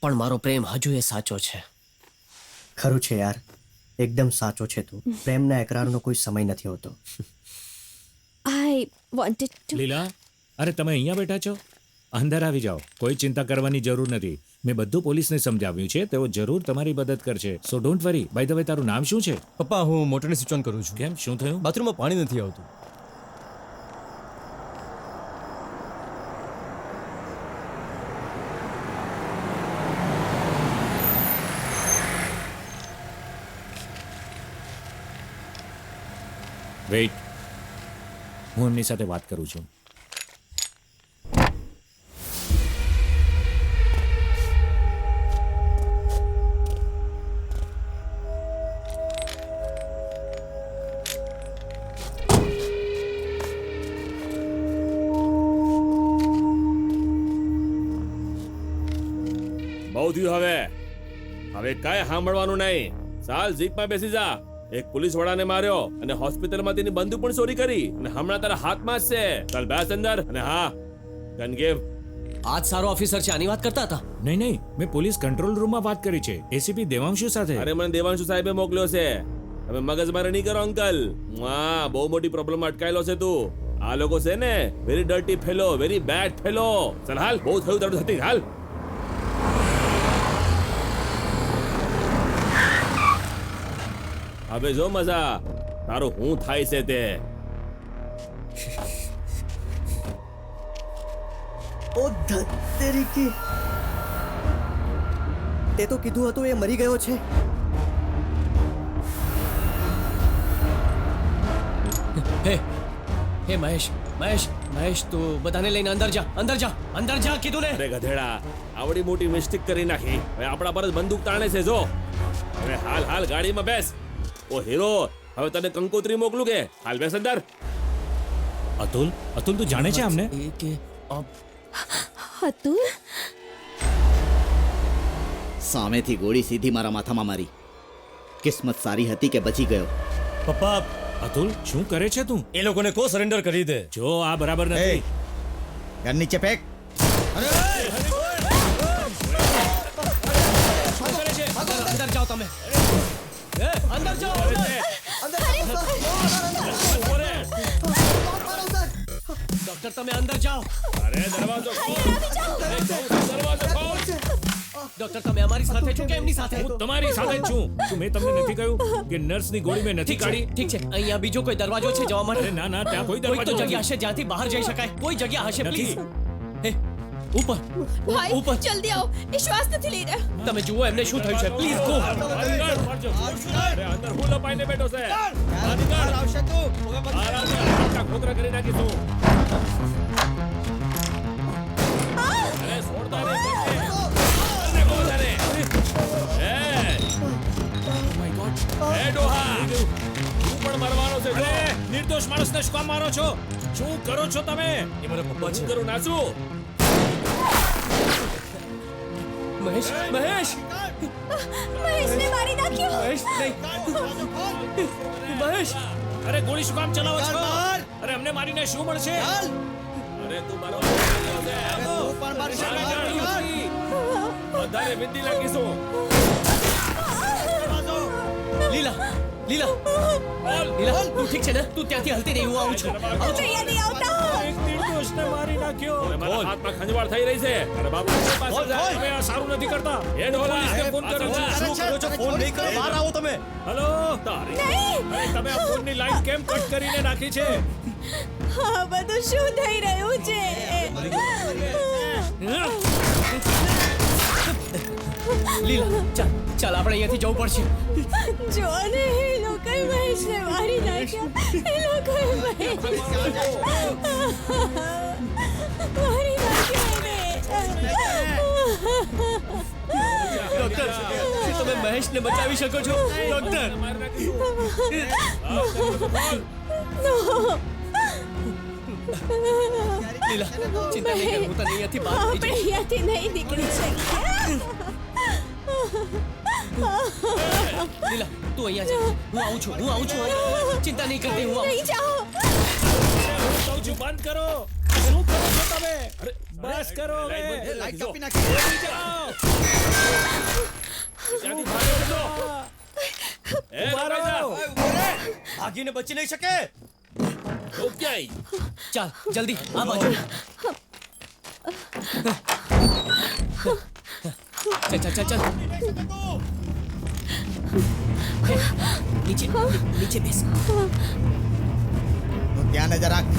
પણ મારો પ્રેમ હજુ એ સાચો છે. ખરું છે યાર, એકદમ સાચો છે તું. પ્રેમના એકરારનો કોઈ સમય નથી હોતો. આઈ વોન્ટેડ ટુ લીલા, અરે તમે અહીંયા બેઠા છો? અંદર આવી જાઓ, કોઈ ચિંતા કરવાની જરૂર નથી. મેં બધું પોલીસને સમજાવ્યું છે, તેઓ જરૂર તમારી મદદ કરશે. So don't worry. By the way, તારું નામ શું છે? પપ્પા, હું મોટરને સ્વિચ ઓન કરું છું. કેમ, શું થયું? બાથરૂમમાં પાણી નથી આવતું. વેઇટ, હું એમની સાથે વાત કરું છું. બહુ થયું હવે કાંઈ સાંભળવાનું નહીં. ચાલ જીપમાં બેસી જા. એક પોલીસ વાળાને માર્યો અને હોસ્પિટલમાં તેની બંદૂક પણ ચોરી કરી અને હમણાં તારા હાથમાં જ છે. ચાલ બેસ અંદર. અને હા, ગન ગેવ. આજ સારો ઓફિસર છે, આની વાત કરતા હતા. નહીં નહીં, મેં પોલીસ કંટ્રોલ રૂમમાં વાત કરી છે, એસીપી દેવાંશુ સાથે. અરે મને દેવાંશુ સાહેબે મોકલ્યો છે. તમે મગજમારી નહીં કરો અંકલ. હા, બહુ મોટી પ્રોબ્લેમ અટકાયેલો છે તું. આ લોકો છે ને very dirty fellow, very bad fellow. ચાલ હાલ, બહુ થયું તારું થતી. હાલ. હવે જો મજા તારું હું થાય છે તે. ઓ ધત્તેરીકી, તે તો કીધું હતું એ મરી ગયો છે. હે હે મહેશ, તું બધાને લઈને અંદર જા. અંદર જા કીધું ને. અરે ગધેડા, આવડી મોટી મિસ્ટેક કરી નાખી. હવે આપણા પર જ બંદૂક તાણે છે. જો હવે હાલ ગાડીમાં બેસ. ઓ હીરો, હવે તને કંકોત્રી મોકલું કે? હાલ બેસ અંદર. અતુલ, તું જાણે છે અમને? અતુલ, સામેથી ગોળી સીધી મારા માથામાં મારી. કિસ્મત સારી હતી કે બચી ગયો. પપ્પા, અતુલ, શું કરે છે તું? એ લોકોને કો સરેન્ડર કરી દે. જો આ બરાબર નથી. ગન નીચે ફેંક. અંદર જાઓ તમે. અંદર જાઓ. ડોક્ટર, તમે અંદર જાઓ. અરે દરવાજો ખોલ. દરવાજો ખોલ. ડોક્ટર, તમે અમારી સાથે છો કે એમની સાથે? હું તમારી સાથે જ છું. શું મેં તમને નથી કહ્યું કે નર્સની ગોળી મેં નથી કાઢી? ઠીક છે, અહીંયા બીજો કોઈ દરવાજો છે જવા માટે? અરે ના, ત્યાં કોઈ કોઈ તો દરવાજો જગ્યા નથી. હશે જ્યાંથી બહાર જઈ શકાય. કોઈ જગ્યા હશે, નથી. પ્લીઝ. હે, ઉપર. ભાઈ જલ્દી આવો, એ શ્વાસ નથી લઈ રહ્યા. તમે જુઓ એમને શું થયું છે. Please go. અરે અંદર હું લપાઈને બેઠો છે. ખોખરા કરી નાખીશું. અરે છોડતા નહીં. અરે ગોદાને. એ ડોહા, તું પણ મરવાનો છે. જો નિર્દોષ માણસને શું કામ મારો છો? શું કરો છો તમે? એ મારા પપ્પા છે. શું કરું નાસું? મહેશ, મહેશને મારી નાખ્યો. મહેશ. અરે ગોળી શું કામ ચલાવો છો? અરે અમને મારીને શું મળશે? અરે તું મારો બધાને વિંધી નાખીશું. લીલા, તું ઠીક છે ને? તું ત્યાંથી હલતી નહીં, હું આવું છું. અહીંયાથી આવતા. એક નિર્દોષને મારી નાખ્યો. અરે મારા હાથમાં ખંજવાળ થઈ રહી છે. અરે બાબુ પાસે જા. તમે આ સારું નથી કરતા. એ ડોલા, પોલીસને ફોન કરો. શું કરો છો? ફોન નહીં કરો, બહાર આવો તમે. હેલો, અરે તમે આ ફોનની લાઈન કેમ કટ કરીને નાખી છે? આ બધું શું થઈ રહ્યું છે? લીલા, ચાલ આપણે અહીંયાથી જવું પડશે. જો ને, એ લોકોએ મહેશને મારી નાખ્યા. એ લોકોએ મહેશને મારી નાખ્યા. ડોક્ટર, શું તમે મહેશને બચાવી શકો છો? ડોક્ટર. લીલા ચિંતા નહીં કર, હું તને અહીંયાથી બહાર લઈ આપણે અહીંયાથી નહીં નીકળી શકીએ. લીલા તું અહીંયા જા, હું આવું છું. ચિંતા નહીં કરતી, હું આવું નહીં જાઓ. કહું છું બંધ કરો. શું કરો છો તમે? બસ કરો હવે. લાઈટ કાપી નાખી. ત્યાંથી ભાગો બધો. એ રાજા, ભાગીને બચી નહીં શકે. તો ક્યાંય ચાલ જલ્દી આ બાજુ. ચાલ નીચે બેસ. તું ત્યાં નજર રાખ.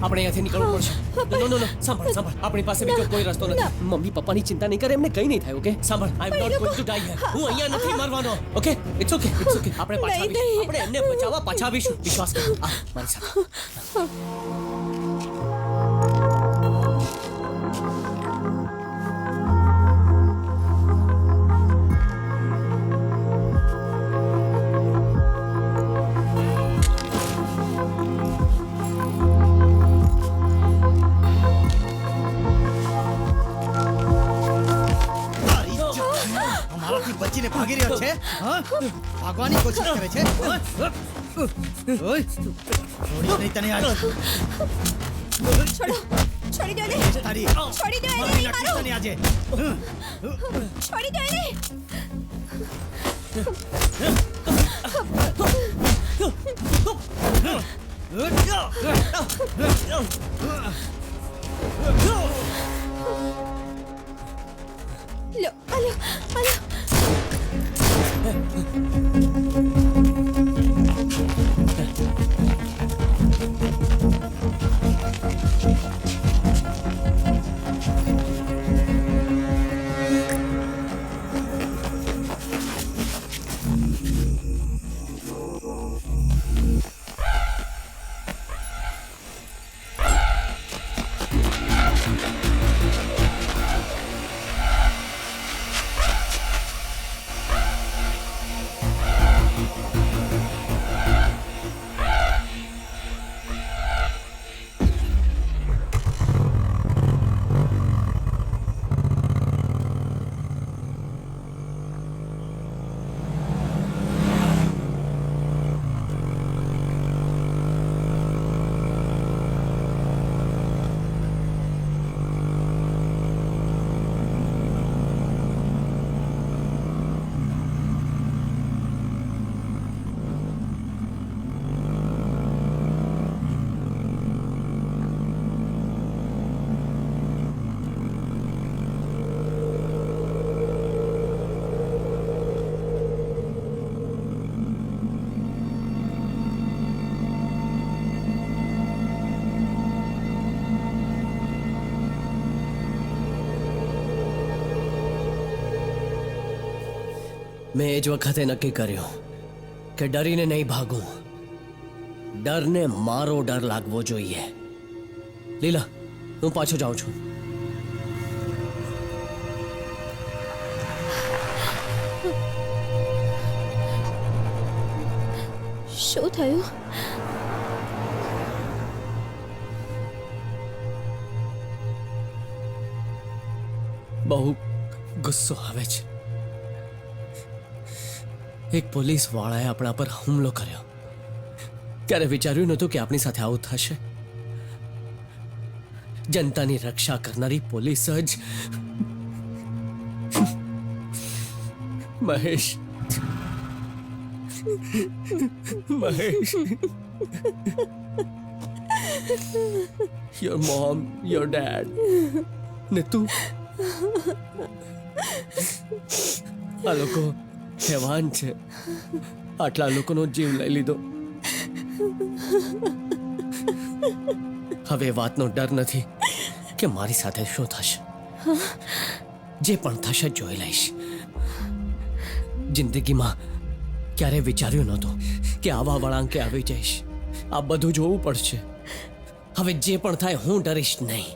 આપણે અહીંયાથી નીકળવું પડશે. નો સાંભળ આપણી પાસે બીજો કોઈ રસ્તો નથી. મમ્મી પપ્પાની ચિંતા નહીં કરે, એમને કંઈ નહીં થાય. ઓકે સાંભળ, I am not going to die here. હું અહીંયા નથી મરવાનો. Okay it's okay. આપણે પાછા આવીશું. આપણે એમને બચાવવા પાછા આવીશું. વિશ્વાસ કર. આ મારી સાથે. અમારાથી બચીને ભાગી રહ્યો છે. હા? ભાગવાની કોશિશ કરે છે. ઓય, છોડીશ નહીં તને આજ. છોડી દો ને. તારી છોડી દો એને. મારી નહીં નાખીશ મારો. તને આજે. છોડી દો એને. લો આલો. મેં એ જ વખતે નક્કી કર્યું કે ડરીને નહીં ભાગું, ડરને મારો ડર લાગવો જોઈએ. લીલા હું પાછો જાઉં છું. શું થયું? બહુ ગુસ્સો આવે છે. એક પોલીસ વાળાએ આપણા પર હુમલો કર્યો. ત્યારે વિચાર્યું નહોતું કે આપણી સાથે આવું થશે. જનતાની રક્ષા કરનારી પોલીસ જ Mahesh your mom, your dad ને તું. આ લોકો હેવાન છે. આટલા લોકોનો જીવ લઈ લીધો. હવે વાતનો ડર નથી કે મારી સાથે શું થશે. જે પણ થશે જોઈ લઈશ. જિંદગીમાં ક્યારે વિચાર્યું નહોતું કે આવા વળાંકે આવી જઈશ. આ બધું જોવું પડશે. હવે જે પણ થાય હું ડરીશ નહીં.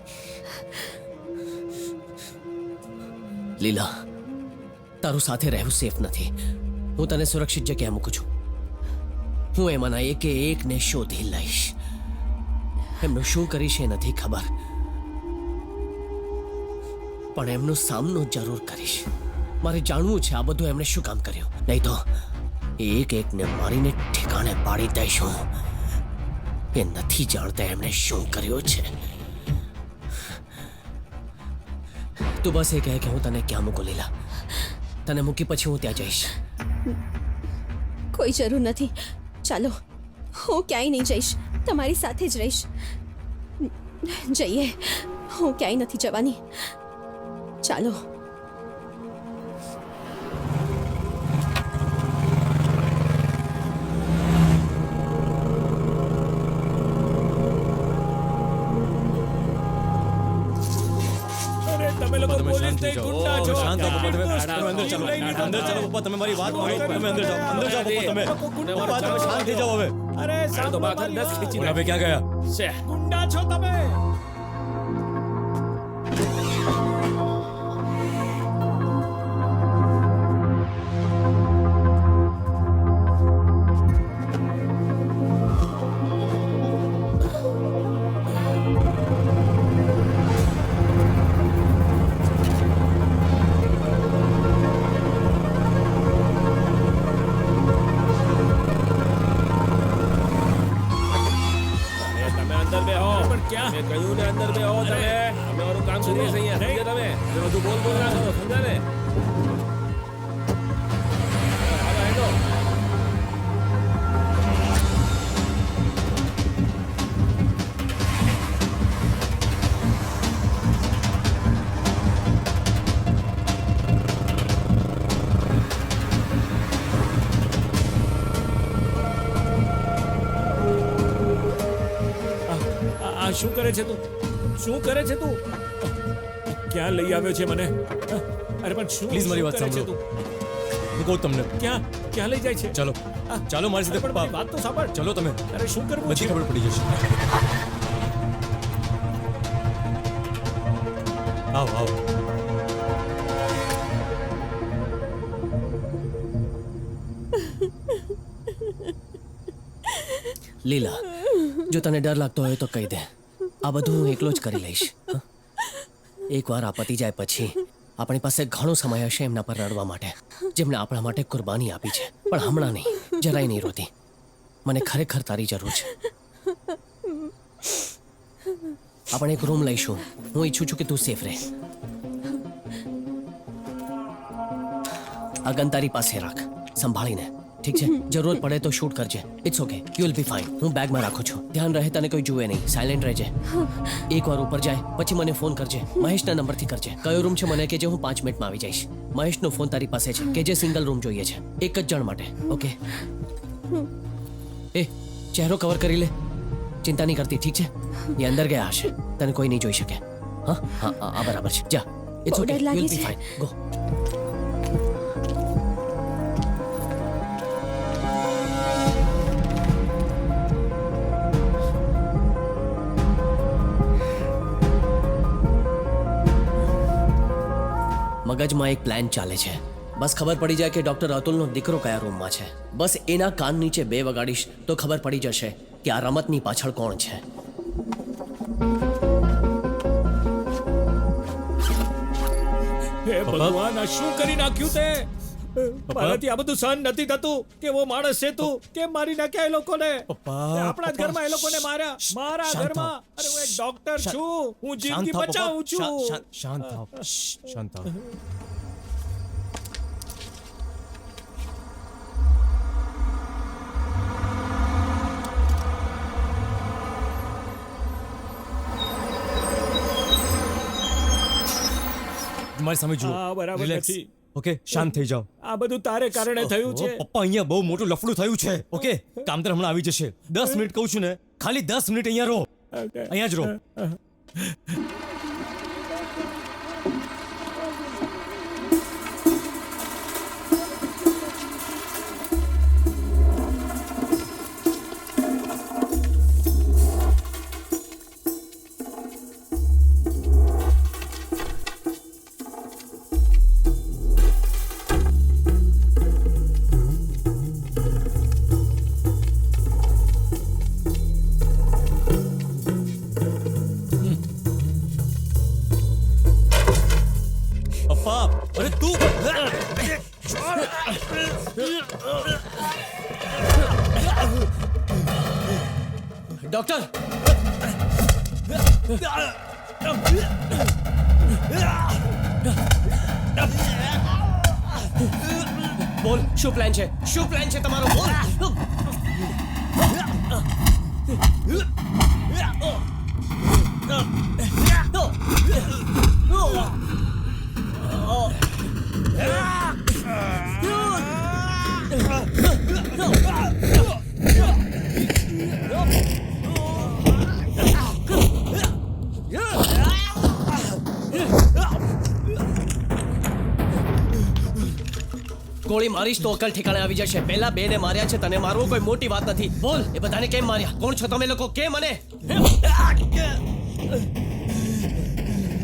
લીલા તારું સાથે રહેવું સેફ નથી. હું તને સુરક્ષિત જગ્યાએ મૂકું છું. હું એમાંના એકે એકને શોધી લઈશ. એમનું શું કરીશ એ નથી ખબર, પણ એમનો સામનો જરૂર કરીશ. મારે જાણવું છે આ બધું એમણે શું કામ કર્યું. નહીં તો એક એકને મારીને ઠેકાણે પાડી દઈશું. એ નથી જાણતા એમણે શું કર્યું છે. તું બસ એ કહે કે હું તને ક્યાં મૂકું લીલા. તને મૂકી પછી હું ત્યાં જઈશ. કોઈ જરૂર નથી. ચાલો, હું ક્યાંય નહીં જઈશ, તમારી સાથે જ રહીશ. જઈએ, હું ક્યાંય નથી જવાની. ચાલો. તમે લોકો પોલીસ નહીં, ગુંડા છો. શાંત થાઓ, પપ્પા, તમે અંદર ચાલો, અંદર ચાલો પપ્પા, તમે મારી વાત માનો. તમે અંદર જાઓ, અંદર જાઓ પપ્પા, તમે પપ્પા, તમે શાંત થઈ જાઓ હવે. અરે તો બાકર 10 ખીચી હવે ક્યાં ગયા? છે. ગુંડા છો તમે. તમે અંદર બેહો. પણ ક્યાં? મેં કહ્યું ને અંદર બેહો તમે. અમે મારું કામ કરીએ છીએ અહીંયા. સમજ્યા તમે? તમે બધું બોલ ના કરો. સમજ્યા ને? હાલો, હેડો. આ શું કરે છે તું? શું કરે છે તું? ક્યાં લઈ આવ્યો છે મને? અરે પણ શું પ્લીઝ મારી શું વાત કરે છે સાંભળો. તું? હું કહું તમને, ક્યાં ક્યાં લઈ જાય છે? ચાલો ચાલો મારી સાથે પણ પપ્પા. મારી વાત તો સાંભળ. ચલો તમે, અરે શું કરવું બધી છે? ખબર પડી જશે. આવો આવો. લીલા, જો તને ડર લાગતો હોય તો કહી દે. આ બધું હું એકલો જ કરી લઈશ. હં? એકવાર આ પતી જાય પછી આપણી પાસે ઘણો સમય હશે એમના પર રડવા માટે, જેમણે આપણા માટે કુરબાની આપી છે. પણ હમણાં નહીં, જરાય નહીં રોતી. મને ખરેખર તારી જરૂર છે. આપણે એક રૂમ લઈશું. હું ઈચ્છું છું કે તું સેફ રહે. આ ગન તારી પાસે રાખ, સંભાળીને. ઠીક છે? જરૂરત પડે તો શૂટ કરજે. It's okay, you will be fine. હું બેગમાં રાખું છું. ધ્યાન રહે, તને કોઈ જુએ નહીં. સાયલેન્ટ રહેજે. એકવાર ઉપર જાય પછી મને ફોન કરજે. મહેશના નંબરથી કરજે. કયો રૂમ છે મને કહેજે, હું 5 મિનિટમાં આવી જઈશ. મહેશનો ફોન તારી પાસે છે, કે જે સિંગલ રૂમ જોઈએ છે, એક જ જણ માટે. ઓકે? એ ચહેરો કવર કરી લે. ચિંતા નહીં કરતી, ઠીક છે? એ અંદર ગયા હશે, તને કોઈ નહીં જોઈ શકે. હા હા આ બરાબર છે. જા. ઇટ્સ ઓકે, Powder યુ લાગે વિલ બી છે. ફાઇન. ગો. મગજમાં એક પ્લાન ચાલે છે. બસ ખબર પડી જાય કે ડોક્ટર અતુલનો દીકરો કયા રૂમમાં છે. બસ એના કાન નીચે 2 વગાડીશ તો ખબર પડી જશે કે આ રમતની પાછળ કોણ છે. હે ભગવાન, આ શું કરી નાખ્યું તે? મારાથી આ બધું સહન નથી થતું. કેવો માણસ છે તું? કેમ મારી નાખ્યા એ લોકોને? આપણા જ ઘરમાં એ લોકોને માર્યા. મારા ઘરમાં. અરે હું એક ડોક્ટર છું. હું જિંદગી બચાવું છું. શાંત થાઓ, શાંત થાઓ. મારી સામે જુઓ. હા, બરાબર Relax. નથી. ઓકે, શાંત થઈ જાઓ. આ બધું તારે કારણે થયું છે. ઓહો, પપ્પા, અહીંયા બહુ મોટું લફડું થયું છે. ઓકે, કામતર હમણાં આવી જશે. 10 મિનિટ કહું છું ને, ખાલી 10 મિનિટ અહીંયા રહો. Okay. અહીંયા જ રહો. ડોક્ટર બોલ, શું પ્લાન છે? શું પ્લાન છે તમારો? બોલ. ગોળી મારીશ તો અકલ ઠેકાણે આવી જશે. પહેલા બેને માર્યા છે, તને મારવો કોઈ મોટી વાત નથી. બોલ, એ બધાને કેમ માર્યા? કોણ છો તમે લોકો? કે મને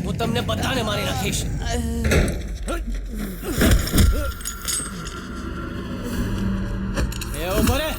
હું તમને બધાને મારી નાખીશ. એ ઉભો રે.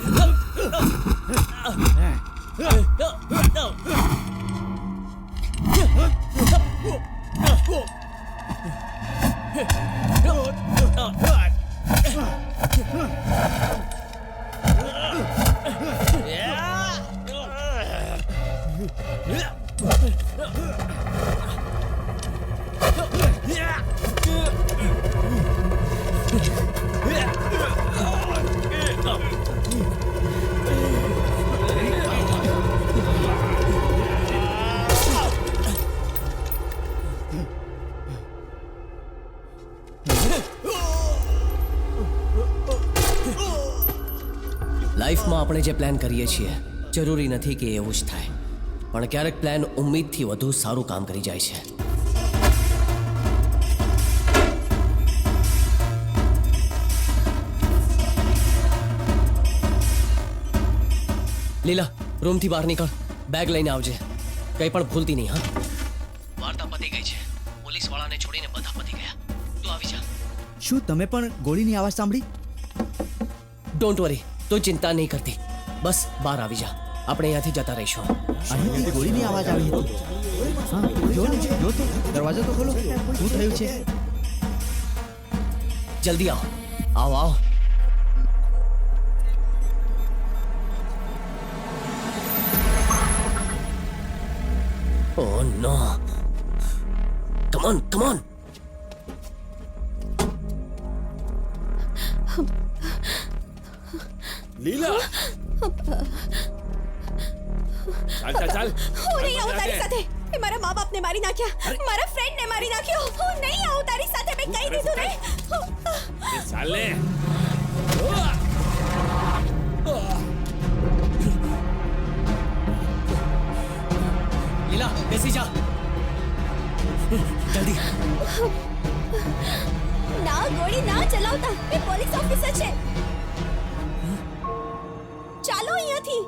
લાઈફમાં આપણે જે પ્લાન કરીએ છીએ જરૂરી નથી કે એવું જ થાય, પણ ક્યારેક પ્લાન ઉમ્મીદથી વધુ સારું કામ કરી જાય છે. લીલા, રૂમથી બહાર નીકળ. બેગ લઈને આવજે. કંઈ પણ ભૂલતી નહીં. હા, વાર્તા પતી ગઈ છે. પોલીસ વાળાને છોડીને બધા પતી ગયા. તું આવી જા. શું તમે પણ ગોળીની અવાજ સાંભળી? ડોન્ટ વરી, તું ચિંતા નહીં કરતી. બસ બહાર આવી જા. આપણે અહીંયાથી જતા રહીશું. અહીંથી ગોળીની અવાજ આવી હતી. હા, જો ને, જો તો દરવાજો તો ખોલો. શું થયું છે? જલ્દી આવો. આવો આવો. Oh no. Come on, come on. લીલા, ચાલ ચાલ ચાલ. હું નહીં આવું તારી સાથે. એ મારા મા બાપને મારી નાખ્યા, મારા ફ્રેન્ડને મારી નાખ્યો. હું નહીં આવું તારી સાથે. મેં કહી દીધું ને. ચાલ ને. લીલા, બેસી જા. જલ્દી. ના, ગોળી ના ચલાવતા. એ પોલીસ ઓફિસર છે. ચાલો અહીંયાથી.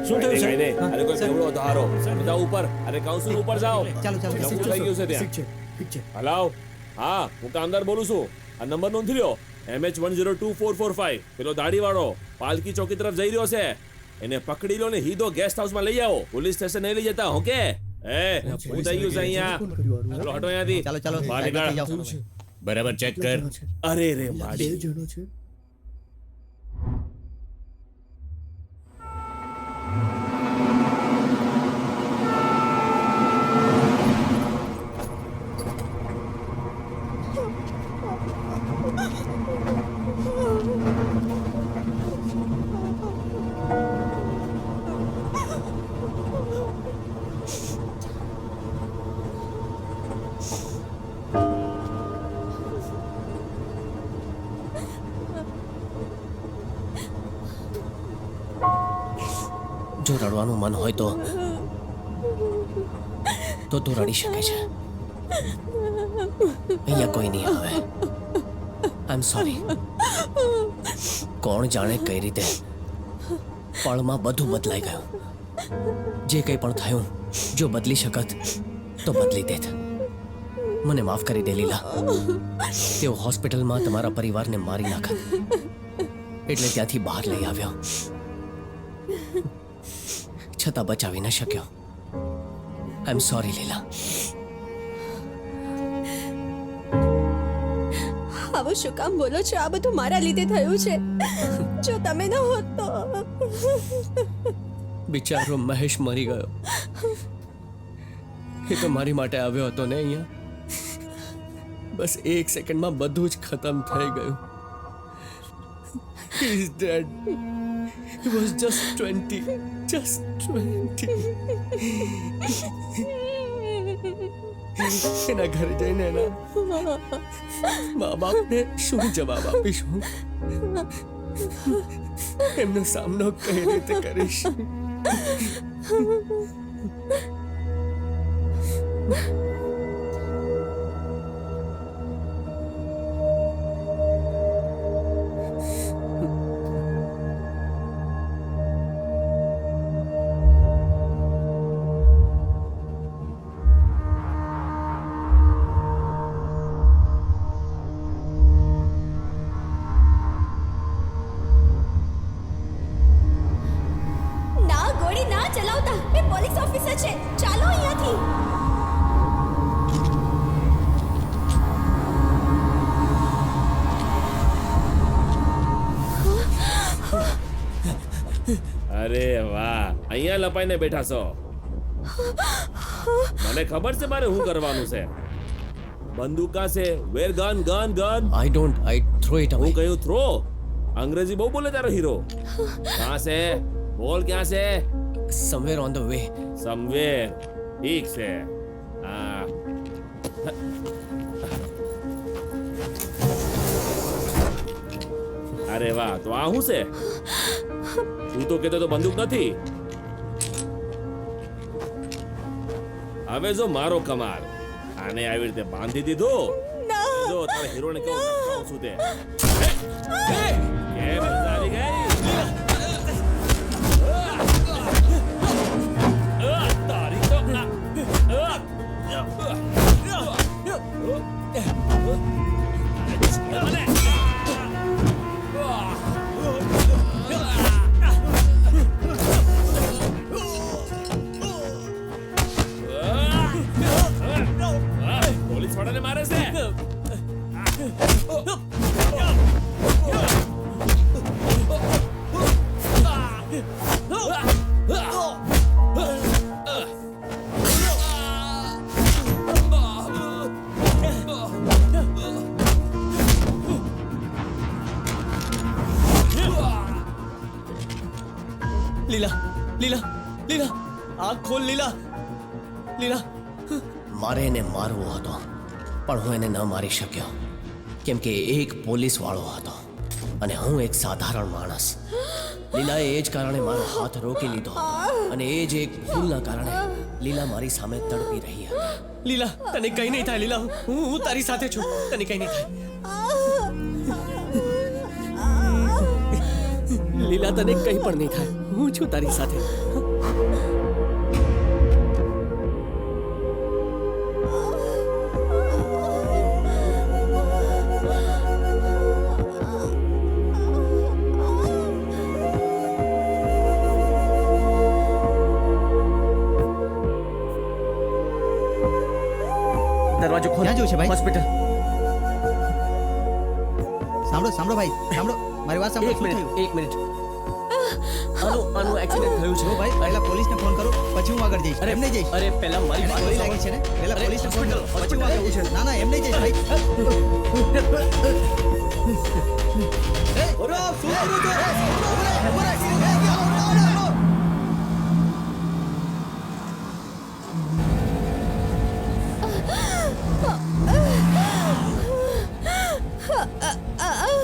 શું થયું કઈ નહીં. છે? અરે કોઈ કેવડો ધારો. બધા ઉપર. અરે કાઉન્સિલ ઉપર જાઓ. ચાલો ચાલો નવું થઈ ગયું છે ત્યાં. ઠીક છે. હલાવ. હા, હું કામદાર બોલું છું. આ નંબર નોંધી લ્યો. MH102445. પેલો દાઢીવાળો પાલકી ચોકી તરફ જઈ રહ્યો છે. એને પકડી લો ને હીધો ગેસ્ટ હાઉસમાં લઈ આવો. પોલીસ સ્ટેશન નહીં લઈ જતા. ઓકે? હું થઈ ગયું છે અહીંયા. ચલો હટો અહીંયાથી. ચાલો ચાલો બહાર સાઈડમાં થઈ નીકળ. જાઓ. બરાબર ચેક કર. અરે રે બે માડી. જણો છે. જો રડવાનું મન હોય તો તું રડી શકે છે. અહીંયા કોઈ નહીં આવે. આઈ એમ સોરી. કોણ જાણે કઈ રીતે પળમાં બધું બદલાઈ ગયું. જે કંઈ પણ થયું, જો બદલી શકત તો બદલી દેત. મને માફ કરી દે લીલા. તેઓ હોસ્પિટલમાં તમારા પરિવારને મારી નાખત. એટલે ત્યાંથી બહાર લઈ આવ્યો, છતાં બચાવી ન શક્યો. આઈ એમ સોરી લીલા. આવું શું કામ બોલો છો? આ બધું મારા લીધે થયું છે. જો તમે ન હોત તો બિચારો મહેશ મરી ગયો. એ તો મારી માટે આવ્યો હતો ને અહીંયા. બસ એક સેકન્ડમાં બધું જ ખતમ થઈ ગયું. He is dead. He was just 20. Just 20. એના ઘરે જઈને એના મા બાપને શું જવાબ આપીશું? એમનો સામનો કઈ રીતે કરીશ? ના ગોળી ના ચલાવતા. એ પોલીસ ઓફિસર છે. ચાલો અહીંયાથી. અરે વાહ, અહીંયા લપાઈને બેઠા છો. મને ખબર છે મારે શું કરવાનું છે. બંદૂક કા છે? Where gun gun gun. I throw it away. હું કહ્યું થ્રો. અંગ્રેજી બહુ બોલે તારો હીરો. કહાં છે? બોલ ક્યાં છે? Somewhere on the way. Somewhere. ઠીક છે. હા. અરે વાહ, તો આ શું છે? તું તો કહેતો તો બંદૂક નથી. હવે જો મારો કમાલ. આને આવી રીતે બાંધી દીધો. જો તારા હીરોને કેવું સમજાવું છું તે. કેમ મજા આવી ગઈ? તારી તો પોલીસ વાળાને મારે છે. લીલા લીલા લીલા આંખ ખોલ લીલા. લીલા મારે એને મારવો હતો, પણ હું એને ન મારી શક્યો, કેમ કે એ એક પોલીસ વાળો હતો અને હું એક સાધારણ માણસ. લીલાએ એ જ કારણે મારો હાથ રોકી લીધો અને એ જ એક ભૂલના કારણે લીલા મારી સામે તડપી રહી હતી. લીલા તને કઈ નહીં થાય. લીલા હું તારી સાથે છું. તને કઈ નહીં થાય. લીલા તને કઈ પણ નહીં થાય. હું છું તારી સાથે. દરવાજો ખોલ. ક્યાં જવું છે ભાઈ? હોસ્પિટલ. સાંભળો સાંભળો ભાઈ, સાંભળો મારી વાત સાંભળો. એક શું મિનિટ થયું? એક મિનિટ. આનું એક્સિડન્ટ થયું છે. જો ભાઈ, પહેલા પોલીસને ફોન કરું, પછી હું આગળ જઈશ. એમ નહીં જઈશ. અરે પહેલા મારી એને વાત ગોળી સાંભળ. લાગી છે ને, પહેલા અરે, પોલીસને ફોન હોસ્પિટલ, કરું, પછી હું આગળ જઈશ. ના ના, એમ નહીં જઈશ ભાઈ.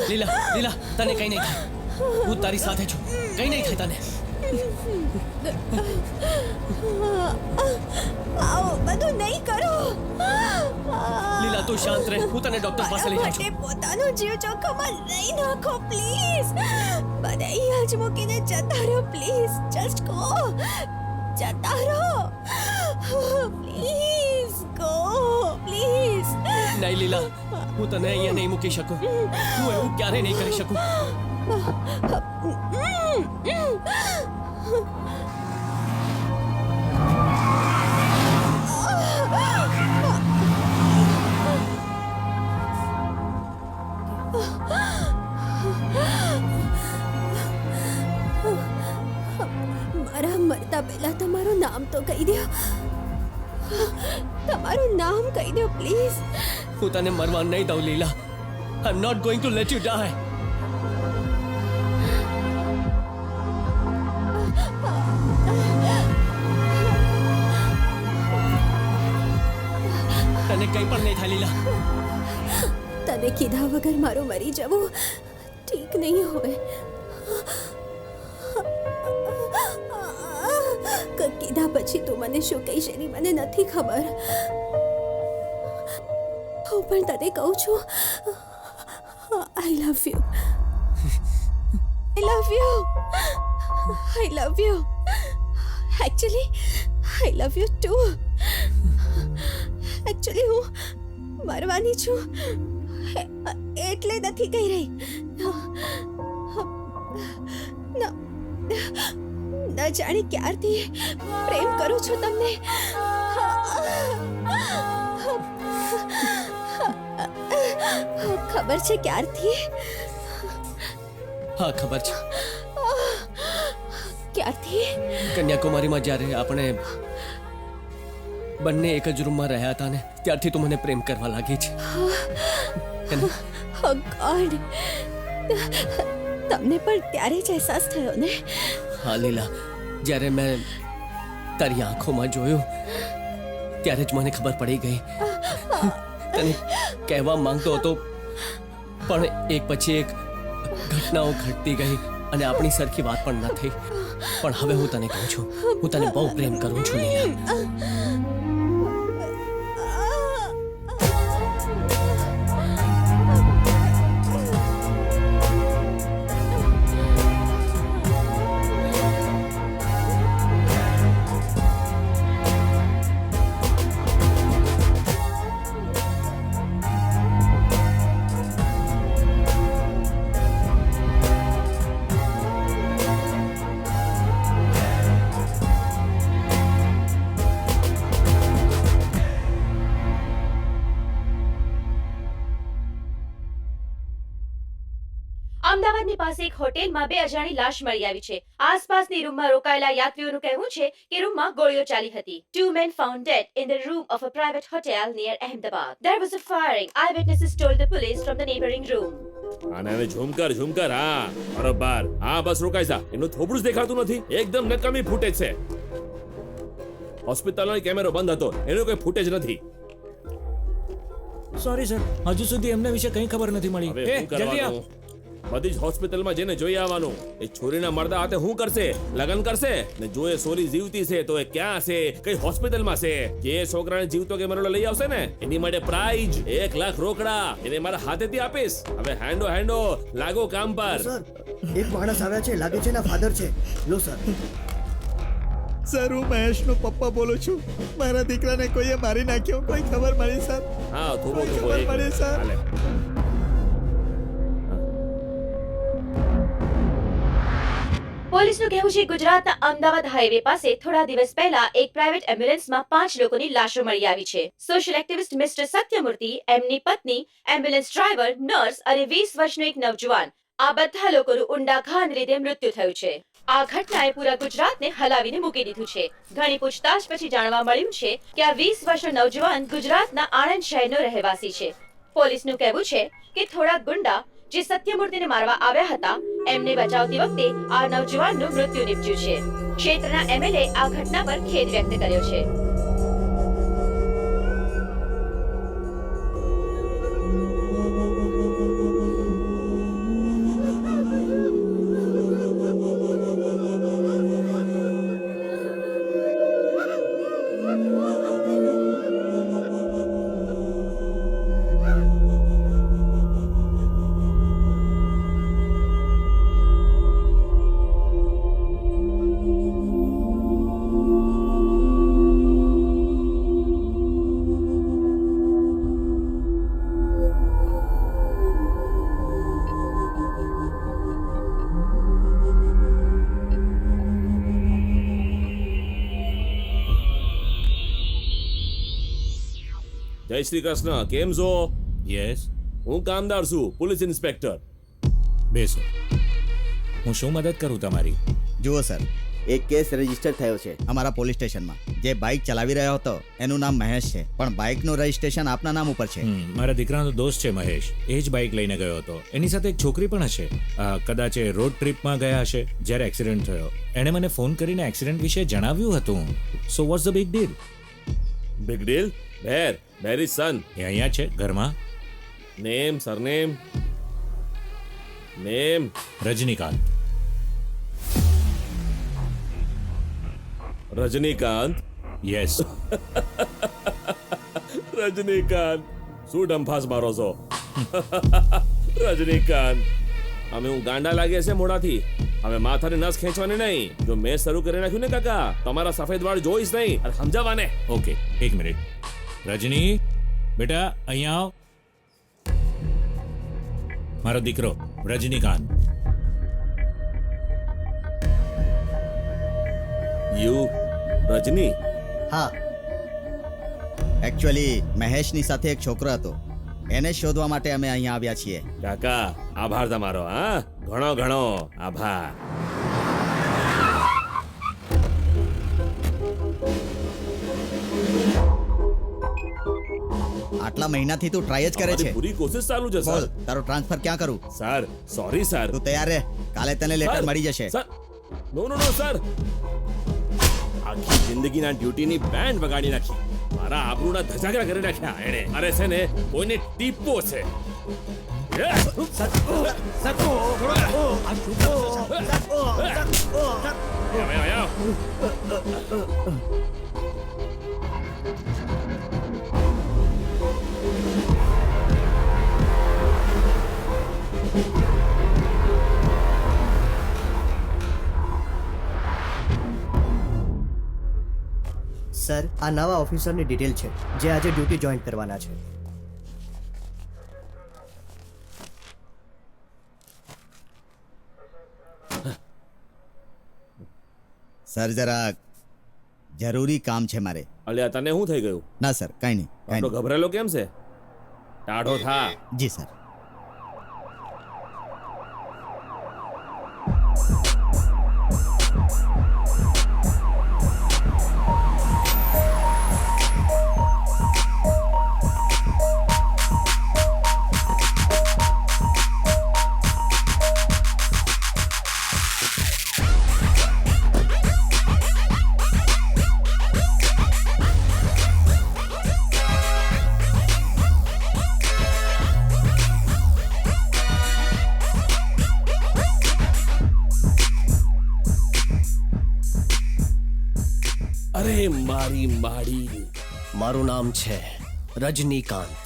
લીલા લીલા તને કઈ નહીં થાય. હું તારી સાથે છું. કઈ નહીં થાય તને. આવો બધું નહીં કરો. લીલા તું શાંત રહે. હું તને ડોક્ટર પાસે લઈ જાઉં છું. માટે પોતાનો જીવ જોખમમાં નહીં નાખો પ્લીઝ. મને અહીંયા જ મૂકીને જતા રહો પ્લીઝ. Just go. જતા રહો પ્લીઝ. Go please. નહીં લીલા, હું તને અહીંયા નહીં મૂકી શકું. હું એવું ક્યારે નહીં કરી શકું. મારા મરતા પહેલા તમારું નામ તો કહી દો. તમારું નામ કહી દો પ્લીઝ. હું તને મરવા નહીં દઉં Leela. I am not going to let you die. તને કંઈ પણ નહીં થાય લીલા. તને કીધા વગર મારું મરી જવું ઠીક નહીં હોય. કીધા પછી તું મને શું કહીશ એની મને નથી ખબર. હું પણ તને કહું છું I love you. I love you. I love you. Actually I love you too. Actually હું મરવાની છું એટલે નથી કહી રહી. ન જાણે ક્યારથી પ્રેમ કરું છું તમને. ખબર છે ક્યારથી? હા ખબર છે. ક્યારથી? કન્યાકુમારીમાં જ્યારે આપણે બંને એક જ રૂમમાં રહ્યા હતા ને ત્યારથી તું મને પ્રેમ કરવા લાગી છે. ઓ ગોડ, તમને પણ ત્યારે જ અહેસાસ થયો ને? હા લીલા, જ્યારે મેં તારી આંખોમાં જોયું ત્યારે જ મને ખબર પડી ગઈ. તને કહેવા માંગતો હતો પણ એક પછી એક ઘટનાઓ ઘટતી ગઈ અને આપણી સરખી વાત પણ ન થઈ. પણ હવે હું તને કહું છું, હું તને બહુ પ્રેમ કરું છું લીલા. અમદાવાદની પાસે એક હોટેલમાં બે અજાણી લાશ મળી આવી છે. આસપાસની રૂમમાં રોકાયેલા યાત્રીઓનું કહેવું છે કે રૂમમાં ગોળીઓ ચાલી હતી. 2 men found dead in the room of a private hotel near Ahmedabad. There was a firing. Eyewitnesses told the police from the neighboring room. આને ઝુમકર હા બરોબર. હા બસ રોકાઈ જા. એનું થોબડું જ દેખાતું નથી. એકદમ નકામી ફૂટેજ છે. હોસ્પિટલનો કેમેરો બંધ હતો, એનો કોઈ ફૂટેજ નથી. સોરી સર, હજુ સુધી એમના વિશે કંઈ ખબર નથી મળી. હવે એ શું જલ્દી આવ. કરવાનું? બધી જ હોસ્પિટલમાં જઈને જોઈ આવવાનું. એ છોરીના મરદા હાથે શું કરશે? લગન કરશે ને જો એ સોરી જીવતી છે તો એ ક્યાં છે? કઈ હોસ્પિટલમાં છે? જે છોકરાને જીવતો કે મરેલો લઈ આવશે ને એની માટે પ્રાઇઝ 1 લાખ રોકડા એને મારા હાથેથી આપીશ. હવે હેન્ડો લાગો કામ પર. સર, એક માણસ આવ્યા છે, લાગે છે એના ફાધર છે. લો સર. સર, હું મહેશનો પપ્પા બોલું છું. મારા દીકરાને કોઈએ મારી નાખ્યો, કોઈ ખબર મળી સર? હા થોબો ખબર પડી, સર. હાલે. પોલીસનું કહેવું છે ગુજરાતના અમદાવાદ હાઈવે પાસે થોડા દિવસ પહેલા એક પ્રાઇવેટ એમ્બ્યુલન્સમાં 5 લોકોની લાશો મળી આવી છે. સોશિયલ એક્ટિવિસ્ટ મિસ્ટર સત્યમૂર્તિ, એમની પત્ની, એમ્બ્યુલન્સ ડ્રાઈવર, નર્સ અને 20 વર્ષનો એક નવજુવાન, આ બધા લોકોનું ઊંડા ઘાને લીધે મૃત્યુ થયું છે. આ ઘટનાએ પૂરા ગુજરાતને હલાવીને મૂકી દીધું છે. ઘણી પૂછતાછ પછી જાણવા મળ્યું છે કે આ 20 વર્ષનો નવજુવાન ગુજરાતના આણંદ શહેરનો રહેવાસી છે. પોલીસનું કહેવું છે કે થોડા ગુંડા જે સત્યમૂર્તિને મારવા આવ્યા હતા એમને બચાવતી વખતે આ નવજુવાનનું મૃત્યુ નિપજ્યું છે. ક્ષેત્રના એમએલએ આ ઘટના પર ખેદ વ્યક્ત કર્યો છે. જય શ્રી કૃષ્ણ, કેમ છો? યસ, હું કામદાર છું, પોલીસ ઇન્સ્પેક્ટર. બેસો. હું શું મદદ કરું તમારી? જુઓ સર, એક કેસ રજીસ્ટર થયો છે અમારા પોલીસ સ્ટેશનમાં. જે બાઇક ચલાવી રહ્યો હતો એનું નામ મહેશ છે, પણ બાઇકનું રજીસ્ટ્રેશન આપના નામ ઉપર છે. મારા દીકરાનો દોસ્ત છે મહેશ, એ જ બાઇક લઈને ગયો હતો. એની સાથે એક છોકરી પણ હશે. કદાચ એ રોડ ટ્રીપમાં ગયા હશે જ્યારે એક્સિડન્ટ થયો. એણે મને ફોન કરીને એક્સિડન્ટ વિશે જણાવ્યું હતું. So what's the big deal? Big deal? Where is son? એ અહીંયા છે ઘરમાં. Name, surname? Name? Rajinikanth. Rajinikanth? Yes. Rajinikanth, શું ડંફાસ મારો છો? રજનીકાંત, અમે હું ગાંડા લાગે છે મોડાથી. હવે માથાની નસ ખેંચવાની નહીં. જો મેં શરૂ કરી નાખ્યું ને કાકા, તમારા સફેદ વાળ જોઈશ નહીં અને સમજાવવાને. ઓકે, એક મિનિટ. રજની, બેટા અહીંયા આવ. મારો દીકરો રજનીકાંત. યુ રજની? હા, એકચ્યુઅલી મહેશની સાથે એક છોકરો હતો, એને શોધવા માટે અમે અહીંયા આવ્યા છીએ. કાકા, આભાર તમારો. હા, ઘણો ઘણો આભાર. આટલા મહિનાથી તું ટ્રાય જ કરે છે. અમારી પૂરી કોશિશ ચાલુ છે બોલ, સર. તારો ટ્રાન્સફર ક્યાં કરું? Sir, sorry sir. તું તૈયાર રહે, કાલે તને લેટર સર, મળી જશે. સર, નો સર. આખી જિંદગીના ડ્યુટીની બેન્ડ વગાડી નાખી. મારા આબરૂના ધજાગરા કરી નાખ્યા એણે. અરે છે ને, કોઈને ટીપો છે. સર, આ નવા ઓફિસરની ડિટેલ છે જે આજે ડ્યુટી જોઈન કરવાના છે. સર, જરા જરૂરી કામ છે મારે. અલ્યા, તને શું થઈ ગયું? ના સર, કાંઈ નહીં, કાંઈ આટલો ગભરેલો કેમ છે? ટાઢો થા. નહીં. જી સર. અરે મારી માડી. મારું નામ છે રજનીકાંત.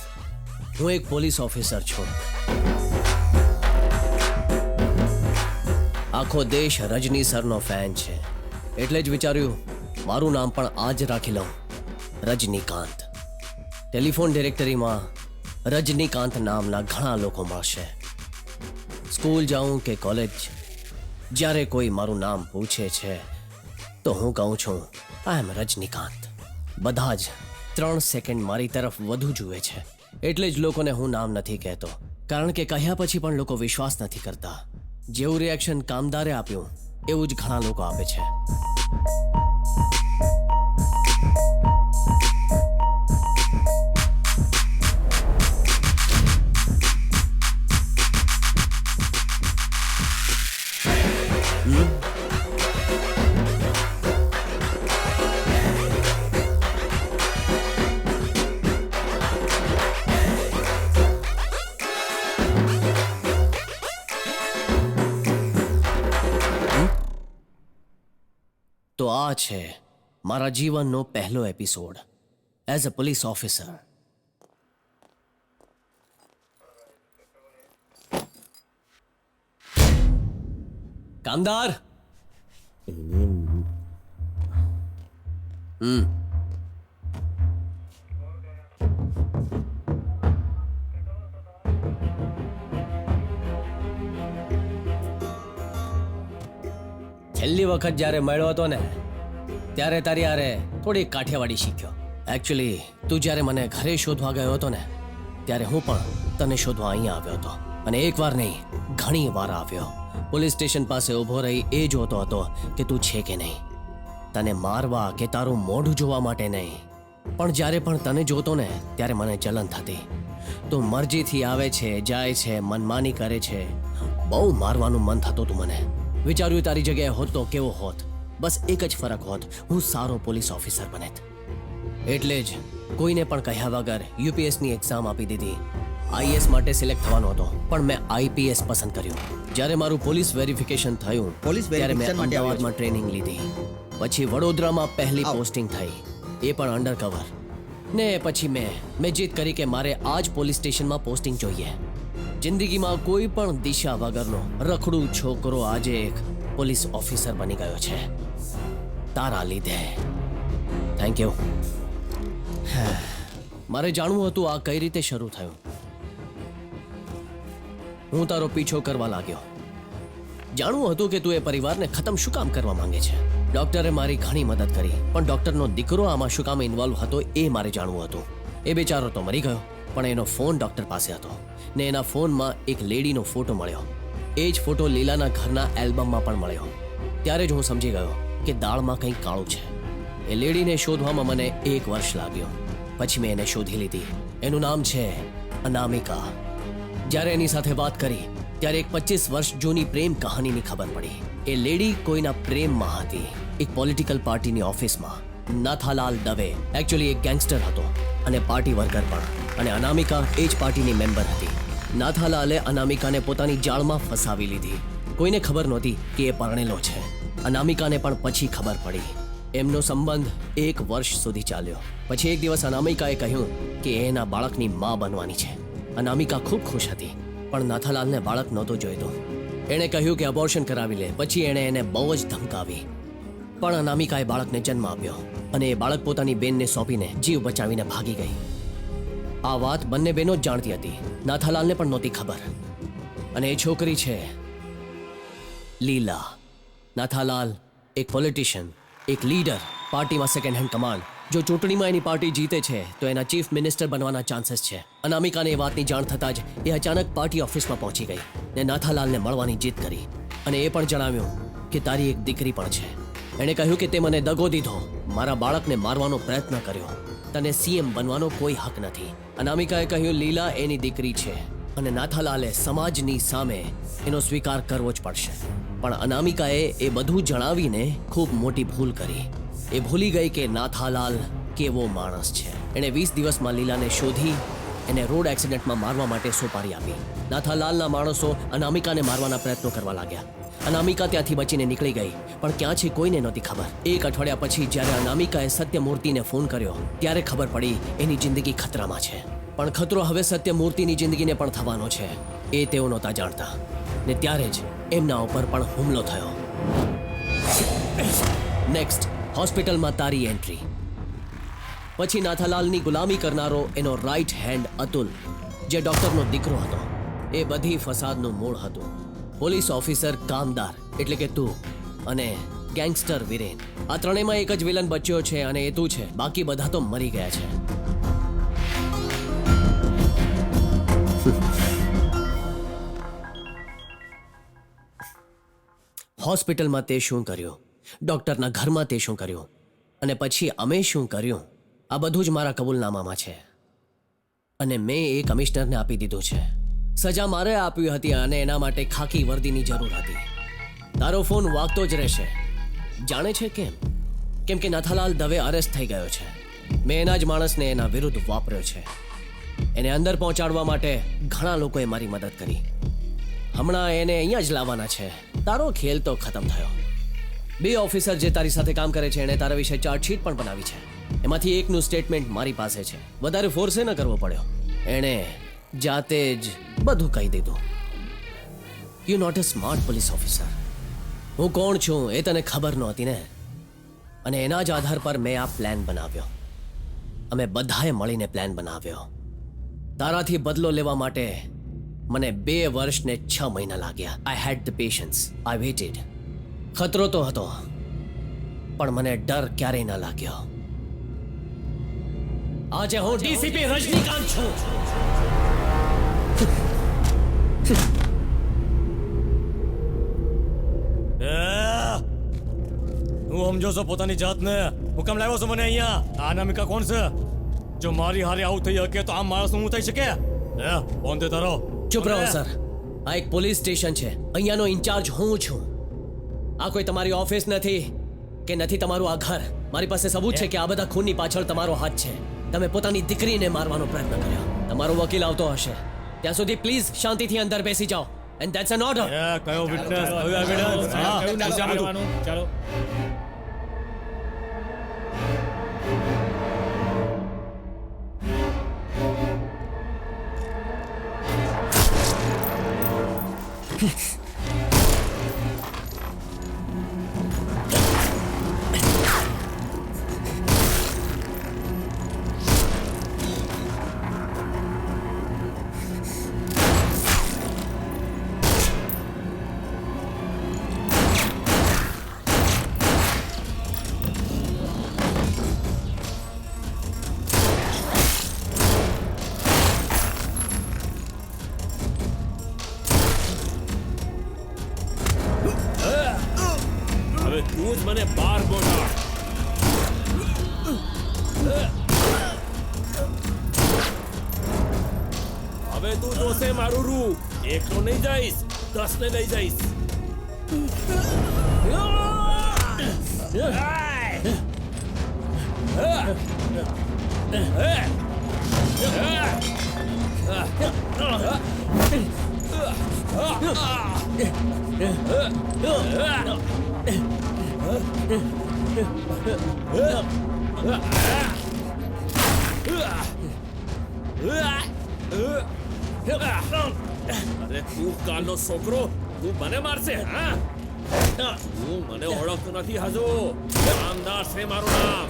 હું એક પોલીસ ઓફિસર છું. આખો દેશ રજની સરનો ફેન છે, એટલે જ વિચાર્યું મારું નામ પણ આ જ રાખી લઉં, રજનીકાંત. ટેલિફોન ડિરેક્ટરીમાં રજનીકાંત નામના ઘણા લોકો મળશે. સ્કૂલ જાઉં કે કોલેજ, જ્યારે કોઈ મારું નામ પૂછે છે તો હું કહું છું આઈ એમ રજનીકાંત. બધા જ 3 સેકન્ડ મારી તરફ વધુ જુએ છે. એટલે જ લોકોને હું નામ નથી કહેતો, કારણ કે કહ્યા પછી પણ લોકો વિશ્વાસ નથી કરતા. જેવું રિએક્શન કામદારે આપ્યું એવું જ ઘણા લોકો આપે છે. તો આ છે મારા જીવનનો પહેલો episode as a police officer. કામદાર, છેલ્લી વખત જ્યારે મળ્યો હતો ને ત્યારે તારી હારે થોડી કાઠિયાવાડી શીખ્યો. એકચ્યુઅલી તું જ્યારે મને ઘરે શોધવા ગયો હતો ને ત્યારે હું પણ તને શોધવા અહીંયા આવ્યો હતો અને એકવાર નહીં ઘણી વાર આવ્યો. પોલીસ સ્ટેશન પાસે ઊભો રહી એ જોતો હતો કે તું છે કે નહીં, તને મારવા કે તારું મોઢું જોવા માટે નહીં, પણ જ્યારે પણ તને જોતો ને ત્યારે મને જલન થતી. તું મરજીથી આવે છે, જાય છે, મનમાની કરે છે. બહુ મારવાનું મન થતું તું મને. વિચાર્યું તારી જગ્યાએ હોત તો કેવો હોત. બસ એક જ ફરક હોત, હું સારો પોલીસ ઓફિસર બનેત. એટલે જ કોઈને પણ કહ્યા વગર યુપીએસની એક્ઝામ આપી દીધી. આઈએએસ માટે સિલેક્ટ થવાનો હતો પણ મેં આઈપીએસ પસંદ કર્યું. જ્યારે મારું પોલીસ વેરિફિકેશન થયું પોલીસ ત્યારે મેં વેરિફિકેશન માટે આવ્યો અમદાવાદમાં ટ્રેનિંગ લીધી. પછી વડોદરામાં પહેલી આવો. પોસ્ટિંગ થઈ, એ પણ અંડર કવર. ને પછી મેં જીદ કરી કે મારે આ જ પોલીસ સ્ટેશનમાં પોસ્ટિંગ જોઈએ. જિંદગીમાં કોઈ પણ દિશા વગરનો રખડું છોકરો આજે એક પોલીસ ઓફિસર બની ગયો છે તારા લીધે. Thank you. મારે જાણવું હતું આ કઈ રીતે શરૂ થયું. હું તારો પીછો કરવા લાગ્યો. જાણવું હતું કે તું એ પરિવારને ખતમ શું કામ કરવા માંગે છે. ડોક્ટરે મારી ઘણી મદદ કરી પણ ડોક્ટરનો દીકરો આમાં શું કામ ઇન્વોલ્વ હતો એ મારે જાણવું હતું. એ બેચારો તો મરી ગયો પણ એનો ફોન ડોક્ટર પાસે હતો ને એના ફોનમાં એક લેડીનો ફોટો મળ્યો. એ જ ફોટો લીલાના ઘરના એલ્બમમાં પણ મળ્યો. ત્યારે જ હું સમજી ગયો કે દાળમાં કંઈક કાળું છે. એ લેડીને શોધવામાં મને 1 વર્ષ લાગ્યો. પછી મેં એને શોધી લીધી. એનું નામ છે અનામિકા. જ્યારે એની સાથે વાત કરી ત્યારે એક 25 વર્ષ જૂની પ્રેમ કહાનીની ખબર પડી. એ લેડી કોઈના પ્રેમમાં હતી, એક પોલિટિકલ પાર્ટીની ઓફિસમાં. નાથાલાલ દવે એકચ્યુઅલી એક ગેંગસ્ટર હતો અને પાર્ટી વર્કર પણ, અને અનામિકા એ જ પાર્ટીની મેમ્બર હતી. નાથાલાલે અનામિકાને પોતાની જાળમાં ફસાવી લીધી. કોઈને ખબર નહોતી કે એ પરણેલો છે. અનામિકાને પણ પછી ખબર પડી. એમનો સંબંધ 1 વર્ષ સુધી ચાલ્યો. પછી એક દિવસ અનામિકાએ કહ્યું કે એ એના બાળકની મા બનવાની છે. અનામિકા ખૂબ ખુશ હતી પણ નાથાલાલને બાળક નહોતું જોઈતું. એણે કહ્યું કે અબોર્શન કરાવી લે. પછી એણે એને બહુ જ ધમકાવી પણ અનામિકાએ બાળકને જન્મ આપ્યો અને એ બાળક પોતાની બેનને સોંપીને જીવ બચાવીને ભાગી ગઈ. આ વાત બંને બહેનો જ જાણતી હતી. નાથાલાલને પણ નહોતી ખબર. અને એ છોકરી છે લીલા. નાથાલાલ એક પોલિટિશિયન, એક લીડર, પાર્ટીમાં સેકન્ડ હેન્ડ કમાન્ડ. જો ચૂંટણીમાં એની પાર્ટી જીતે છે તો એના ચીફ મિનિસ્ટર બનવાના ચાન્સીસ છે. અનામિકાને એ વાતની જાણ થતાં જ એ અચાનક પાર્ટી ઓફિસમાં પહોંચી ગઈ ને નાથાલાલને મળવાની જીદ કરી અને એ પણ જણાવ્યું કે તારી એક દીકરી પણ છે. એણે કહ્યું કે તે મને દગો દીધો, મારા બાળકને મારવાનો પ્રયત્ન કર્યો, તને સીએમ બનવાનો કોઈ હક નથી. અનામિકાએ કહ્યું લીલા એની દીકરી છે અને નાથાલાલે સમાજની સામે એનો સ્વીકાર કરવો જ પડશે. પણ અનામિકાએ એ બધું જણાવીને ખૂબ મોટી ભૂલ કરી. એ ભૂલી ગઈ કે નાથાલાલ કેવો માણસ છે. એણે 20 દિવસમાં લીલાને શોધી એને રોડ એક્સિડન્ટમાં મારવા માટે સોપારી આપી. નાથાલાલના માણસો અનામિકાને મારવાના પ્રયત્નો કરવા લાગ્યા. અનામિકા ત્યાંથી બચીને નીકળી ગઈ પણ ક્યાં છે કોઈને નહોતી ખબર. 1 અઠવાડિયા પછી જ્યારે અનામિકાએ સત્યમૂર્તિને ફોન કર્યો ત્યારે ખબર પડી એની જિંદગી ખતરામાં છે. પણ ખતરો હવે સત્યમૂર્તિની જિંદગીને પણ થવાનો છે એ તેઓ નહોતા જાણતા. ને ત્યારે જ એમના ઉપર પણ હુમલો થયો. નેક્સ્ટ હોસ્પિટલમાં તારી એન્ટ્રી. પછી નાથાલાલની ગુલામી કરનારો એનો રાઈટ હેન્ડ અતુલ, જે ડોક્ટરનો દીકરો હતો. એ બધી ફસાદનું મૂળ હતું. પોલીસ ઓફિસર કામદાર એટલે કે તું અને ગેંગસ્ટર વિરેન. આ ત્રણેયમાં એક જ વિલન બચ્યો છે અને એ તું છે. બાકી બધા તો મરી ગયા છે. હોસ્પિટલમાં તે શું કર્યું, ડોક્ટરના ઘરમાં તે શું કર્યું અને પછી અમે શું કર્યું, આ બધું જ મારા કબૂલનામામાં છે અને મેં એ કમિશનરને આપી દીધું છે. સજા મારે આપવી હતી અને એના માટે ખાકી વર્દીની જરૂર હતી. તારો ફોન વાગતો જ રહેશે. જાણે છે કેમ? કેમ કે નાથાલાલ દવે અરેસ્ટ થઈ ગયો છે. મેં એના જ માણસને એના વિરુદ્ધ વાપર્યો છે. એને અંદર પહોંચાડવા માટે ઘણા લોકોએ મારી મદદ કરી. હમણાં એને અહીંયા જ લાવવાના છે. તારો ખેલ તો ખતમ થયો. 2 ઓફિસર જે તારી સાથે કામ કરે છે એણે તારા વિશે ચાર્જશીટ પણ બનાવી છે. એમાંથી એકનું સ્ટેટમેન્ટ મારી પાસે છે. વધારે ફોર્સે ન કરવો પડ્યો. એણે જાતે જ બધું કહી દીધું. You not a smart police officer. હું કોણ છું એ તને ખબર નહોતી ને. અને એના જ આધાર પર મેં આ પ્લાન બનાવ્યો. અમે બધાએ મળીને પ્લાન બનાવ્યો. તારાથી બદલો લેવા માટે મને 2 વર્ષ ને 6 મહિના લાગ્યા. I had the patience. I waited. ખતરો તો હતો પણ મને ડર ક્યારેય ના લાગ્યો. આજે હું ડીસીપી રજનીકાંત છું. હું સમજો છો પોતાની જાતને? હુકમ લાવ્યો છો મને અહીંયા? આ અનામિકા કોણ છે? જો મારી હારે આવું થઈ શકે તો આમ માણસ હું થઈ શકે? કોણ તે તારો? ચૂપ રહો સર. આ એક પોલીસ સ્ટેશન છે. અહીંયાનો ઇન્ચાર્જ હું છું. આ કોઈ તમારી ઓફિસ નથી કે નથી તમારું આ ઘર. મારી પાસે સબૂત છે કે આ બધા ખૂનની પાછળ તમારો હાથ છે. તમે પોતાની દીકરીને મારવાનો પ્રયત્ન કર્યો. તમારો વકીલ આવતો હશે ત્યાં સુધી પ્લીઝ શાંતિથી અંદર બેસી જાઓ. And that's an order. કયો વિટનેસ? કયો એવિડન્સ? ચાલો. હવે તું જ મને બાર ગોઠાડ. હવે તું જોશે મારું રૂપ. એકલો નહીં જઈશ, 10 ને લઈ જઈશ. અરે તું કાલનો છોકરો, તું મને મારશે? હા, તું મને ઓળખતો નથી હજુ. રામદાસ છે મારું નામ.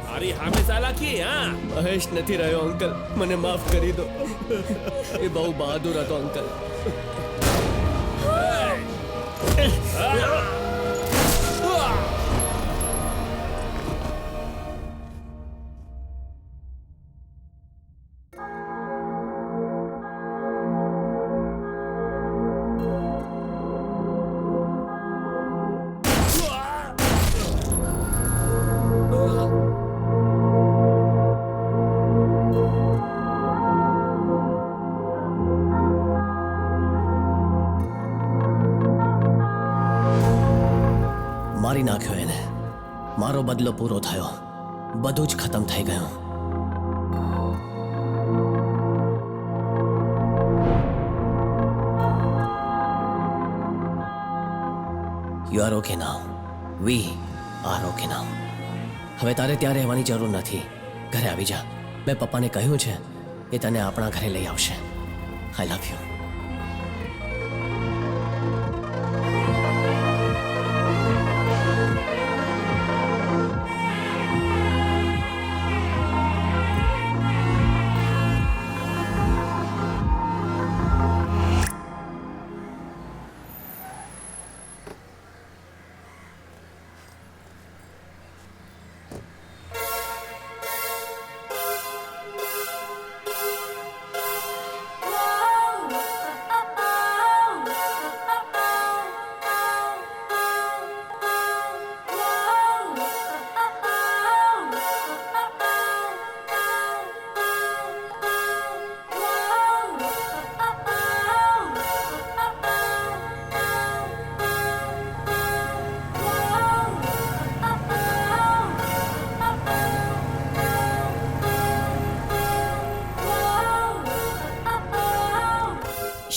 મારી સામે ચાલાકી? હા, મહેશ નથી રહ્યો અંકલ. મને માફ કરી દો. એ બહુ બહાદુર હતો અંકલ. મારી નાખ્યો એને. મારો બદલો પૂરો થયો. બધું જ ખતમ થઈ ગયું. You are okay now. We are okay નાઉ. હવે તારે ત્યાં રહેવાની જરૂર નથી. ઘરે આવી જા. મેં પપ્પાને કહ્યું છે એ તને આપણા ઘરે લઈ આવશે. આઈ લવ યુ.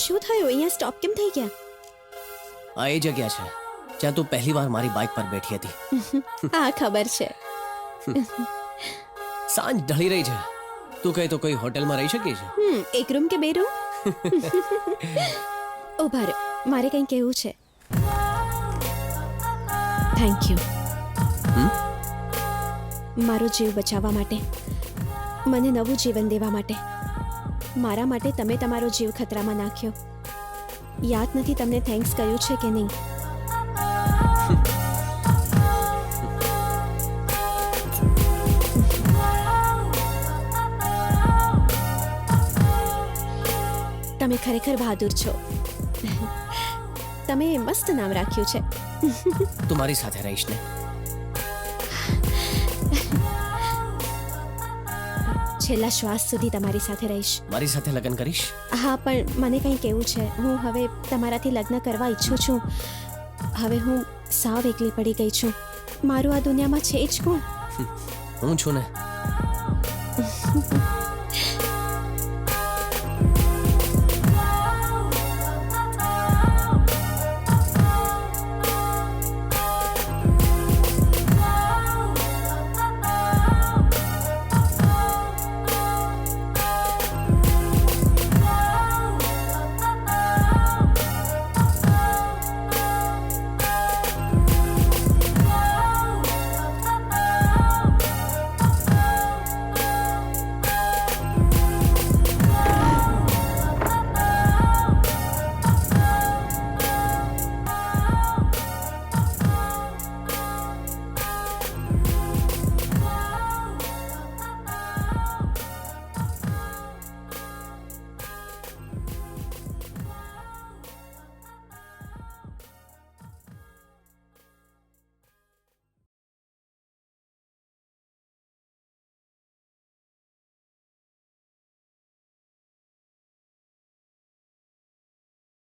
શું થયું? અહીંયા સ્ટોપ કેમ થઈ ગયા? આ એ જગ્યા છે જ્યાં તું પહેલી વાર મારી બાઇક પર બેઠી હતી. હા, ખબર છે. સાંજ ઢળી રહી છે. તું કહે તો કોઈ હોટેલમાં રહી શકીએ છે? એક રૂમ કે બે રૂમ? ઉભા રહો, મારે કંઈ કહેવું છે. Thank you. મારો જીવ બચાવવા માટે, મને નવું જીવન દેવા માટે. મારા માટે તમે તમારો જીવ ખતરામાં નાખ્યો. યાદ નથી તમને થેન્ક્સ કહ્યું છે કે નહીં? તમે ખરેખર બહાદુર છો. તમે મસ્ત નામ રાખ્યું છે. તું મારી સાથે રહીશ ને? છેલ્લા શ્વાસ સુધી તમારી સાથે રહીશ. મારી સાથે લગ્ન કરીશ? હા, પણ મને કંઈ કહેવું છે. હું હવે તમારાથી લગ્ન કરવા ઈચ્છું છું. હવે હું સાવ એકલી પડી ગઈ છું. મારું આ દુનિયામાં છે જ કોણ? હું છું ને.